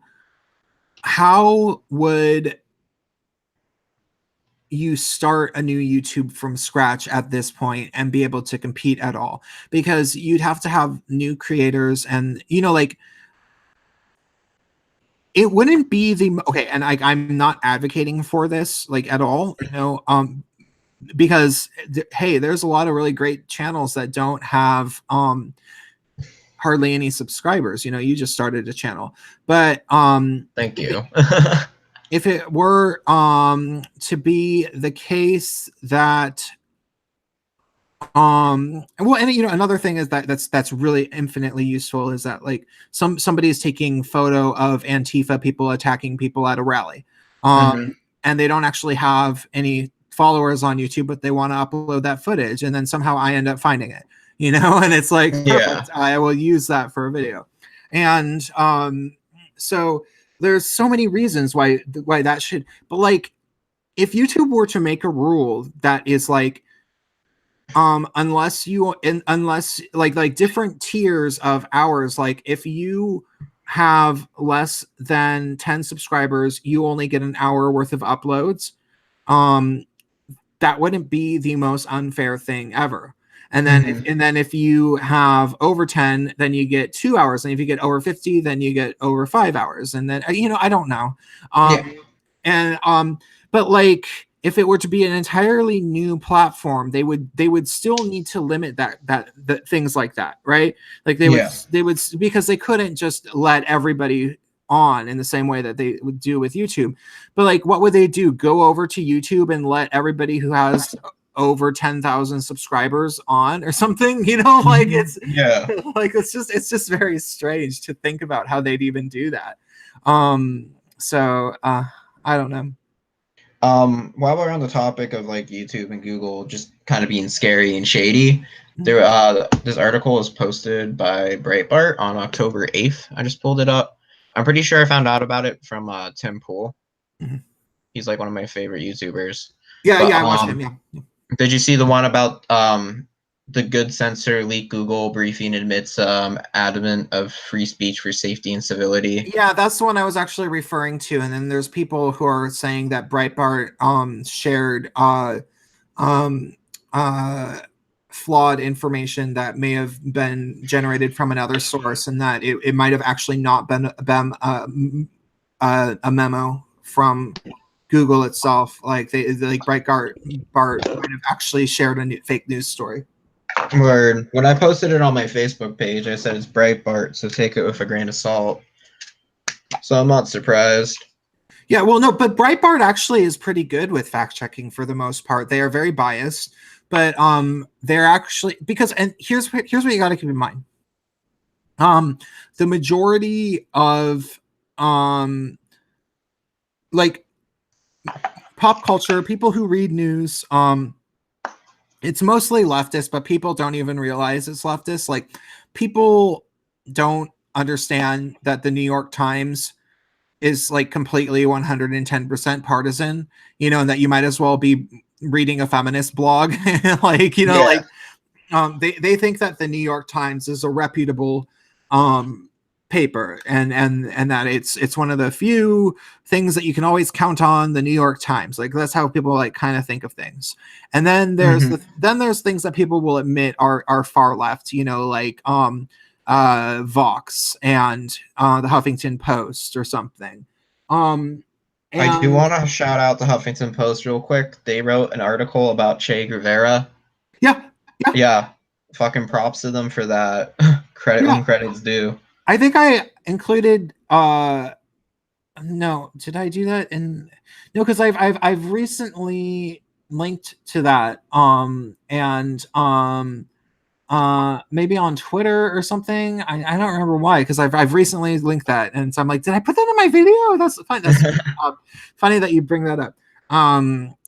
would you start a new YouTube from scratch at this point and be able to compete at all? Because you'd have to have new creators, and, you know, like, it wouldn't be the okay. And I'm not advocating for this, like, at all, you know, because hey, there's a lot of really great channels that don't have hardly any subscribers. You know, you just started a channel, but thank you. If it were to be the case that well, and, you know, another thing is that's really infinitely useful is that, like, somebody is taking photo of Antifa people attacking people at a rally, and they don't actually have any followers on YouTube, but they want to upload that footage, and then somehow I end up finding it, you know, and it's like, perfect, I will use that for a video. And so there's so many reasons why that should, but, like, if YouTube were to make a rule that is like, unless like different tiers of hours, like, if you have less than 10 subscribers, you only get an hour worth of uploads. That wouldn't be the most unfair thing ever. And then if you have over 10, then you get 2 hours, and if you get over 50, then you get over 5 hours. And then, you know, I don't know. But, like, if it were to be an entirely new platform, they would still need to limit that things like that, right? Like, they would, because they couldn't just let everybody on in the same way that they would do with YouTube. But, like, what would they do? Go over to YouTube and let everybody who has over 10,000 subscribers on or something, you know? Like, it's like, it's just very strange to think about how they'd even do that. So I don't know. While we're on the topic of, like, YouTube and Google just kind of being scary and shady, there this article was posted by Breitbart on October 8th. I just pulled it up. I'm pretty sure I found out about it from Tim Pool. He's, like, one of my favorite YouTubers. I watched him. Yeah. Did you see the one about the good censor leak Google briefing admits adamant of free speech for safety and civility? Yeah, that's the one I was actually referring to. And then there's people who are saying that Breitbart shared flawed information that may have been generated from another source, and that it might have actually not been a memo from Google itself. Like, Breitbart might have actually shared a fake news story. Word. When I posted it on my Facebook page, I said it's Breitbart, so take it with a grain of salt. So I'm not surprised. Yeah, well, no, but Breitbart actually is pretty good with fact checking for the most part. They are very biased, but they're actually, because, and here's what you got to keep in mind. The majority of like pop culture, people who read news, it's mostly leftist, but people don't even realize it's leftist. Like, people don't understand that the New York Times is, like, completely 110% partisan, you know, and that you might as well be reading a feminist blog. Like, you know, they think that the New York Times is a reputable paper, and that it's one of the few things that you can always count on, the New York Times. Like, that's how people, like, kind of think of things. And then there's there's things that people will admit are far left, you know, like Vox and the Huffington Post or something. I do want to shout out the Huffington Post real quick. They wrote an article about Che Guevara. Yeah. Fucking props to them for that. Credit when credit's due. I think I included No, did I do that? And no, because I've recently linked to that. And maybe on Twitter or something. I don't remember why, because I've recently linked that, and so I'm like, did I put that in my video? That's fine. That's funny that you bring that up.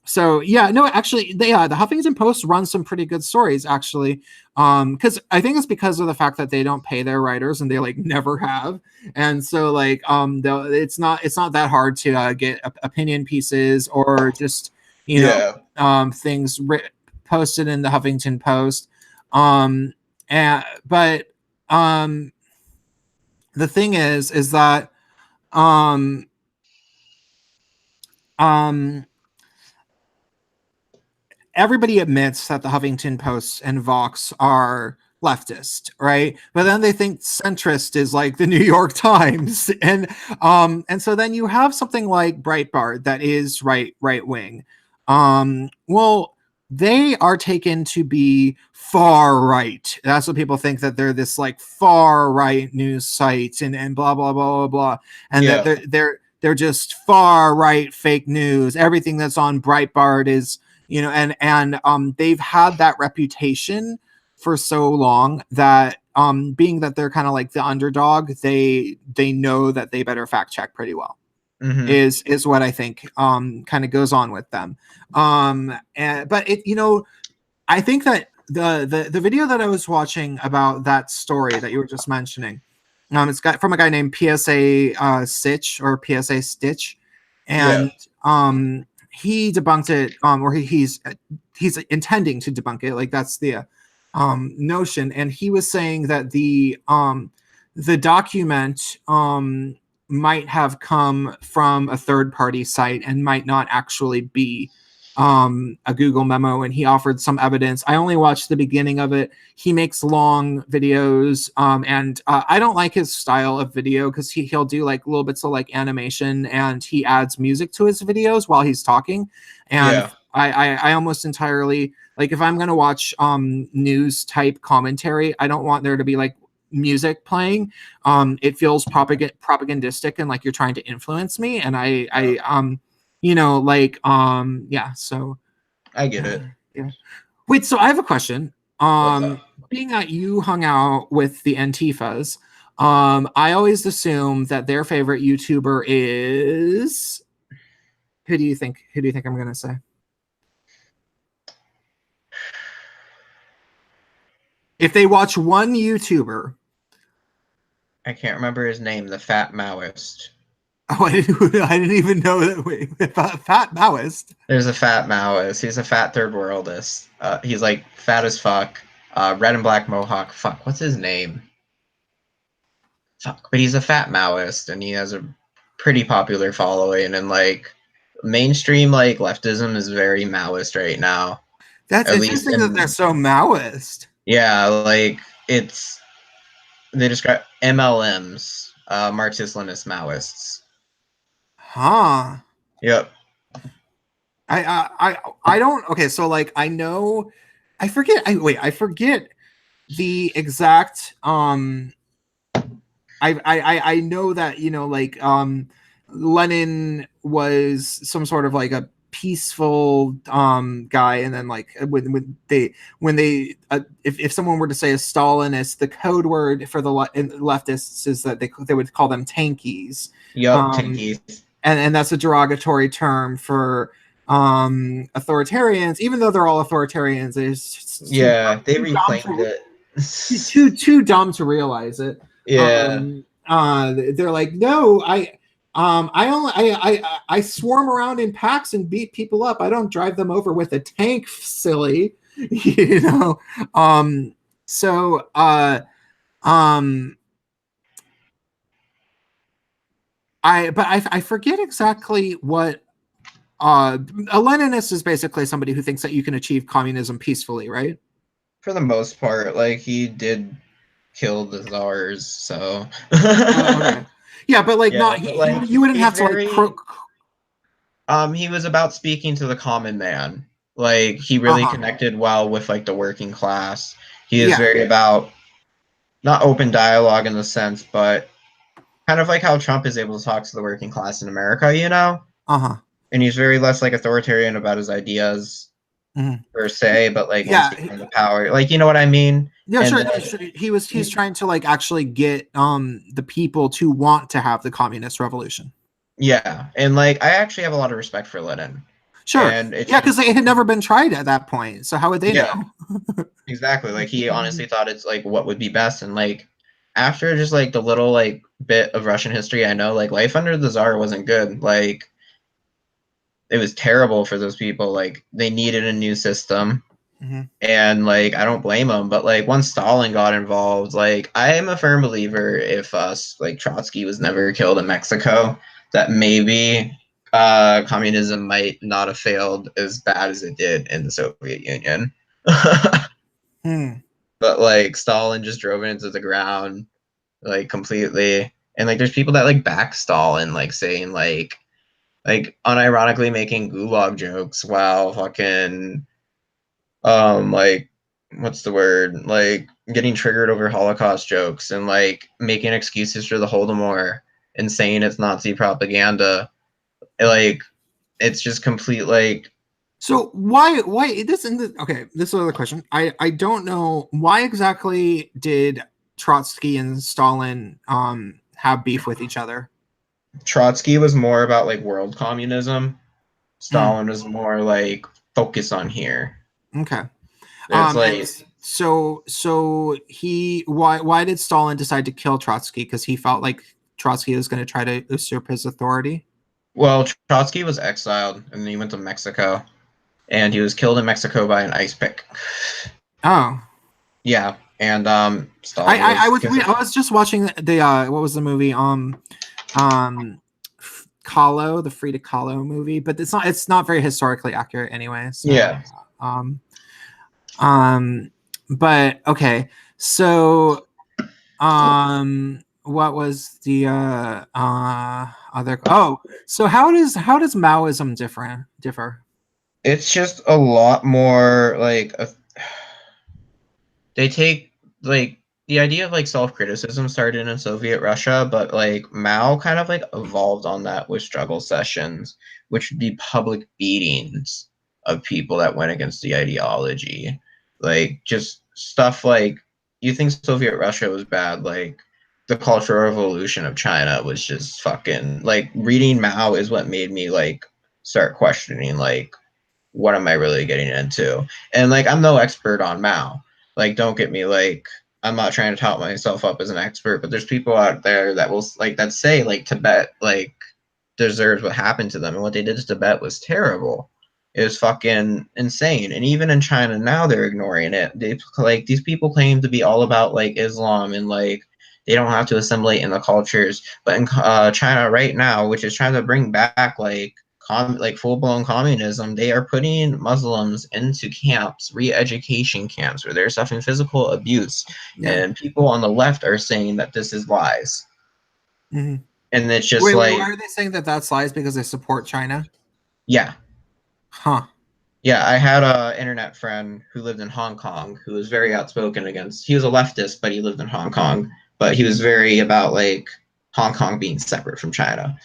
So yeah, no, actually, the Huffington Post runs some pretty good stories, actually. Because I think it's because of the fact that they don't pay their writers, and they like never have, and so like it's not that hard to get opinion pieces or just things posted in the Huffington Post. um but the thing is that um um everybody admits that the Huffington Post and Vox are leftist, right? But then they think centrist is like the New York Times, and so then you have something like Breitbart that is right wing. Well, they are taken to be far right. That's what people think, that they're this like far right news site, and blah blah blah blah blah, and that they're just far right fake news. Everything that's on Breitbart is, and they've had that reputation for so long that being that they're kind of like the underdog, they know that they better fact check pretty well. Mm-hmm. Is what I think kind of goes on with them. But it, I think that the video that I was watching about that story that you were just mentioning, it's got from a guy named PSA Stitch, or PSA Stitch, and he debunked it, or he's intending to debunk it, like that's the notion. And he was saying that the document might have come from a third party site and might not actually be a Google memo, and he offered some evidence. I only watched the beginning of it. He makes long videos, and I don't like his style of video, because he'll do like little bits of like animation, and he adds music to his videos while he's talking. And I almost entirely, like, if I'm going to watch news type commentary, I don't want there to be like music playing. It feels propagandistic, and like you're trying to influence me, and so I get it. yeah. Wait, so I have a question. What's up? Being that you hung out with the Antifas, I always assume that their favorite YouTuber is, who do you think I'm gonna say? If they watch one YouTuber. I can't remember his name. The fat Maoist. Oh, I didn't even know that. Wait, fat Maoist. There's a fat Maoist. He's a fat third worldist. He's like fat as fuck. Red and black mohawk. Fuck, what's his name? Fuck, but he's a fat Maoist, and he has a pretty popular following. And like mainstream like leftism is very Maoist right now. That's interesting that they're so Maoist. Yeah, like they describe MLMs, Marxist-Leninist Maoists. Huh. Yep. I don't. Okay, so like I know, I forget the exact. I know that, like Lenin was some sort of like a peaceful guy, and then like when they if someone were to say a Stalinist, the code word for the leftists is that they would call them tankies. Yep, tankies. And that's a derogatory term for authoritarians, even though they're all authoritarians. They reclaimed it. Too dumb to realize it. They're like, no, I swarm around in packs and beat people up. I don't drive them over with a tank, silly. I forget exactly what a Leninist is. Basically somebody who thinks that you can achieve communism peacefully, right? For the most part, like he did kill the czars, so okay. Yeah, but like you wouldn't have to he was about speaking to the common man. Like he really connected well with like the working class. He is very about not open dialogue in the sense, but kind of like how Trump is able to talk to the working class in America, you know? Uh-huh. And he's very less like authoritarian about his ideas Mhm. per se, but like once Yeah. he comes to power, like, you know what I mean? No, And sure. then No, sure. He's trying to like actually get the people to want to have the communist revolution. yeah, and like I actually have a lot of respect for Lenin, Sure. and it's Yeah, just because they had never been tried at that point. So how would they yeah, know? exactly. Like he honestly thought it's like what would be best, and like after just like the little like bit of Russian history I know, like life under the Tsar wasn't good. Like it was terrible for those people. Like they needed a new system. Mm-hmm. And like I don't blame them, but like once Stalin got involved, like I am a firm believer if like Trotsky was never killed in Mexico, that maybe communism might not have failed as bad as it did in the Soviet Union. Hmm. But like Stalin just drove it into the ground like completely. And like there's people that like back Stalin, like saying like unironically making gulag jokes while fucking like what's the word, like getting triggered over Holocaust jokes and like making excuses for the Holodomor and saying it's Nazi propaganda. Like it's just complete like So why this and this, okay, this is another question. I don't know why exactly did Trotsky and Stalin have beef with each other? Trotsky was more about like world communism. Mm, Stalin was more like focus on here. okay. It's And like so he why did Stalin decide to kill Trotsky? Because he felt like Trotsky was going to try to usurp his authority. well, Trotsky was exiled and then he went to Mexico and he was killed in Mexico by an ice pick. Oh, Yeah, and Stalin was I was just watching the what was the movie um Kahlo, the Frida Kahlo movie, but it's not very historically accurate anyway. So yeah. um um but okay, so what was the other, oh, so how does Maoism differ? It's just a lot more like they take like the idea of like self-criticism started in Soviet Russia, but like Mao kind of like evolved on that with struggle sessions, which would be public beatings of people that went against the ideology. Like just stuff like you think Soviet Russia was bad, like the Cultural Revolution of China was just fucking like reading Mao is what made me like start questioning like what am I really getting into? And like I'm no expert on Mao. Like don't get me like I'm not trying to tout myself up as an expert, but there's people out there that will like that say like Tibet like deserves what happened to them and what they did to Tibet was terrible. It was fucking insane. And even in China now they're ignoring it. They like these people claim to be all about like Islam and like they don't have to assimilate in the cultures. But in China right now, which is trying to bring back like like full-blown communism, they are putting Muslims into camps, re-education camps, where they're suffering physical abuse. Yeah. And people on the left are saying that this is lies. Mm-hmm. And it's just Wait, like, why are they saying that that's lies? Because they support China? yeah. Huh. Yeah, I had a internet friend who lived in Hong Kong who was very outspoken against. He was a leftist, but he lived in Hong Kong. But he was very about like Hong Kong being separate from China,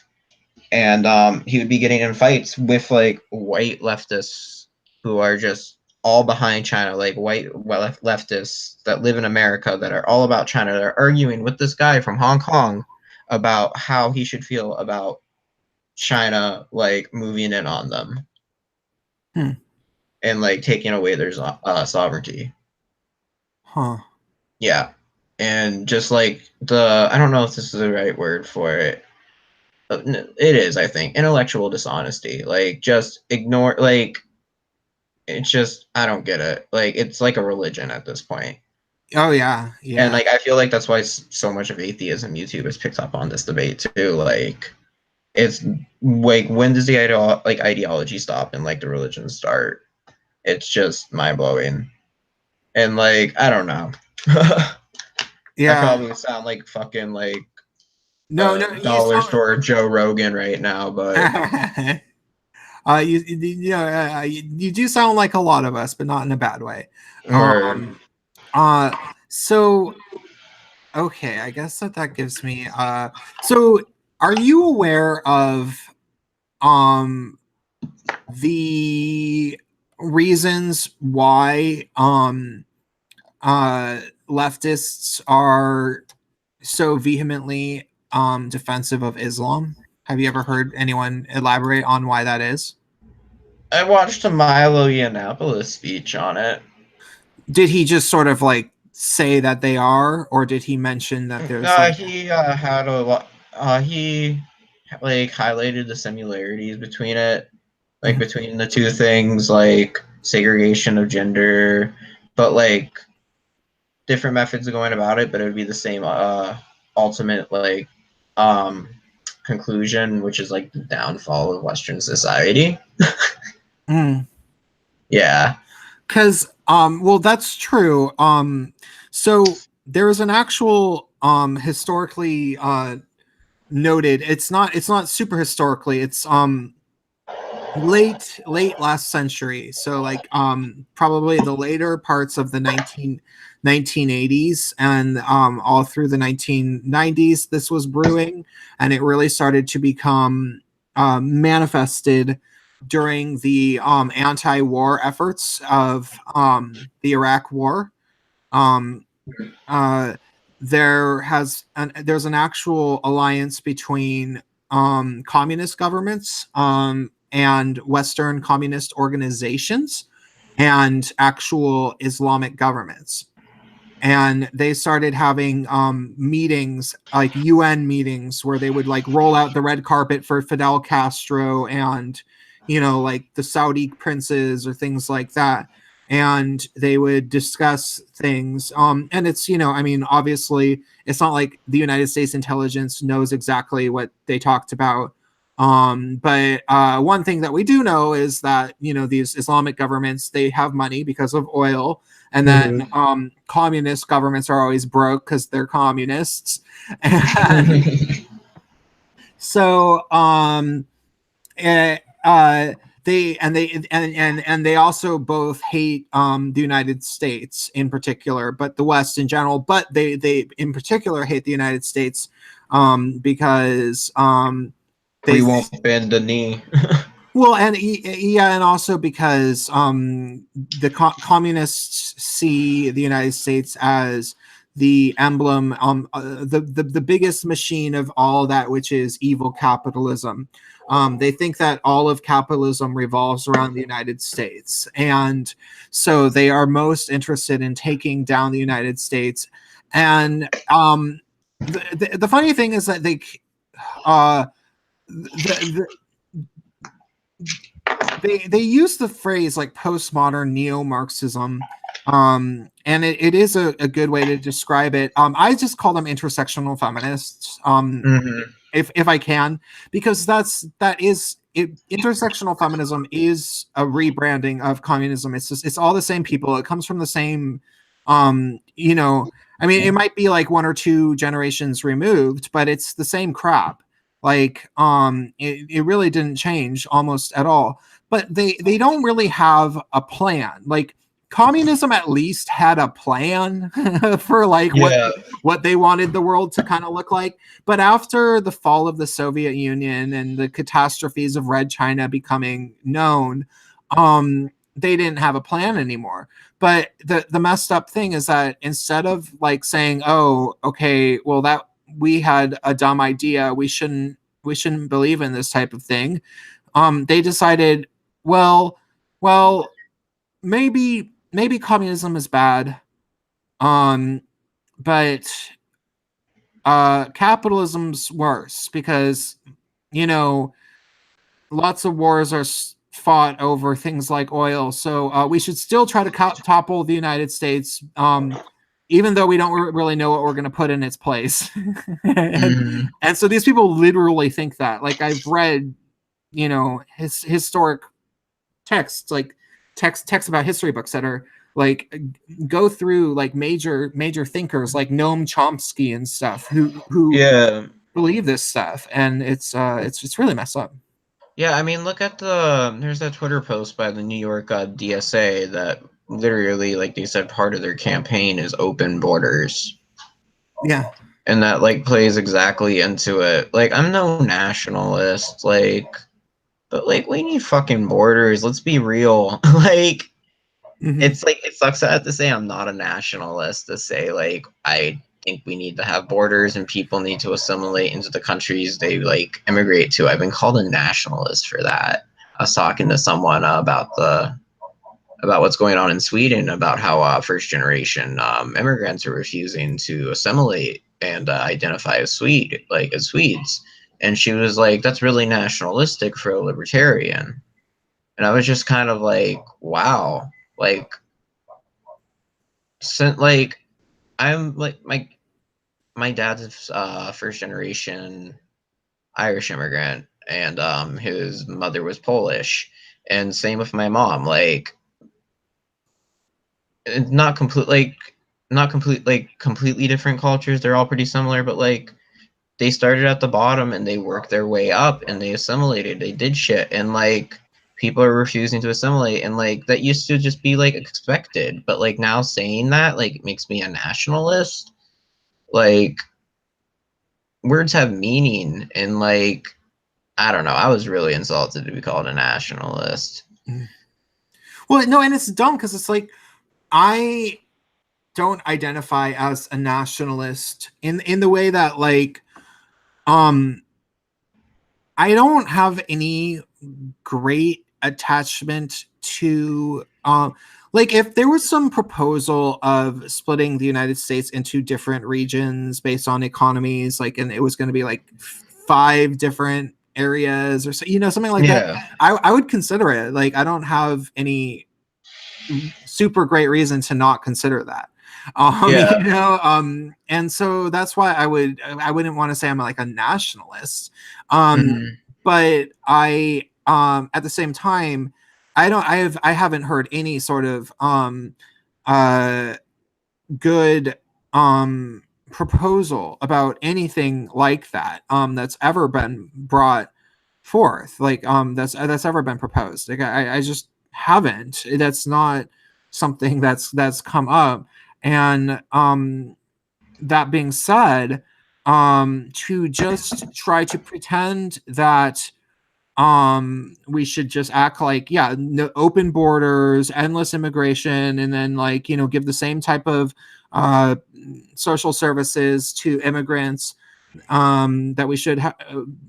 and he would be getting in fights with like white leftists who are just all behind China, like white leftists that live in America that are all about China. They're arguing with this guy from Hong Kong about how he should feel about China, like moving in on them Hmm. and like taking away their sovereignty. Huh. Yeah, and just like I don't know if this is the right word for it. It is, I think, intellectual dishonesty. Like just ignore, like it's just I don't get it. Like it's like a religion at this point. Oh yeah, And yeah. like I feel like that's why so much of atheism YouTube has picked up on this debate too. Like it's like when does the ideology stop and like the religion start? It's just mind blowing. And like I don't know. I Yeah. probably sound like fucking like No, no, you dollar sound store Joe Rogan right now, but you do sound like a lot of us, but not in a bad way. word. Um so Okay, I guess that gives me so are you aware of um the reasons why leftists are so vehemently defensive of Islam? Have you ever heard anyone elaborate on why that is? I watched a Milo Yiannopoulos speech on it. Did he just sort of like say that they are, or did he mention that there's like He had a lot. He like highlighted the similarities between it, like Mhm. between the two things, like segregation of gender, but like different methods of going about it. But it would be the same ultimate like um conclusion, which is like the downfall of Western society. Mm. Yeah. Because well, that's true. So there is an actual historically noted, it's not super historically, it's late last century, so like probably the later parts of the 1980s, and all through the 1990s this was brewing, and it really started to become manifested during the anti-war efforts of the Iraq War. um, uh, there's an actual alliance between communist governments and Western communist organizations and actual Islamic governments. And they started having meetings, like UN meetings, where they would like roll out the red carpet for Fidel Castro and, like the Saudi princes or things like that. And they would discuss things. And it's, I mean, obviously, it's not like the United States intelligence knows exactly what they talked about. But one thing that we do know is that, these Islamic governments, they have money because of oil, and then Mhm. communist governments are always broke because they're communists. And so eh, uh, they also both hate the United States in particular, but the West in general. But they in particular hate the United States because they We won't bend the knee. well, and yeah, and also because the communists see the United States as the emblem, the biggest machine of all that which is evil capitalism. They think that all of capitalism revolves around the United States, and so they are most interested in taking down the United States. And the funny thing is that uh, the, they use the phrase like postmodern neo-Marxism, and it is a good way to describe it. I just call them intersectional feminists, Mhm. if I can, because that is it. Intersectional feminism is a rebranding of communism. It's all the same people. It comes from the same, I mean, it might be like one or two generations removed, but it's the same crap. Like, it really didn't change almost at all. But they don't really have a plan. Like communism at least had a plan for like Yeah. what they wanted the world to kind of look like. But after the fall of the Soviet Union and the catastrophes of Red China becoming known, they didn't have a plan anymore. But the messed up thing is that instead of like saying, "Oh, okay, well that we had a dumb idea, we shouldn't believe in this type of thing," they decided, well, well, maybe communism is bad, um, but capitalism's worse because you know lots of wars are fought over things like oil. So we should still try to topple the United States, even though we don't really know what we're going to put in its place. and, Mhm. and so these people literally think that. Like I've read, historic texts, like texts about history books that are like go through like major thinkers like Noam Chomsky and stuff who Yeah. believe this stuff, and it's really messed up. Yeah, I mean, look at there's that Twitter post by the New York DSA that literally, like they said, part of their campaign is open borders. Yeah. And that like plays exactly into it. Like, I'm no nationalist, like, but like we need fucking borders. Let's be real. Like, it's like it sucks to have to say I'm not a nationalist, to say like I think we need to have borders and people need to assimilate into the countries they like immigrate to. I've been called a nationalist for that. I was talking to someone about what's going on in Sweden, about how first generation immigrants are refusing to assimilate and identify as Swede, like as Swedes. And she was like, "That's really nationalistic for a libertarian." And I was just kind of like, "Wow!" Like, like I'm like my dad's first generation Irish immigrant, and his mother was Polish, and same with my mom. Like, not complete like not complete like completely different cultures. They're all pretty similar, but like they started at the bottom and they worked their way up and they assimilated. They did shit, and like people are refusing to assimilate, and like that used to just be like expected. But like now saying that like makes me a nationalist. Like, words have meaning, and like I don't know. I was really insulted to be called a nationalist. Well, no, and it's dumb because it's like I don't identify as a nationalist in the way that like I don't have any great attachment to like if there was some proposal of splitting the United States into different regions based on economies, like, and it was going to be like 5 different areas or so, something like that, I would consider it. Like, I don't have any super great reason to not consider that. And so that's why I wouldn't want to say I'm like a nationalist. But I at the same time, I haven't heard any sort of good proposal about anything like that that's ever been brought forth, like that's ever been proposed. Like, I just haven't. That's not something that's come up. And that being said, to just try to pretend that we should just act like, yeah, no, open borders, endless immigration, and then like, give the same type of social services to immigrants that we should have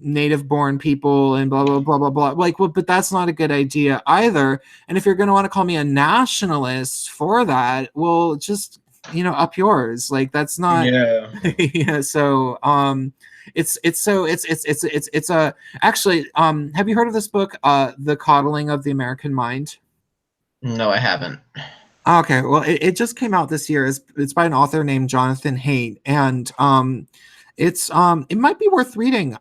native born people and blah blah blah blah blah, like, well, but that's not a good idea either. And if you're going to want to call me a nationalist for that, well, just up yours. Like, that's not yeah. So it's a actually have you heard of this book, The Coddling of the American Mind? No, I haven't. Okay, well, it just came out this year. It's by an author named Jonathan Haidt, and it's it might be worth reading.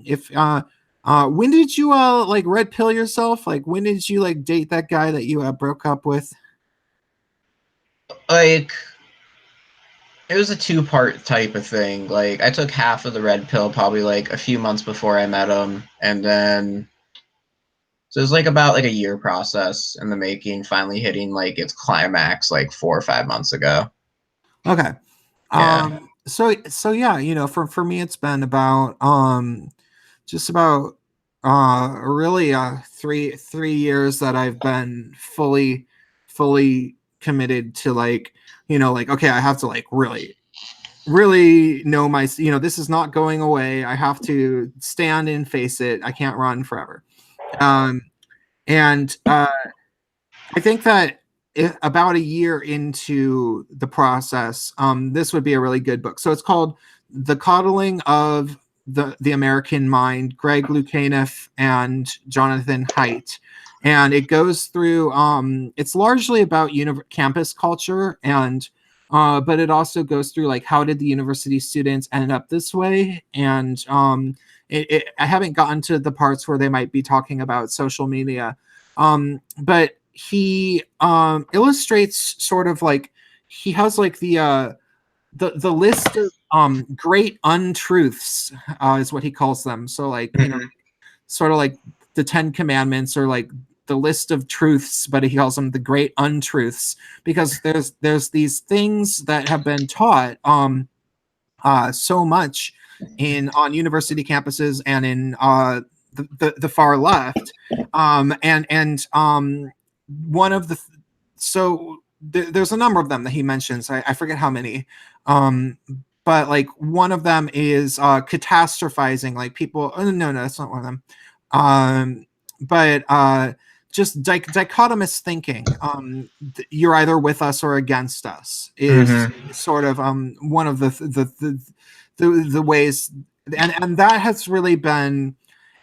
If when did you like red pill yourself? Like, when did you like date that guy that you broke up with? Like, it was a 2-part type of thing. Like, I took half of the red pill probably like a few months before I met him, and then so it was like about like a year process in the making, finally hitting like its climax like 4 or 5 months ago. Okay. Yeah. So yeah, for me it's been about just about really 3 years that I've been fully committed to, like, like, okay, I have to like really know my, this is not going away. I have to stand and face it. I can't run forever. And I think that about a year into the process, this would be a really good book. So it's called The Coddling of the American Mind, Greg Lukianoff and Jonathan Haidt. And it goes through, it's largely about campus culture, and but it also goes through like, how did the university students end up this way? And I haven't gotten to the parts where they might be talking about social media, but he illustrates sort of like, he has like the list of great untruths, is what he calls them. So like, sort of like the 10 commandments, or like the list of truths, but he calls them the great untruths, because there's these things that have been taught so much on university campuses and in the far left. And one of the there's a number of them that he mentions. I forget how many. But like one of them is catastrophizing, like people. Oh, no, that's not one of them. But just dichotomous thinking. You're either with us or against us is sort of one of the ways, and that has really been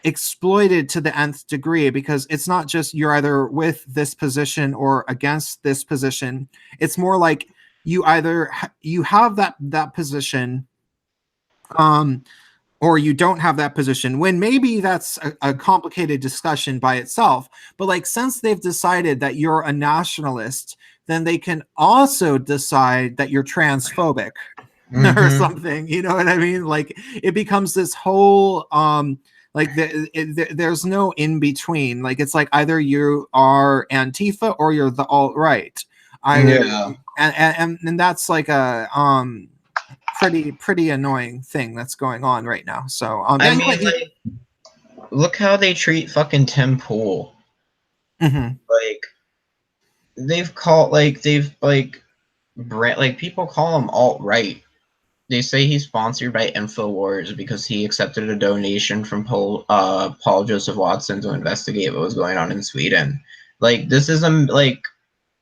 exploited to the nth degree, because it's not just you're either with this position or against this position. It's more like you either you have that position, or you don't have that position, when maybe that's a complicated discussion by itself. But like, since they've decided that you're a nationalist, then they can also decide that you're transphobic or something. You know what I mean? Like, it becomes this whole like there's no in between. Like, it's like either you are Antifa or you're the alt-right. And that's like a pretty annoying thing that's going on right now. So I mean, like, look how they treat fucking Tim Pool. Like, people call him alt-right. They say he's sponsored by InfoWars because he accepted a donation from Paul Joseph Watson to investigate what was going on in Sweden. Like, this is like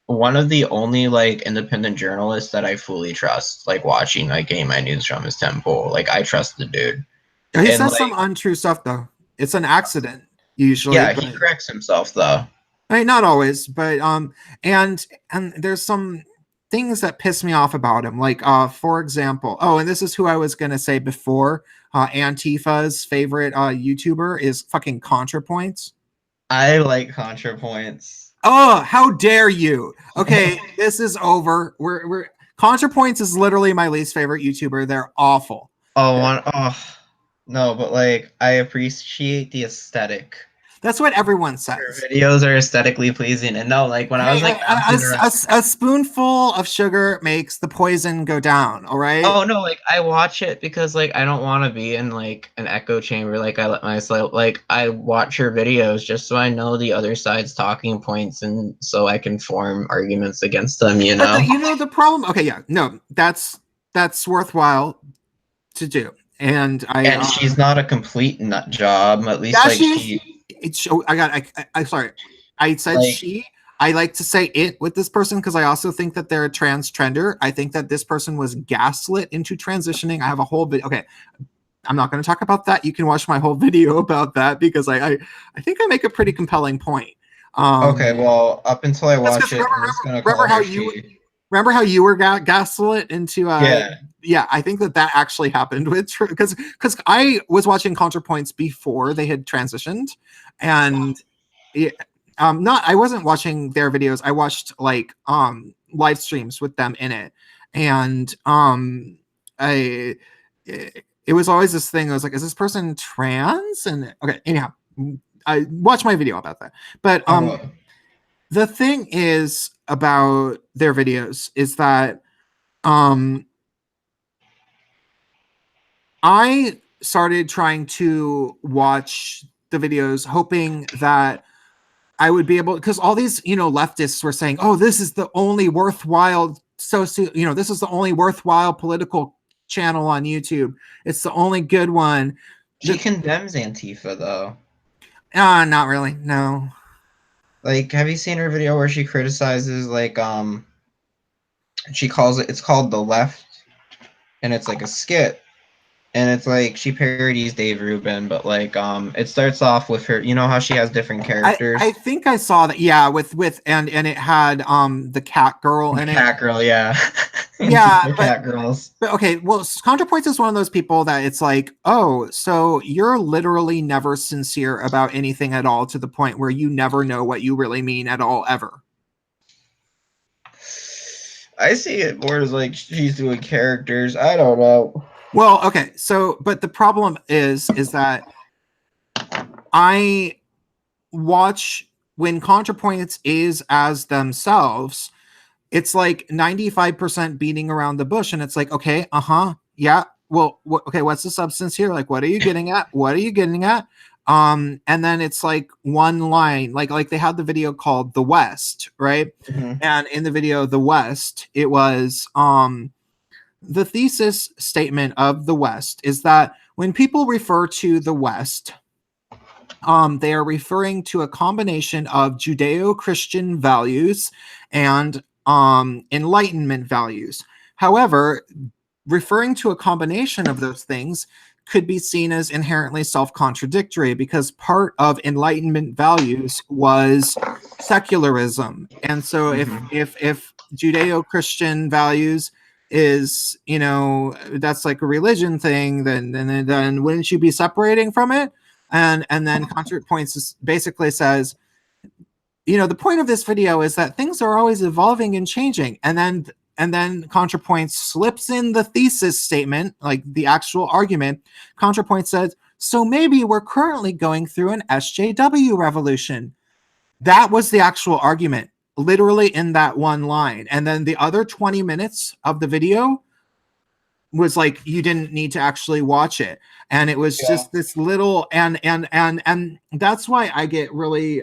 one of the only like independent journalists that I fully trust. Like, watching, like, getting my news from is Tim Pool. Like, I trust the dude. He says some untrue stuff though. It's an accident usually. Yeah, he corrects himself though. I mean, not always, but and there's some things that piss me off about him. Like, for example, and this is who I was gonna say before. Antifa's favorite YouTuber is fucking ContraPoints. I like ContraPoints. Oh, how dare you? Okay, this is over. We're ContraPoints is literally my least favorite YouTuber. They're awful. No, but like, I appreciate the aesthetic. That's what everyone says. Your videos are aesthetically pleasing, and no, like, when I was like, a spoonful of sugar makes the poison go down. All right. Oh no, like, I watch it because like I don't want to be in like an echo chamber. Like, I let myself, like, I watch your videos just so I know the other side's talking points, and so I can form arguments against them. You know. You know the problem. Okay, yeah, no, that's worthwhile to do, and she's not a complete nut job. At least like I'm sorry. I said like, she. I like to say it with this person because I also think that they're a transgender. I think that this person was gaslit into transitioning. I have a whole bit. Okay, I'm not going to talk about that. You can watch my whole video about that because I think I make a pretty compelling point. Okay, well, up until I watch it, remember how you were gaslit into yeah, I think that actually happened with because I was watching ContraPoints before they had transitioned, and I wasn't watching their videos. I watched like live streams with them in it, and it was always this thing. I was like, is this person trans? And okay, anyhow, I watched my video about that, but the thing is about their videos is that I started trying to watch the videos hoping that I would be able, because all these, leftists were saying, oh, this is the only worthwhile this is the only worthwhile political channel on YouTube. It's the only good one. She condemns Antifa though. Not really. No. Like, have you seen her video where she criticizes, like, it's called The Left, and it's like a skit, and it's like she parodies Dave Rubin, but like, it starts off with her, you know how she has different characters? I think I saw that, yeah, and it had the cat girl in it. Cat girl, yeah. Yeah, cat girls. But okay, well, ContraPoints is one of those people that it's like, oh, so you're literally never sincere about anything at all, to the point where you never know what you really mean at all, ever. I see it more as like she's doing characters. I don't know. Well, okay, so, but the problem is that I watch when ContraPoints is as themselves. It's like 95% beating around the bush, and it's like, okay, yeah, well, okay, what's the substance here? Like, what are you getting at? What are you getting at? And then it's like one line, like they had the video called The West, right? Mhm. And in the video The West, it was the thesis statement of the West is that when people refer to the West, they are referring to a combination of Judeo-Christian values and Enlightenment values. However, referring to a combination of those things could be seen as inherently self-contradictory because part of Enlightenment values was secularism. And so if Judeo-Christian values is, you know, that's like a religion thing, then wouldn't you be separating from it? And then ContraPoints basically says, you know, the point of this video is that things are always evolving and changing. And then ContraPoints slips in the thesis statement, like the actual argument. ContraPoints says, so maybe we're currently going through an SJW revolution. That was the actual argument, literally in that one line. And then the other 20 minutes of the video was like, you didn't need to actually watch it. And it was just this little, and that's why I get really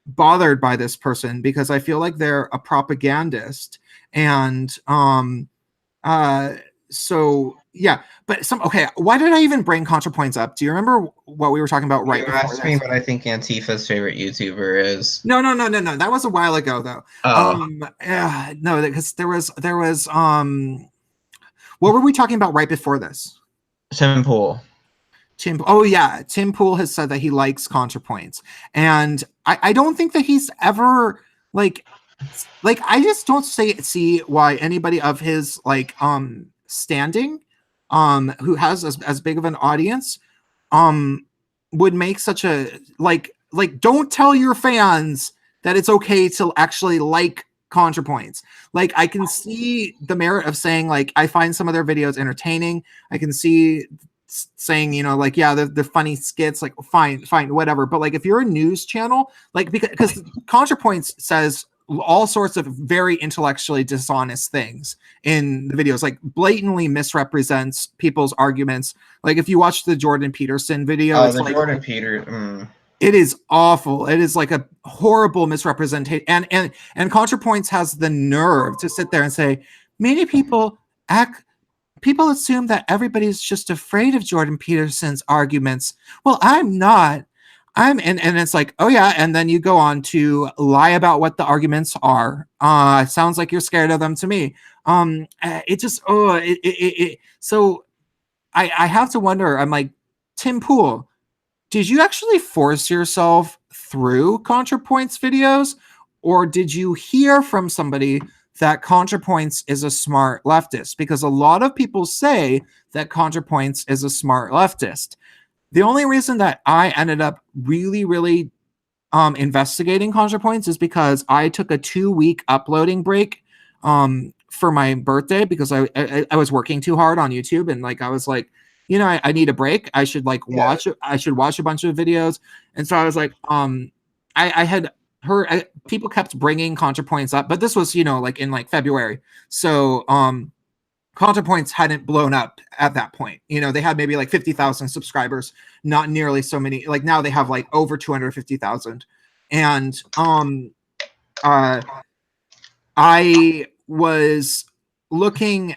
bothered by this person, because I feel like they're a propagandist. And so yeah, but okay, why did I even bring ContraPoints up? Do you remember what we were talking about right before asked me what I think Antifa's favorite YouTuber is. No, that was a while ago though. No, because there was what were we talking about right before this? Tim Pool. Oh yeah, Tim Pool has said that he likes ContraPoints, and I don't think that he's ever like I just don't see why anybody of his like standing who has as big of an audience would make such a like don't tell your fans that it's okay to actually like ContraPoints. Like, I can see the merit of saying, like, I find some of their videos entertaining. I can see saying, you know, like, yeah, they're funny skits, like, fine, whatever. But like, if you're a news channel, like, because ContraPoints says all sorts of very intellectually dishonest things in the videos, like blatantly misrepresents people's arguments. Like, if you watch the Jordan Peterson video, it's the like, Jordan Peter. It is awful. It is like a horrible misrepresentation. And ContraPoints has the nerve to sit there and say, many people assume that everybody's just afraid of Jordan Peterson's arguments. Well, I'm not. And it's like, oh yeah, and then you go on to lie about what the arguments are. It sounds like you're scared of them to me. It just so I have to wonder. I'm like, Tim Pool, did you actually force yourself through ContraPoints videos, or did you hear from somebody that ContraPoints is a smart leftist? Because a lot of people say that ContraPoints is a smart leftist. The only reason that I ended up really, really investigating ContraPoints is because I took a 2-week uploading break for my birthday, because I was working too hard on YouTube, and like I was like, you know, I need a break. I should like watch a bunch of videos. And so I was like, I had heard people kept bringing ContraPoints up, but this was, you know, like in like February. So ContraPoints hadn't blown up at that point. You know, they had maybe like 50,000 subscribers, not nearly so many. Like now they have like over 250,000. And I was looking,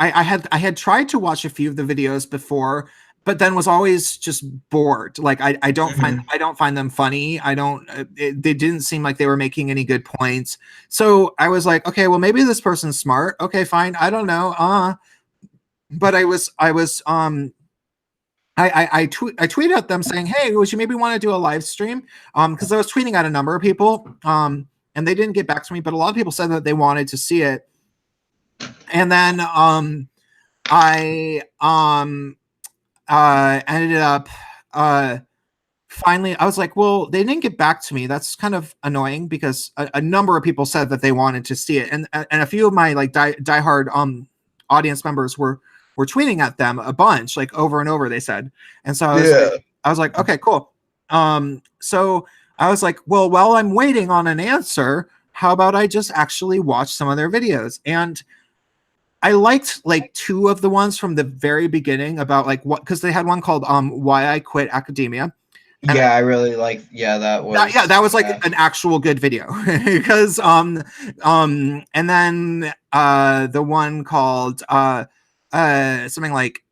I had tried to watch a few of the videos before, but then was always just bored. Like I don't find them funny. They didn't seem like they were making any good points. So I was like, okay, well maybe this person's smart. Okay, fine. I don't know. But I tweeted at them saying, hey, would you maybe want to do a live stream? Because I was tweeting at a number of people, and they didn't get back to me, but a lot of people said that they wanted to see it. And then I ended up finally, I was like, well, they didn't get back to me. That's kind of annoying, because a number of people said that they wanted to see it, and a few of my like diehard audience members were tweeting at them a bunch, like over and over, they said. And so I was like, okay, cool. So I was like, well, while I'm waiting on an answer, how about I just actually watch some of their videos? And I liked like 2 of the ones from the very beginning about like what, because they had one called Why I Quit Academia. And Yeah, I really like. Yeah, that was. that was like an actual good video because and then the one called something like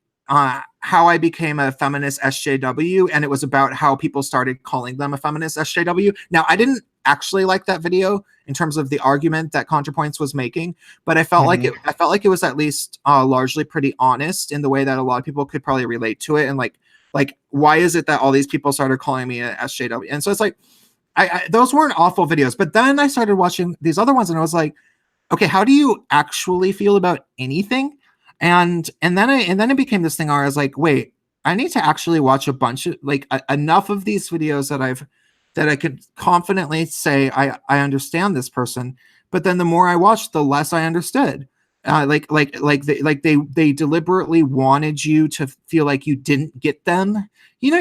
how I became a feminist SJW, and it was about how people started calling them a feminist SJW. Now, I didn't actually like that video in terms of the argument that ContraPoints was making, but I felt like it was at least largely pretty honest in the way that a lot of people could probably relate to it, and like why is it that all these people started calling me a SJW? And so it's like I those weren't awful videos, but then I started watching these other ones and I was like, okay, how do you actually feel about anything? And then it became this thing where I was like, wait, I need to actually watch a bunch of like enough of these videos that I could confidently say I understand this person. But then the more I watched, the less I understood. They deliberately wanted you to feel like you didn't get them. You know,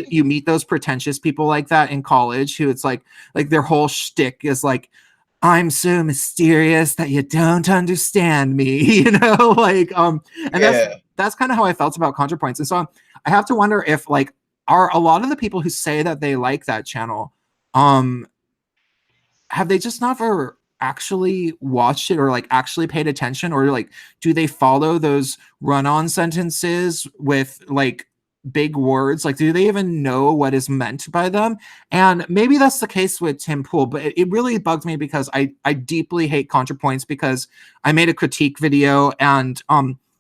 you meet those pretentious people like that in college who it's like their whole shtick is like, I'm so mysterious that you don't understand me, you know, and that's kind of how I felt about ContraPoints. And so I have to wonder if like, are a lot of the people who say that they like that channel, have they just never actually watched it or like actually paid attention, or like do they follow those run-on sentences with like big words? Like, do they even know what is meant by them? And maybe that's the case with Tim Pool, but it really bugs me because I deeply hate ContraPoints because I made a critique video, and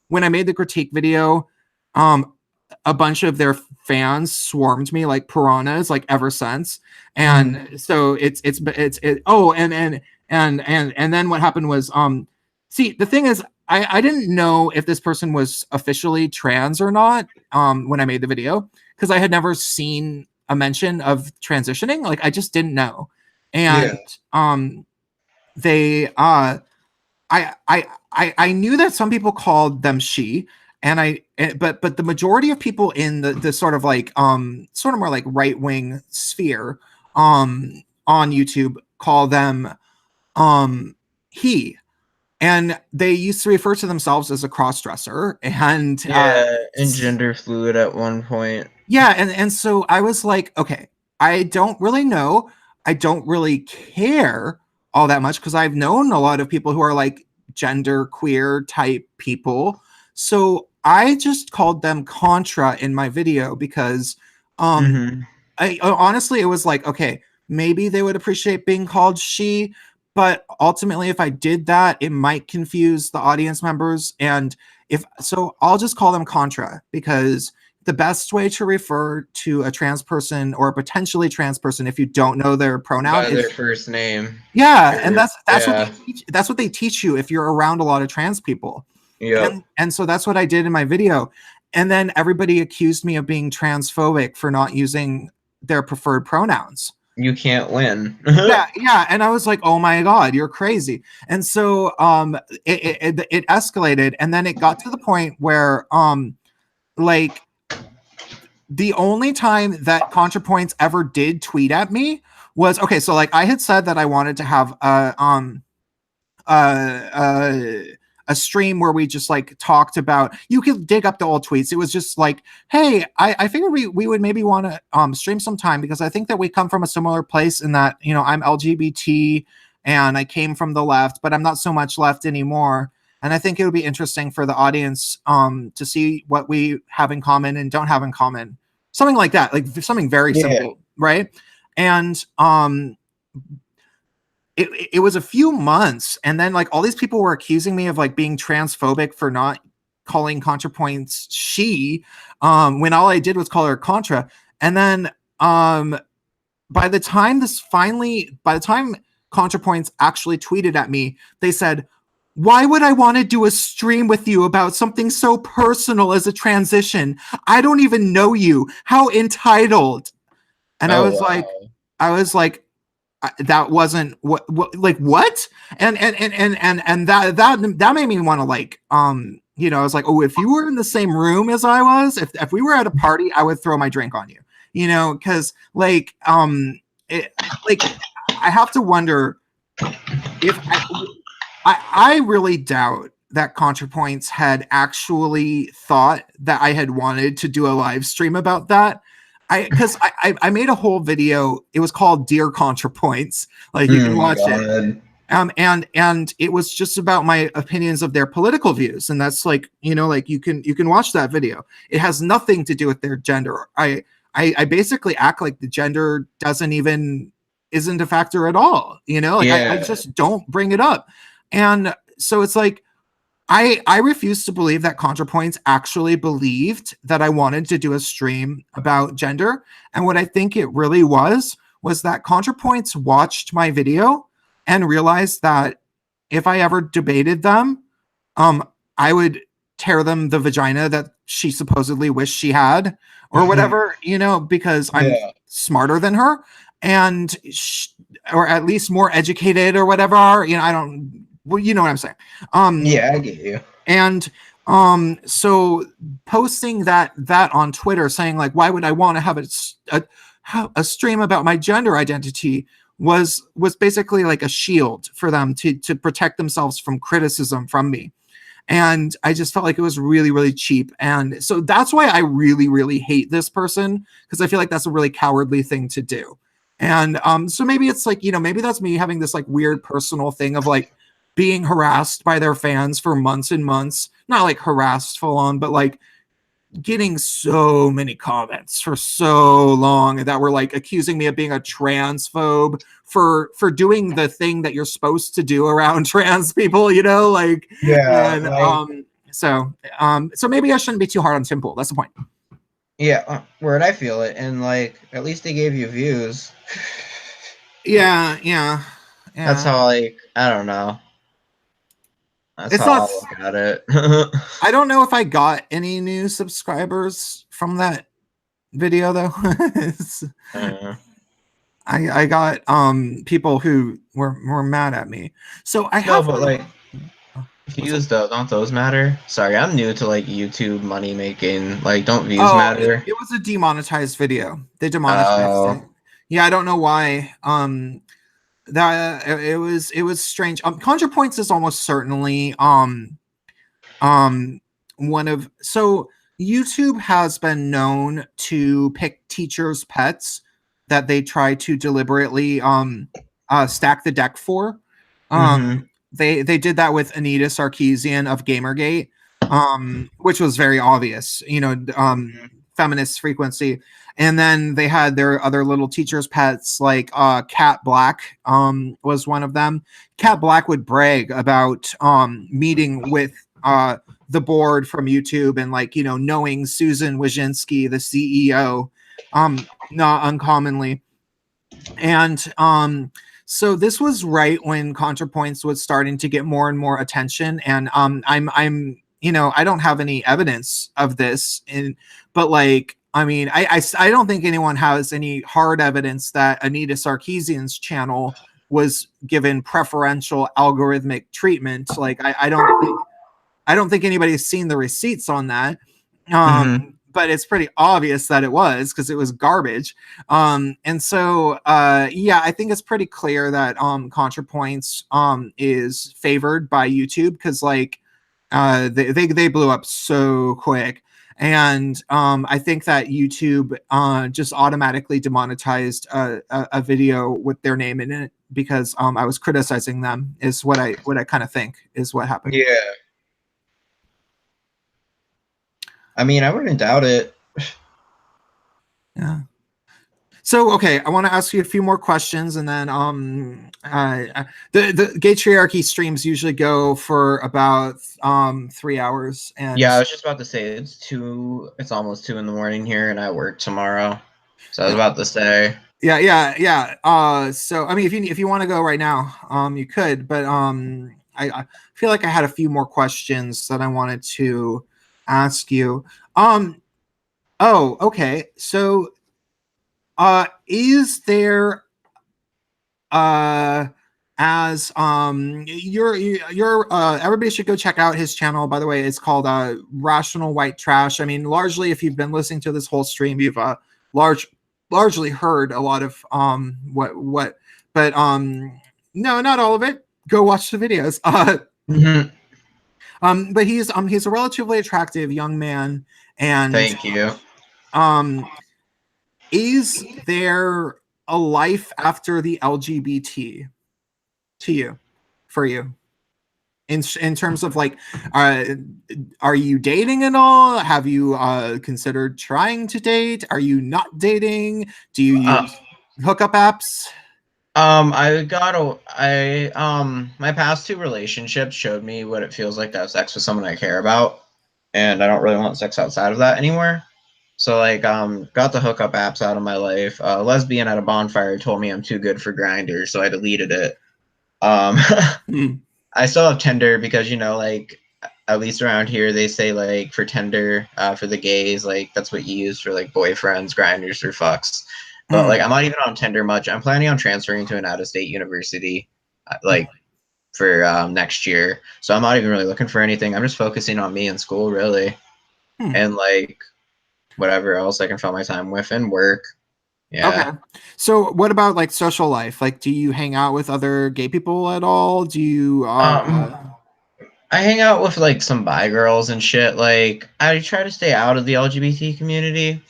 when I made the critique video, a bunch of their fans swarmed me like piranhas like ever since. And so and then what happened was see, the thing is, I didn't know if this person was officially trans or not when I made the video, because I had never seen a mention of transitioning. Like, I just didn't know. And they I knew that some people called them she, and but the majority of people in the sort of like sort of more like right-wing sphere on YouTube call them he, and they used to refer to themselves as a cross-dresser, and gender fluid at one point. Yeah, and so I was like, okay, I don't really know, I don't really care all that much because I've known a lot of people who are like gender queer type people. So I just called them Contra in my video because I honestly, it was like, okay, maybe they would appreciate being called she, but ultimately if I did that, it might confuse the audience members. And if so, I'll just call them Contra, because the best way to refer to a trans person or a potentially trans person if you don't know their pronoun by is their first name. Yeah, and that's what they teach you if you're around a lot of trans people. Yeah. And so that's what I did in my video. And then everybody accused me of being transphobic for not using their preferred pronouns. You can't win. yeah, and I was like, oh my god, you're crazy. And so it escalated, and then it got to the point where like the only time that ContraPoints ever did tweet at me was, okay, so like I had said that I wanted to have a stream where we just like talked about, you could dig up the old tweets. It was just like, hey, I figured we would maybe want to stream sometime, because I think that we come from a similar place in that, you know, I'm LGBT and I came from the left, but I'm not so much left anymore. And I think it would be interesting for the audience to see what we have in common and don't have in common. Something like that, like something very simple, right? And it was a few months, and then like all these people were accusing me of like being transphobic for not calling ContraPoints she, when all I did was call her Contra. And then by the time ContraPoints actually tweeted at me, they said, why would I want to do a stream with you about something so personal as a transition? I don't even know you. How entitled. And I was like, that wasn't what like what? And that made me want to like, you know, I was like, oh, if you were in the same room as I was, if we were at a party, I would throw my drink on you, you know, because like, I have to wonder if I really doubt that ContraPoints had actually thought that I had wanted to do a live stream about that. Because I made a whole video. It was called Dear ContraPoints. Like, you can watch it. And it was just about my opinions of their political views, and that's like, you know, like you can watch that video. It has nothing to do with their gender. I basically act like the gender isn't a factor at all. You know, like I just don't bring it up. And so it's like, I refuse to believe that ContraPoints actually believed that I wanted to do a stream about gender. And what I think it really was that ContraPoints watched my video and realized that if I ever debated them, I would tear them the vagina that she supposedly wished she had, or whatever, you know, because I'm smarter than her, and or at least more educated or whatever. You know, well, you know what I'm saying. Yeah, I get you. And so posting that on Twitter, saying like, why would I want to have a stream about my gender identity, was basically like a shield for them to protect themselves from criticism from me. And I just felt like it was really, really cheap. And so that's why I really, really hate this person, because I feel like that's a really cowardly thing to do. And so maybe it's like, you know, maybe that's me having this like weird personal thing of like being harassed by their fans for months and months, not like harassed full on, but like getting so many comments for so long that were like accusing me of being a transphobe for doing the thing that you're supposed to do around trans people, you know, like, so maybe I shouldn't be too hard on Tim Pool. That's the point. Yeah, where'd I feel it? And like, at least they gave you views. Yeah. That's how, like, I don't know. That's how I'll look at it. I don't know if I got any new subscribers from that video though. I got people who were mad at me. So I have but like views though, don't those matter? Sorry, I'm new to like YouTube money making. Like, don't views matter? It was a demonetized video. They demonetized it. Yeah, I don't know why. That it was strange. ContraPoints is almost certainly one of, so YouTube has been known to pick teachers' pets that they try to deliberately stack the deck for. They did that with Anita Sarkeesian of Gamergate, which was very obvious, you know, feminist frequency. And then they had their other little teachers' pets, like Cat Black was one of them. Cat Black would brag about meeting with the board from YouTube and, like, you know, knowing Susan Wojcicki, the CEO, not uncommonly. And so this was right when ContraPoints was starting to get more and more attention. And I'm you know, I don't have any evidence of this, but like, I mean, I don't think anyone has any hard evidence that Anita Sarkeesian's channel was given preferential algorithmic treatment. Like, I don't think anybody's seen the receipts on that. But it's pretty obvious that it was, because it was garbage. And so, yeah, I think it's pretty clear that ContraPoints is favored by YouTube, because like they blew up so quick. And I think that YouTube just automatically demonetized a video with their name in it because I was criticizing them, is what I kind of think is what happened. Yeah. I mean, I wouldn't doubt it. Yeah. So, okay, I want to ask you a few more questions, and then the Gaytriarchy streams usually go for about 3 hours. And yeah, I was just about to say it's almost 2 a.m. here, and I work tomorrow. So I was about to say. Yeah. So I mean, if you want to go right now, you could, but I feel like I had a few more questions that I wanted to ask you. Oh, okay. So is there as your everybody should go check out his channel, by the way. It's called Rational White Trash. I mean, largely, if you've been listening to this whole stream, you've largely heard a lot of what but no, not all of it. Go watch the videos. But he's a relatively attractive young man, and Thank you. is there a life after the LGBT to you, for you? In terms of like, are you dating at all? Have you considered trying to date? Are you not dating? Do you use hookup apps? My past 2 relationships showed me what it feels like to have sex with someone I care about, and I don't really want sex outside of that anymore. So like, got the hookup apps out of my life. Lesbian at a bonfire told me I'm too good for Grindr, so I deleted it. I still have Tinder because, you know, like, at least around here they say like for Tinder, for the gays, like that's what you use for like boyfriends, grinders, or fucks. But like, I'm not even on Tinder much. I'm planning on transferring to an out-of-state university, like for next year. So I'm not even really looking for anything. I'm just focusing on me in school, really, and like whatever else I can fill my time with and work. Yeah. Okay. So what about like social life? Like, do you hang out with other gay people at all? Do you I hang out with like some bi girls and shit. Like, I try to stay out of the LGBT community.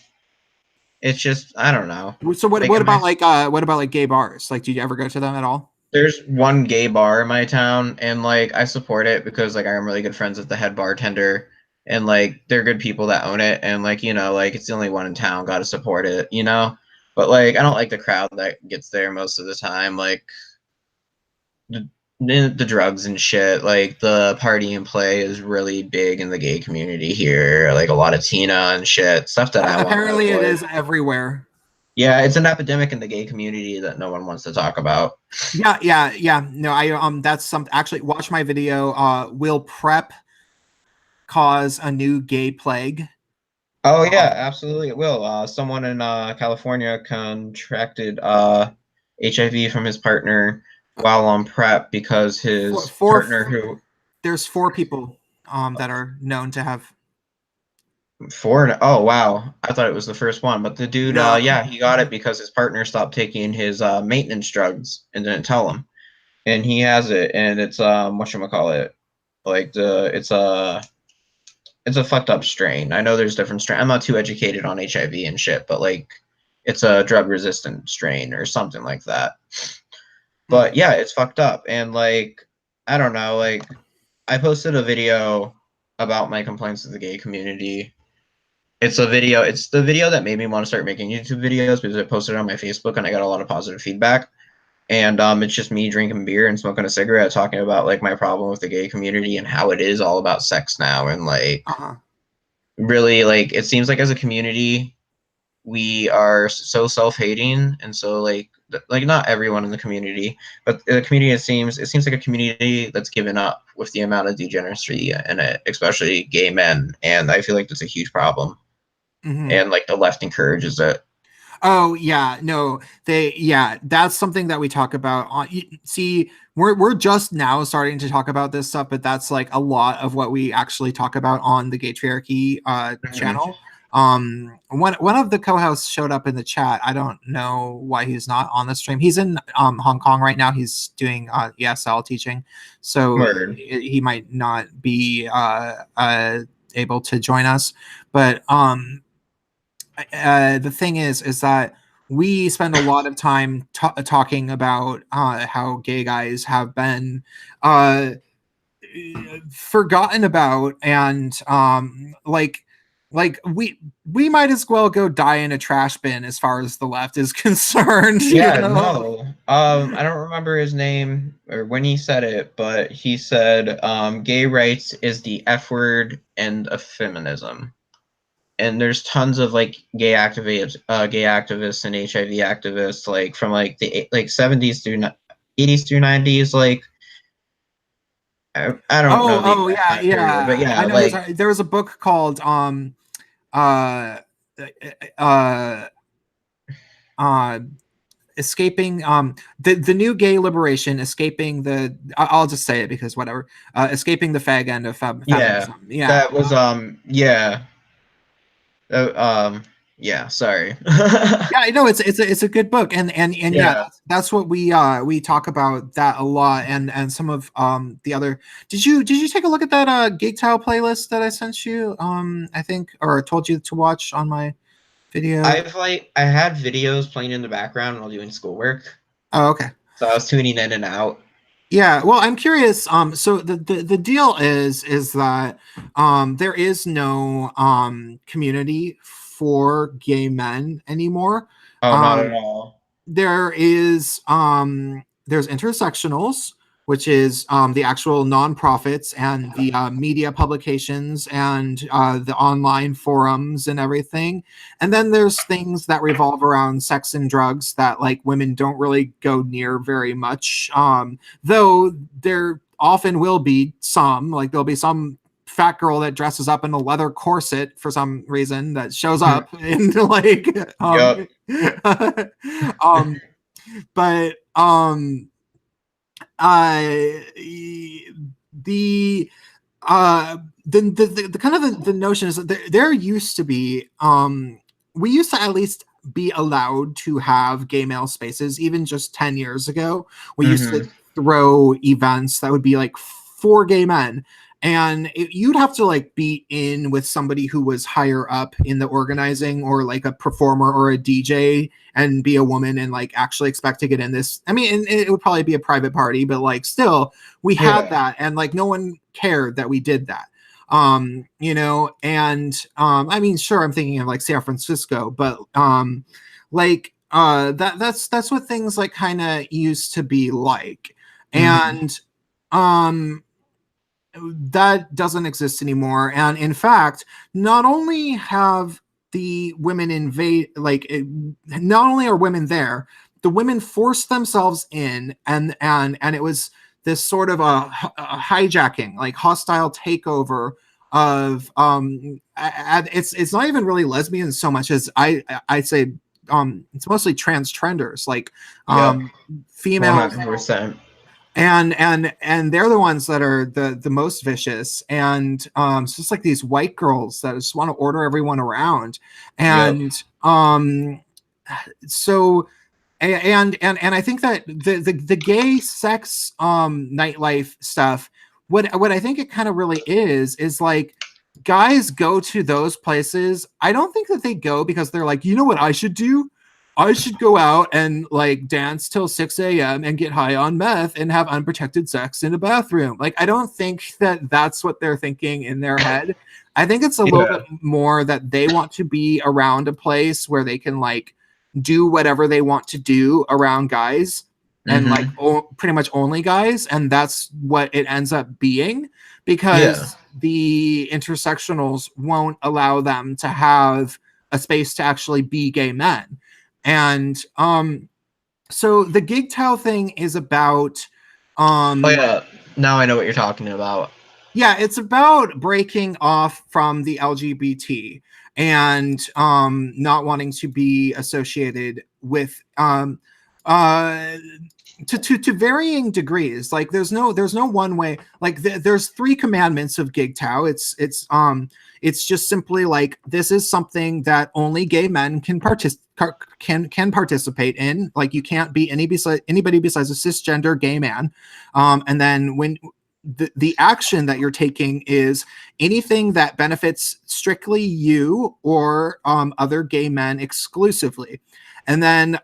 It's just, I don't know. So Like, what about like gay bars? Like, do you ever go to them at all? there's one gay bar in my town, and like I support it because like I'm really good friends with the head bartender, and like they're good people that own it, and like, you know, like it's the only one in town, gotta support it, you know. But like, I don't like the crowd that gets there most of the time. Like, the drugs and shit, like the party and play is really big in the gay community here. Like a lot of Tina and shit, stuff that I want to Apparently, it avoid. is everywhere. Yeah, it's an epidemic in the gay community that no one wants to talk about. Yeah. No, that's some actually watch my video. Will PrEP cause a new gay plague? Oh yeah, absolutely it will. Someone in California contracted HIV from his partner while on PrEP because his partner who there's 4 people that are known to have. Oh wow, I thought it was the first one, but the dude, No. yeah, he got it because his partner stopped taking his maintenance drugs and didn't tell him, and he has it, and it's whatchamacallit, like it's a fucked up strain. I know there's different strain. I'm not too educated on HIV and shit, but like it's a drug resistant strain or something like that. But yeah, it's fucked up, and like I don't know, like I posted a video about my complaints with the gay community. It's the video that made me want to start making YouTube videos because I posted it on my Facebook and I got a lot of positive feedback. And it's just me drinking beer and smoking a cigarette, talking about like my problem with the gay community and how it is all about sex now, and like really, like, it seems like as a community we are so self-hating, and so like not everyone in the community, but the community, it seems like a community that's given up with the amount of degeneracy in it, especially gay men, and I feel like that's a huge problem. And like the left encourages it. Oh yeah, no, that's something that we talk about on. See, we're just now starting to talk about this stuff, but that's like a lot of what we actually talk about on the Gaytriarchy channel. One of the co-hosts showed up in the chat. I don't know why he's not on the stream. He's in Hong Kong right now. He's doing ESL teaching, so he might not be able to join us. But the thing is that we spend a lot of time talking about how gay guys have been forgotten about, and like we might as well go die in a trash bin as far as the left is concerned. Yeah, no. I don't remember his name or when he said it, but he said gay rights is the F word and a feminism. And there's tons of like gay activists and HIV activists, like from like the 70s through 80s through 90s. Like I don't know the exact time period, but yeah, I know like there was a book called uh uh escaping the new gay liberation, escaping the I'll just say it because whatever, escaping the fag end of feminism. that was yeah. Yeah, sorry. Yeah, I know it's a good book, and yeah, Yeah. that's what we talk about that a lot, and some of the other. Did you take a look at that Gaytile playlist that I sent you? I think, or told you to watch on my video. I had videos playing in the background while doing schoolwork, Oh, okay. so I was tuning in and out. Yeah, well, I'm curious. So the deal is that there is no community for gay men anymore. Oh, not at Um, all. there's intersectionals, which is the actual nonprofits and the media publications and the online forums and everything, and then there's things that revolve around sex and drugs that like women don't really go near very much, though there often will be some, like there'll be some fat girl that dresses up in a leather corset for some reason that shows up in like Yep. um but uh the the kind of the notion is that there used to be we used to at least be allowed to have gay male spaces even just 10 years ago. We used to Hmm. throw events that would be like for gay men, and you'd have to like be in with somebody who was higher up in the organizing, or like a performer or a DJ, and be a woman and like actually expect to get in this. I mean, and it would probably be a private party, but like still we had Yeah. that, and like no one cared that we did that. And I mean, sure, I'm thinking of like San Francisco, but that's what things like kind of used to be like. Hmm. And um that doesn't exist anymore. And in fact, not only have the women invade, not only are women there, the women forced themselves in, and it was this sort of a hijacking, like hostile takeover of it's not even really lesbians so much as I'd say it's mostly trans trenders, like Yep. females, 100%. and they're the ones that are the most vicious, and it's just like these white girls that just want to order everyone around, Yep. and so and I think that the gay sex nightlife stuff, what I think it kind of really is like guys go to those places. I don't think that they go because they're like, you know what I should do? I should go out and like dance till 6 a.m. and get high on meth and have unprotected sex in a bathroom. Like, I don't think that that's what they're thinking in their head. I think it's a little Yeah. bit more that they want to be around a place where they can like do whatever they want to do around guys, and like Hmm. pretty much only guys, and that's what it ends up being, Yeah. because the intersectionals won't allow them to have a space to actually be gay men. And so the gig towel thing is about Oh um yeah. Now I know what you're talking about. yeah, it's about breaking off from the LGBT and not wanting to be associated with uh to varying degrees. Like there's no one way. Like there's three commandments of gig tao. It's just simply like, this is something that only gay men can participate in. Like, you can't be anybody besides a cisgender gay man. And then when the action that you're taking is anything that benefits strictly you or other gay men exclusively. And then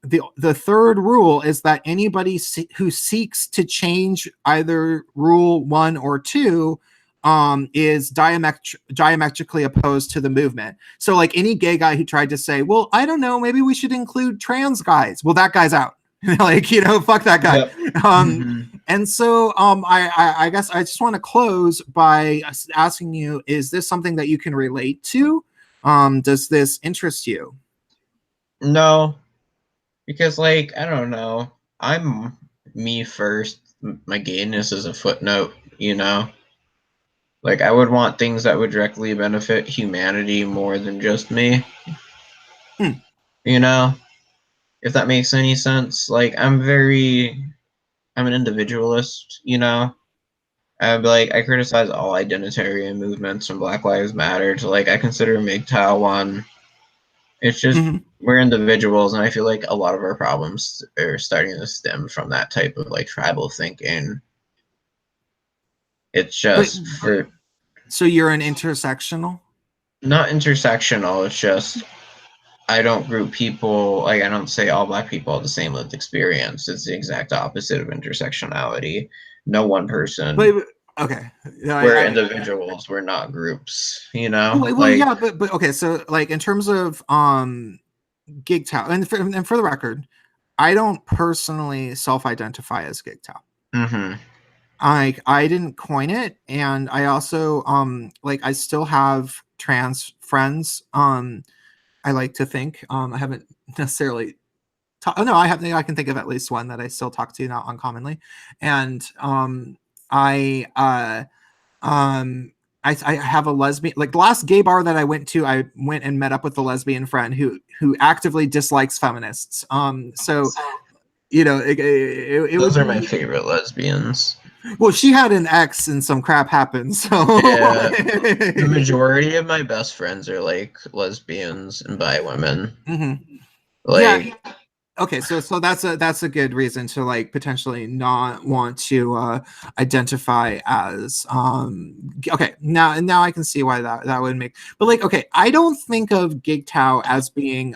the third rule is that anybody who seeks to change either rule 1 or 2 is diametrically opposed to the movement. So like any gay guy who tried to say, well, I don't know, maybe we should include trans guys, well, that guy's out. Like, fuck that guy. Yep. um Hmm. and so I guess I just want to close by asking you, is this something that you can relate to? Does this interest you? No, because like I don't know. I'm me first. My gayness is a footnote, you know? Like I would want things that would directly benefit humanity more than just me, Hmm. you know? If that makes any sense. Like I'm an individualist, you know? I criticize all identitarian movements from Black Lives Matter to like I consider MGTOW one. It's just we're individuals, and I feel like a lot of our problems are starting to stem from that type of like tribal thinking. It's just So you're an intersectional? Not intersectional. It's just I don't group people, like I don't say all Black people have the same lived experience. It's the exact opposite of intersectionality. No one person. Okay. We're individuals. We're not groups. You know. Well, yeah, but okay. So like in terms of GGTOW, and for the record, I don't personally self-identify as GGTOW. Mm-hmm. I didn't coin it, and I also like I still have trans friends. I like to think I haven't necessarily. No, I can think of at least one that I still talk to, not uncommonly, and I I have a lesbian, like the last gay bar that I went to, I went and met up with a lesbian friend who actively dislikes feminists. So you know, Those are my favorite lesbians. Well, she had an ex and some crap happened. So yeah, the majority of my best friends are like lesbians and bi women. Mm-hmm. Like, yeah. Okay, so that's a good reason to like potentially not want to identify as okay, now I can see why that would make, but like okay, I don't think of GGTOW as being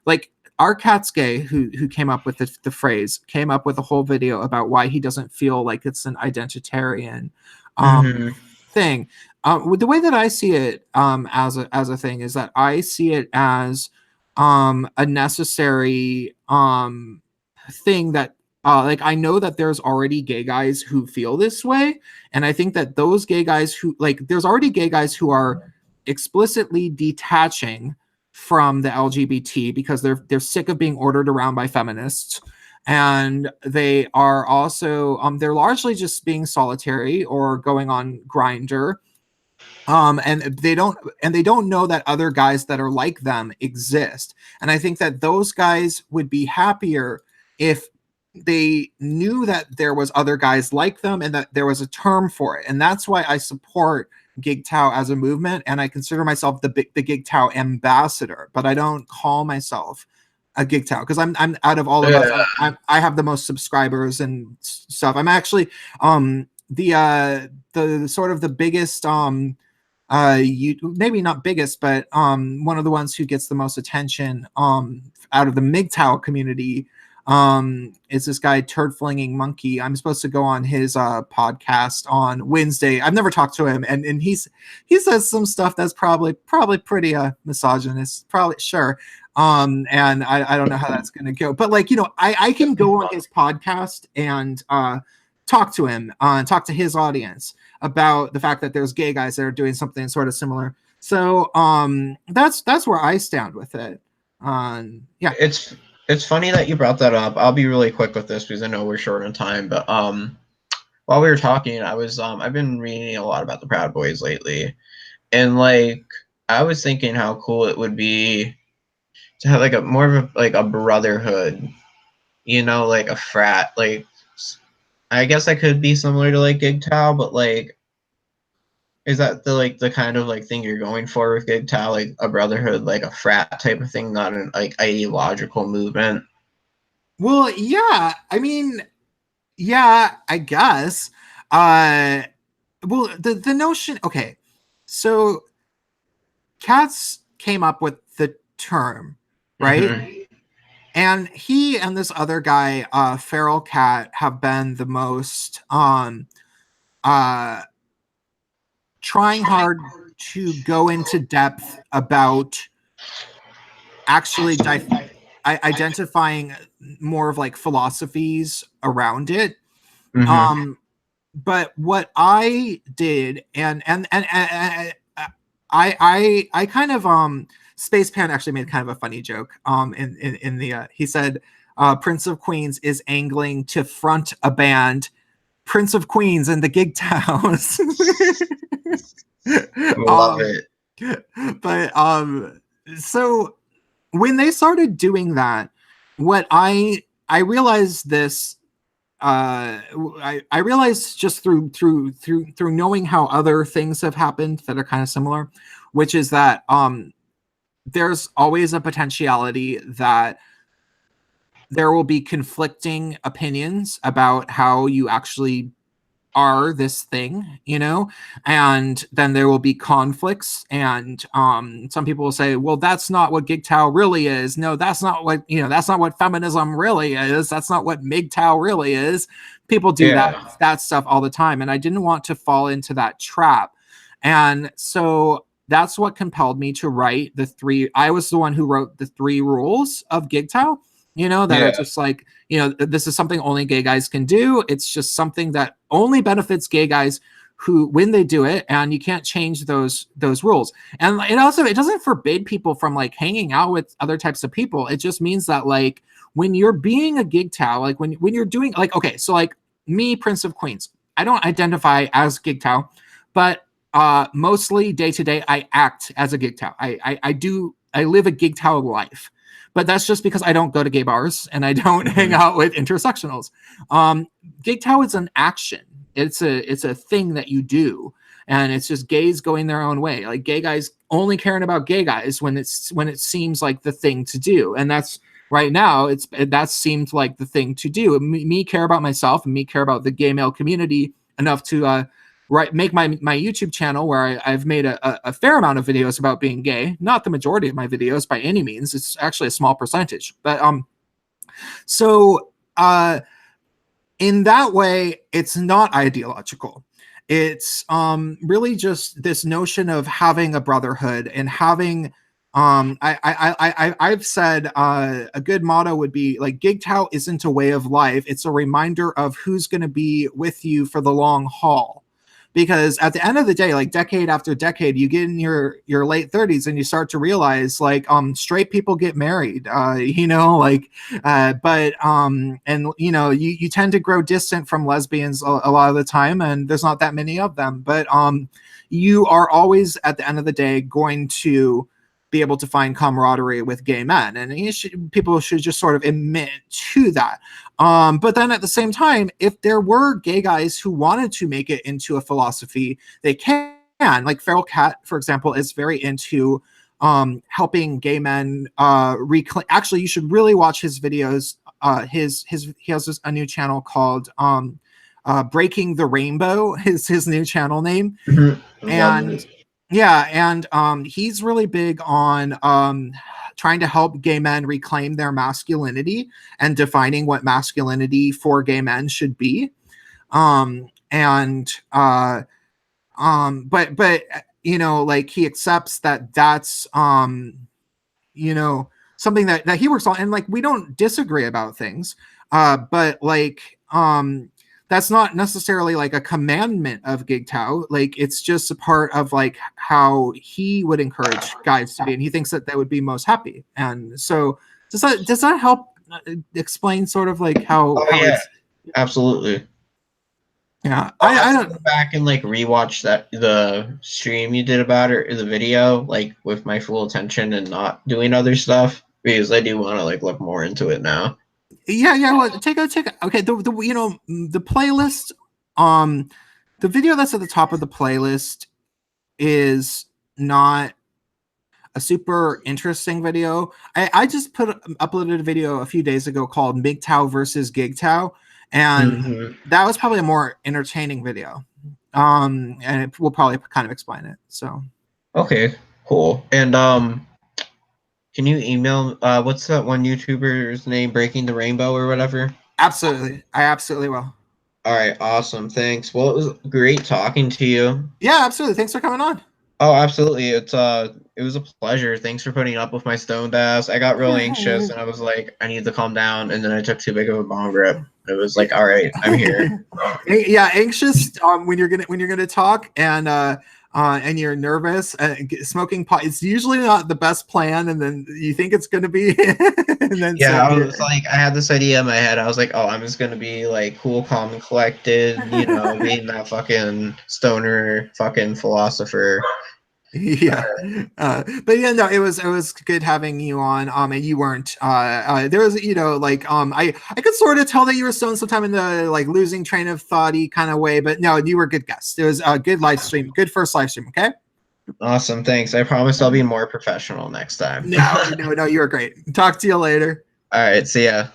like our cat's gay who came up with the phrase, came up with a whole video about why he doesn't feel like it's an identitarian thing. With the way that I see it as a thing is that I see it as a necessary thing that like I know that there's already gay guys who feel this way, and I think that those gay guys who like there's already gay guys who are explicitly detaching from the LGBT because they're sick of being ordered around by feminists, and they are also they're largely just being solitary or going on Grindr, and they don't know that other guys that are like them exist. And I think that those guys would be happier if they knew that there was other guys like them and that there was a term for it. And that's why I support GGTOW as a movement, and I consider myself the GGTOW ambassador, but I don't call myself a GGTOW because I'm out of all of us, I have the most subscribers and stuff. I'm actually the sort of the biggest you maybe not biggest, but one of the ones who gets the most attention out of the MGTOW community is this guy Turd Flinging Monkey. I'm supposed to go on his podcast on Wednesday. I've never talked to him, and he says some stuff that's probably pretty misogynist, probably sure. And I don't know how that's gonna go, but like, you know, I can go on his podcast and talk to him, talk to his audience about the fact that there's gay guys that are doing something sort of similar. So that's where I stand with it. Yeah. It's funny that you brought that up. I'll be really quick with this because I know we're short on time, but while we were talking, I've been reading a lot about the Proud Boys lately. And like I was thinking how cool it would be to have like a more of a like a brotherhood, you know, like a frat. Like I guess I could be similar to like GGTOW, but like is that the kind of like thing you're going for with GGTOW, like a brotherhood, like a frat type of thing, not an like ideological movement? Well, yeah. I mean, yeah, I guess. Well, the notion. Okay, so Katz came up with the term, right? Mm-hmm. And he and this other guy, Feral Cat, have been the most trying hard to go into depth about actually identifying more of like philosophies around it. Mm-hmm. But what I did, and I kind of Spacepan actually made kind of a funny joke in the he said Prince of Queens is angling to front a band, Prince of Queens and the GGTOWs. Love it. But so when they started doing that, what I realized this I realized just through knowing how other things have happened that are kind of similar, which is that there's always a potentiality that there will be conflicting opinions about how you actually are this thing, you know, and then there will be conflicts, and some people will say, well, that's not what gigtow really is. No, that's not what, you know, that's not what feminism really is. That's not what MGTOW really is. People do that stuff all the time, and I didn't want to fall into that trap. And so that's what compelled me to write the three. I was the one who wrote the 3 rules of gigtow, you know, that are just like, you know, this is something only gay guys can do. It's just something that only benefits gay guys who, when they do it, and you can't change those rules. And it also, it doesn't forbid people from like hanging out with other types of people. It just means that like when you're being a gigtow, like when you're doing like, okay, so like me, Prince of Queens, I don't identify as gigtow, but mostly day to day I act as a gigtow. I live a gigtow life. But that's just because I don't go to gay bars and I don't hang out with intersectionals. Gigtow is an action. It's a thing that you do, and it's just gays going their own way. Like gay guys only caring about gay guys when it seems like the thing to do, and that's right now. That seemed like the thing to do. Me care about myself, and me care about the gay male community enough to make my YouTube channel where I've made a fair amount of videos about being gay. Not the majority of my videos by any means. It's actually a small percentage. But in that way, it's not ideological. It's really just this notion of having a brotherhood and having I've said a good motto would be like, gigtow isn't a way of life. It's a reminder of who's going to be with you for the long haul. Because at the end of the day, like decade after decade, you get in your late 30s and you start to realize like straight people get married, you know, like but and you know, you tend to grow distant from lesbians a lot of the time, and there's not that many of them, but you are always at the end of the day going to be able to find camaraderie with gay men, and people should just sort of admit to that. But then at the same time, if there were gay guys who wanted to make it into a philosophy, they can. Like Feral Cat, for example, is very into helping gay men reclaim. Actually, you should really watch his videos. He has a new channel called Breaking the Rainbow. His new channel name, and yeah, and he's really big on trying to help gay men reclaim their masculinity and defining what masculinity for gay men should be. But you know, like he accepts that that's you know, something that he works on, and like we don't disagree about things, but like that's not necessarily like a commandment of gigtow. Like it's just a part of like how he would encourage guys to be, and he thinks that they would be most happy. And so does that help explain sort of like how it's absolutely. Yeah, I don't go back and like rewatch the stream you did about it, or the video, like with my full attention and not doing other stuff, because I do want to like look more into it now. Yeah. Well, take a okay. The you know, the playlist, the video that's at the top of the playlist is not a super interesting video. I just uploaded a video a few days ago called MGTOW versus gigtow, and that was probably a more entertaining video. And it will probably kind of explain it. So okay, cool. And can you email what's that one YouTuber's name, Breaking the Rainbow or whatever? Absolutely, I absolutely will. All right, awesome. Thanks. Well, it was great talking to you. Yeah, absolutely. Thanks for coming on. Oh, absolutely. It was a pleasure. Thanks for putting up with my stoned ass. I got real anxious and I was like, I need to calm down, and then I took too big of a bong rip. It was like, all right, I'm here. Yeah, anxious when you're gonna talk, and you're nervous. Smoking pot is usually not the best plan, and then you think it's gonna be. And then I was like, I had this idea in my head. I was like, oh, I'm just gonna be like cool, calm, and collected, you know, being that fucking stoner, fucking philosopher. Yeah, but yeah, no, it was good having you on. And you weren't. There was, you know, like I could sort of tell that you were stoned sometime in the like losing train of thoughty kind of way, but no, you were a good guest. It was a good live stream, good first live stream. Okay. Awesome. Thanks. I promise I'll be more professional next time. No, you were great. Talk to you later. All right. See ya.